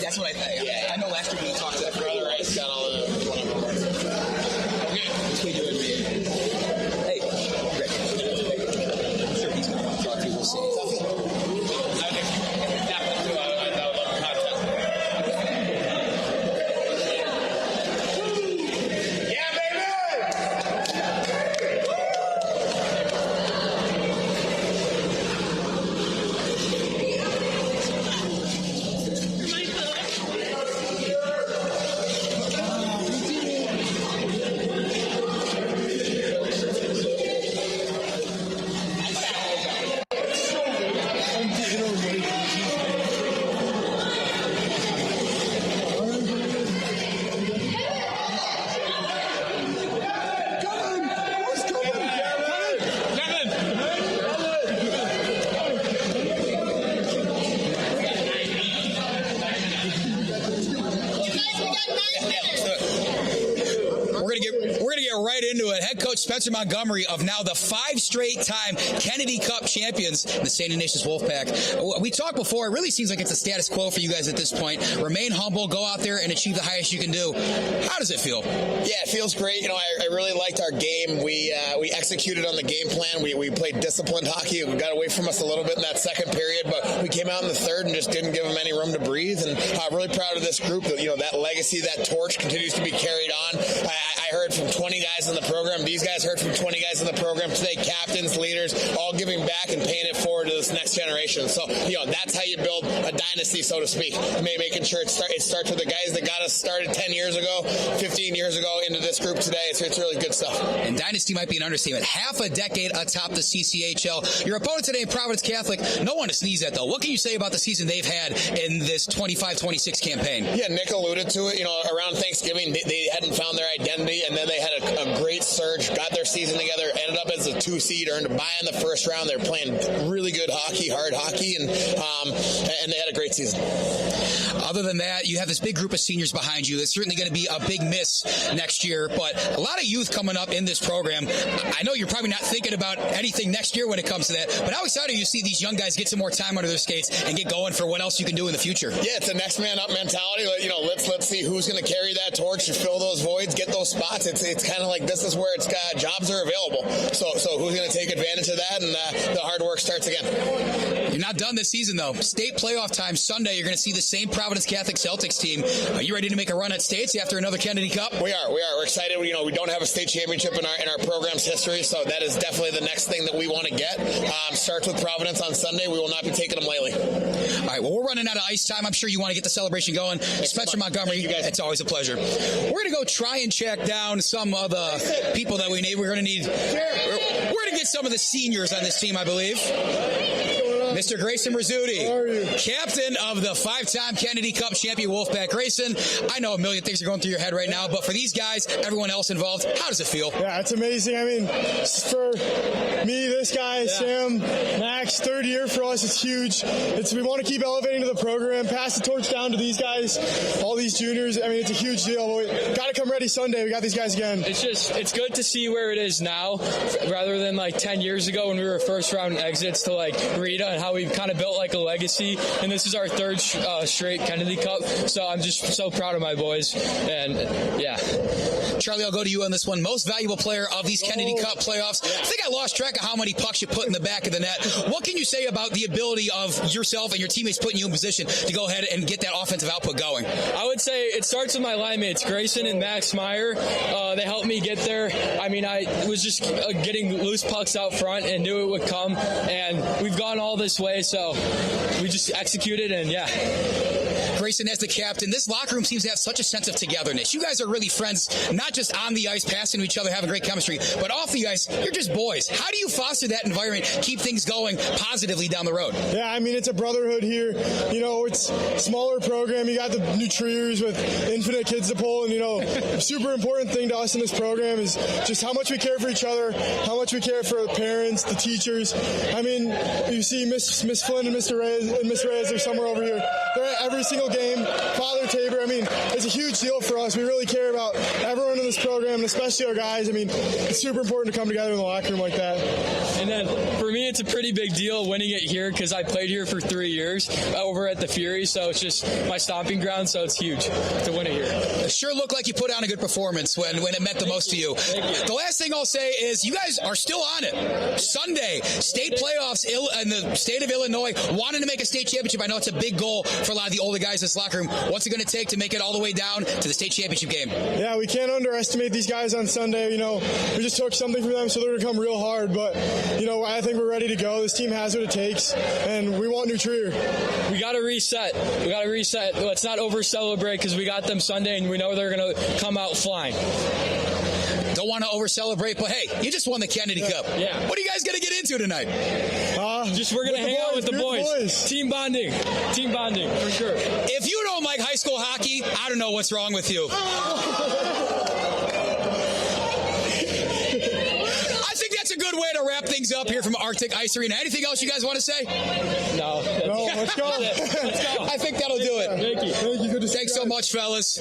Speaker 1: That's what I think. I know last year we talked to that brother.
Speaker 3: Rice got all of the whatever.
Speaker 1: Okay. What's he doing, man? Hey, Rick. I'm sure he's going to want to talk to you. We'll see.
Speaker 3: I think that one too. I love the content. Yeah, baby!
Speaker 1: We're gonna get right into it. Head coach Spencer Montgomery of now the 5 straight time Kennedy Cup champions, the St. Ignatius Wolfpack. We talked before. It really seems like it's a status quo for you guys at this point. Remain humble, go out there and achieve the highest you can do. How does it feel?
Speaker 3: Yeah, it feels great. I really liked our game. We executed on the game plan. We played disciplined hockey. We got away from us a little bit in that second period, but we came out in the third and just didn't give them any room to breathe. And I'm really proud of this group. That legacy, that torch continues to be carried on. I heard from 20 guys in the program. These guys heard from 20 guys in the program today, captains, leaders, all giving back and paying it forward to this next generation. So, that's how you build a dynasty, so to speak. Making sure it starts with the guys that got us started 10 years ago, 15 years ago into this group today. It's really good stuff.
Speaker 1: And dynasty might be an understatement. Half a decade atop the CCHL. Your opponent today, Providence Catholic, no one to sneeze at, though. What can you say about the season they've had in this 25-26 campaign?
Speaker 3: Yeah, Nick alluded to it. Around Thanksgiving, they hadn't found their identity, and then they had a great surge, got their season together, ended up as a 2 seed, earned a bye in the first round. They're playing really good hockey, hard hockey, and they had a great season.
Speaker 1: Other than that, you have this big group of seniors behind you. It's certainly going to be a big miss next year, but a lot of youth coming up in this program. I know you're probably not thinking about anything next year when it comes to that, but how excited are you to see these young guys get some more time under their skates and get going for what else you can do in the future?
Speaker 3: Yeah, it's a next man up mentality. Let's see who's going to carry that torch and fill those voids, get those spots. It's kind of like this is where jobs are available. So who's going to take advantage of that, and the hard work starts again.
Speaker 1: You're not done this season, though. State playoff time Sunday. You're going to see the same Providence Catholic Celtics team. Are you ready to make a run at states after another Kennedy Cup?
Speaker 3: We are. We're excited. We don't have a state championship in our program's history, so that is definitely the next thing that we want to get. Starts with Providence on Sunday. We will not be taking them lightly.
Speaker 1: All right. Well, we're running out of ice time. I'm sure you want to get the celebration going. Spencer Montgomery, it's always a pleasure. We're going to go try and check down some of the people that we need. We're going to get some of the seniors on this team, I believe. Mr. Grayson Rizzuti, captain of the 5-time Kennedy Cup champion Wolfpack. Grayson, I know a million things are going through your head right now, but for these guys, everyone else involved, how does it feel?
Speaker 14: Yeah, it's amazing. I mean, for me, this guy, Sam, Max, third year for us, it's huge. We want to keep elevating to the program, pass the torch down to these guys, all these juniors. I mean, it's a huge deal. But we got to come ready Sunday. We got these guys again.
Speaker 10: It's good to see where it is now, rather than like 10 years ago when we were first round exits to like Rita and how we've kind of built like a legacy. And this is our third straight Kennedy Cup. So I'm just so proud of my boys. And yeah.
Speaker 1: Charlie, I'll go to you on this one. Most valuable player of these Kennedy Cup playoffs. I think I lost track of how many pucks you put in the back of the net. What can you say about the ability of yourself and your teammates putting you in position to go ahead and get that offensive output going?
Speaker 10: I would say it starts with my line mates, Grayson and Max Meyer. They helped me get there. I mean, I was just getting loose pucks out front and knew it would come. And we've gone all this way, so we just executed, and yeah.
Speaker 1: Grayson, as the captain, this locker room seems to have such a sense of togetherness. You guys are really friends, not just on the ice, passing to each other, having great chemistry, but off the ice, you're just boys. How do you foster that environment, keep things going positively down the road?
Speaker 14: Yeah, I mean, it's a brotherhood here. You know, it's a smaller program. You got the nutriers with infinite kids to pull, and, you know, a super important thing to us in this program is just how much we care for each other, how much we care for the parents, the teachers. I mean, you see Miss Flynn and Mr. Reyes and Miss Reyes are somewhere over here. They're at every single single game. Father Tabor, I mean, it's a huge deal for us. We really care about everyone in this program, and especially our guys. I mean, it's super important to come together in the locker room like that.
Speaker 10: And then for me, it's a pretty big deal winning it here because I played here for 3 years over at the Fury, so it's just my stomping ground, so it's huge to win it here.
Speaker 1: It sure looked like you put on a good performance when it meant the most to you. The last thing I'll say is you guys are still on it. Sunday, state playoffs in the state of Illinois, wanting to make a state championship. I know it's a big goal for a lot of the older guys in this locker room. What's it going to take to make it all the way down to the state championship game?
Speaker 14: Yeah, we can't underestimate these guys on Sunday. You know, we just took something from them, so they're going to come real hard. But, you know, I think we're ready to go. This team has what it takes, and we want New Trier.
Speaker 10: We got to reset. Let's not over-celebrate because we got them Sunday, and we know they're going to come out flying.
Speaker 1: Don't want to over-celebrate, but hey, you just won the Kennedy Cup.
Speaker 10: Yeah.
Speaker 1: What are you guys going to get into tonight?
Speaker 10: We're going to hang out with the boys. Team bonding, for sure.
Speaker 1: If you don't like high school hockey, I don't know what's wrong with you. I think that's a good way to wrap things up here from Arctic Ice Arena. Anything else you guys want to say?
Speaker 10: No,
Speaker 14: let's go.
Speaker 1: I think that'll do it.
Speaker 10: Thank you.
Speaker 14: Good to see
Speaker 1: Thanks so much, fellas.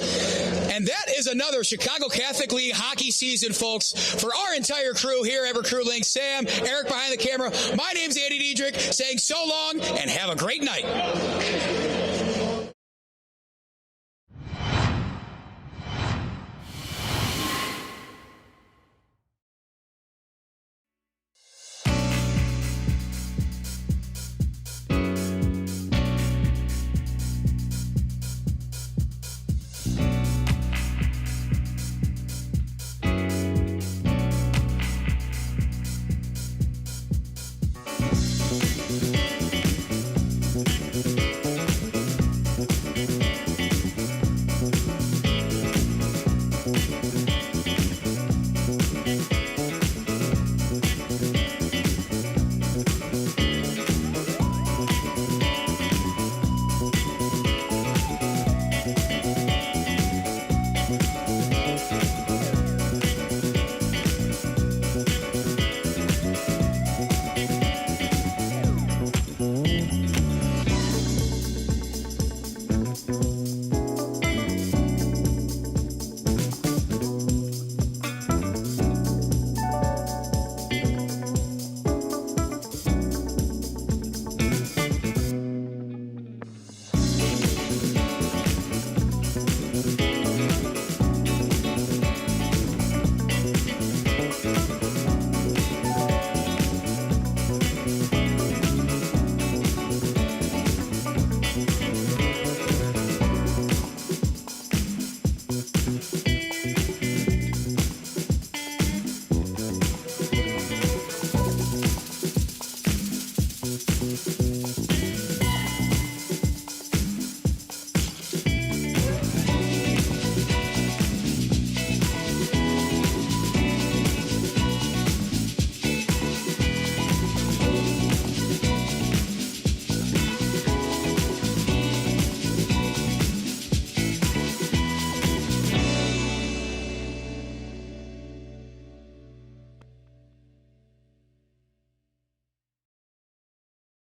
Speaker 1: And that is another Chicago Catholic League hockey season, folks. For our entire crew here at Recruit Link, Sam, Eric behind the camera, my name's Andy Diedrich, saying so long and have a great night.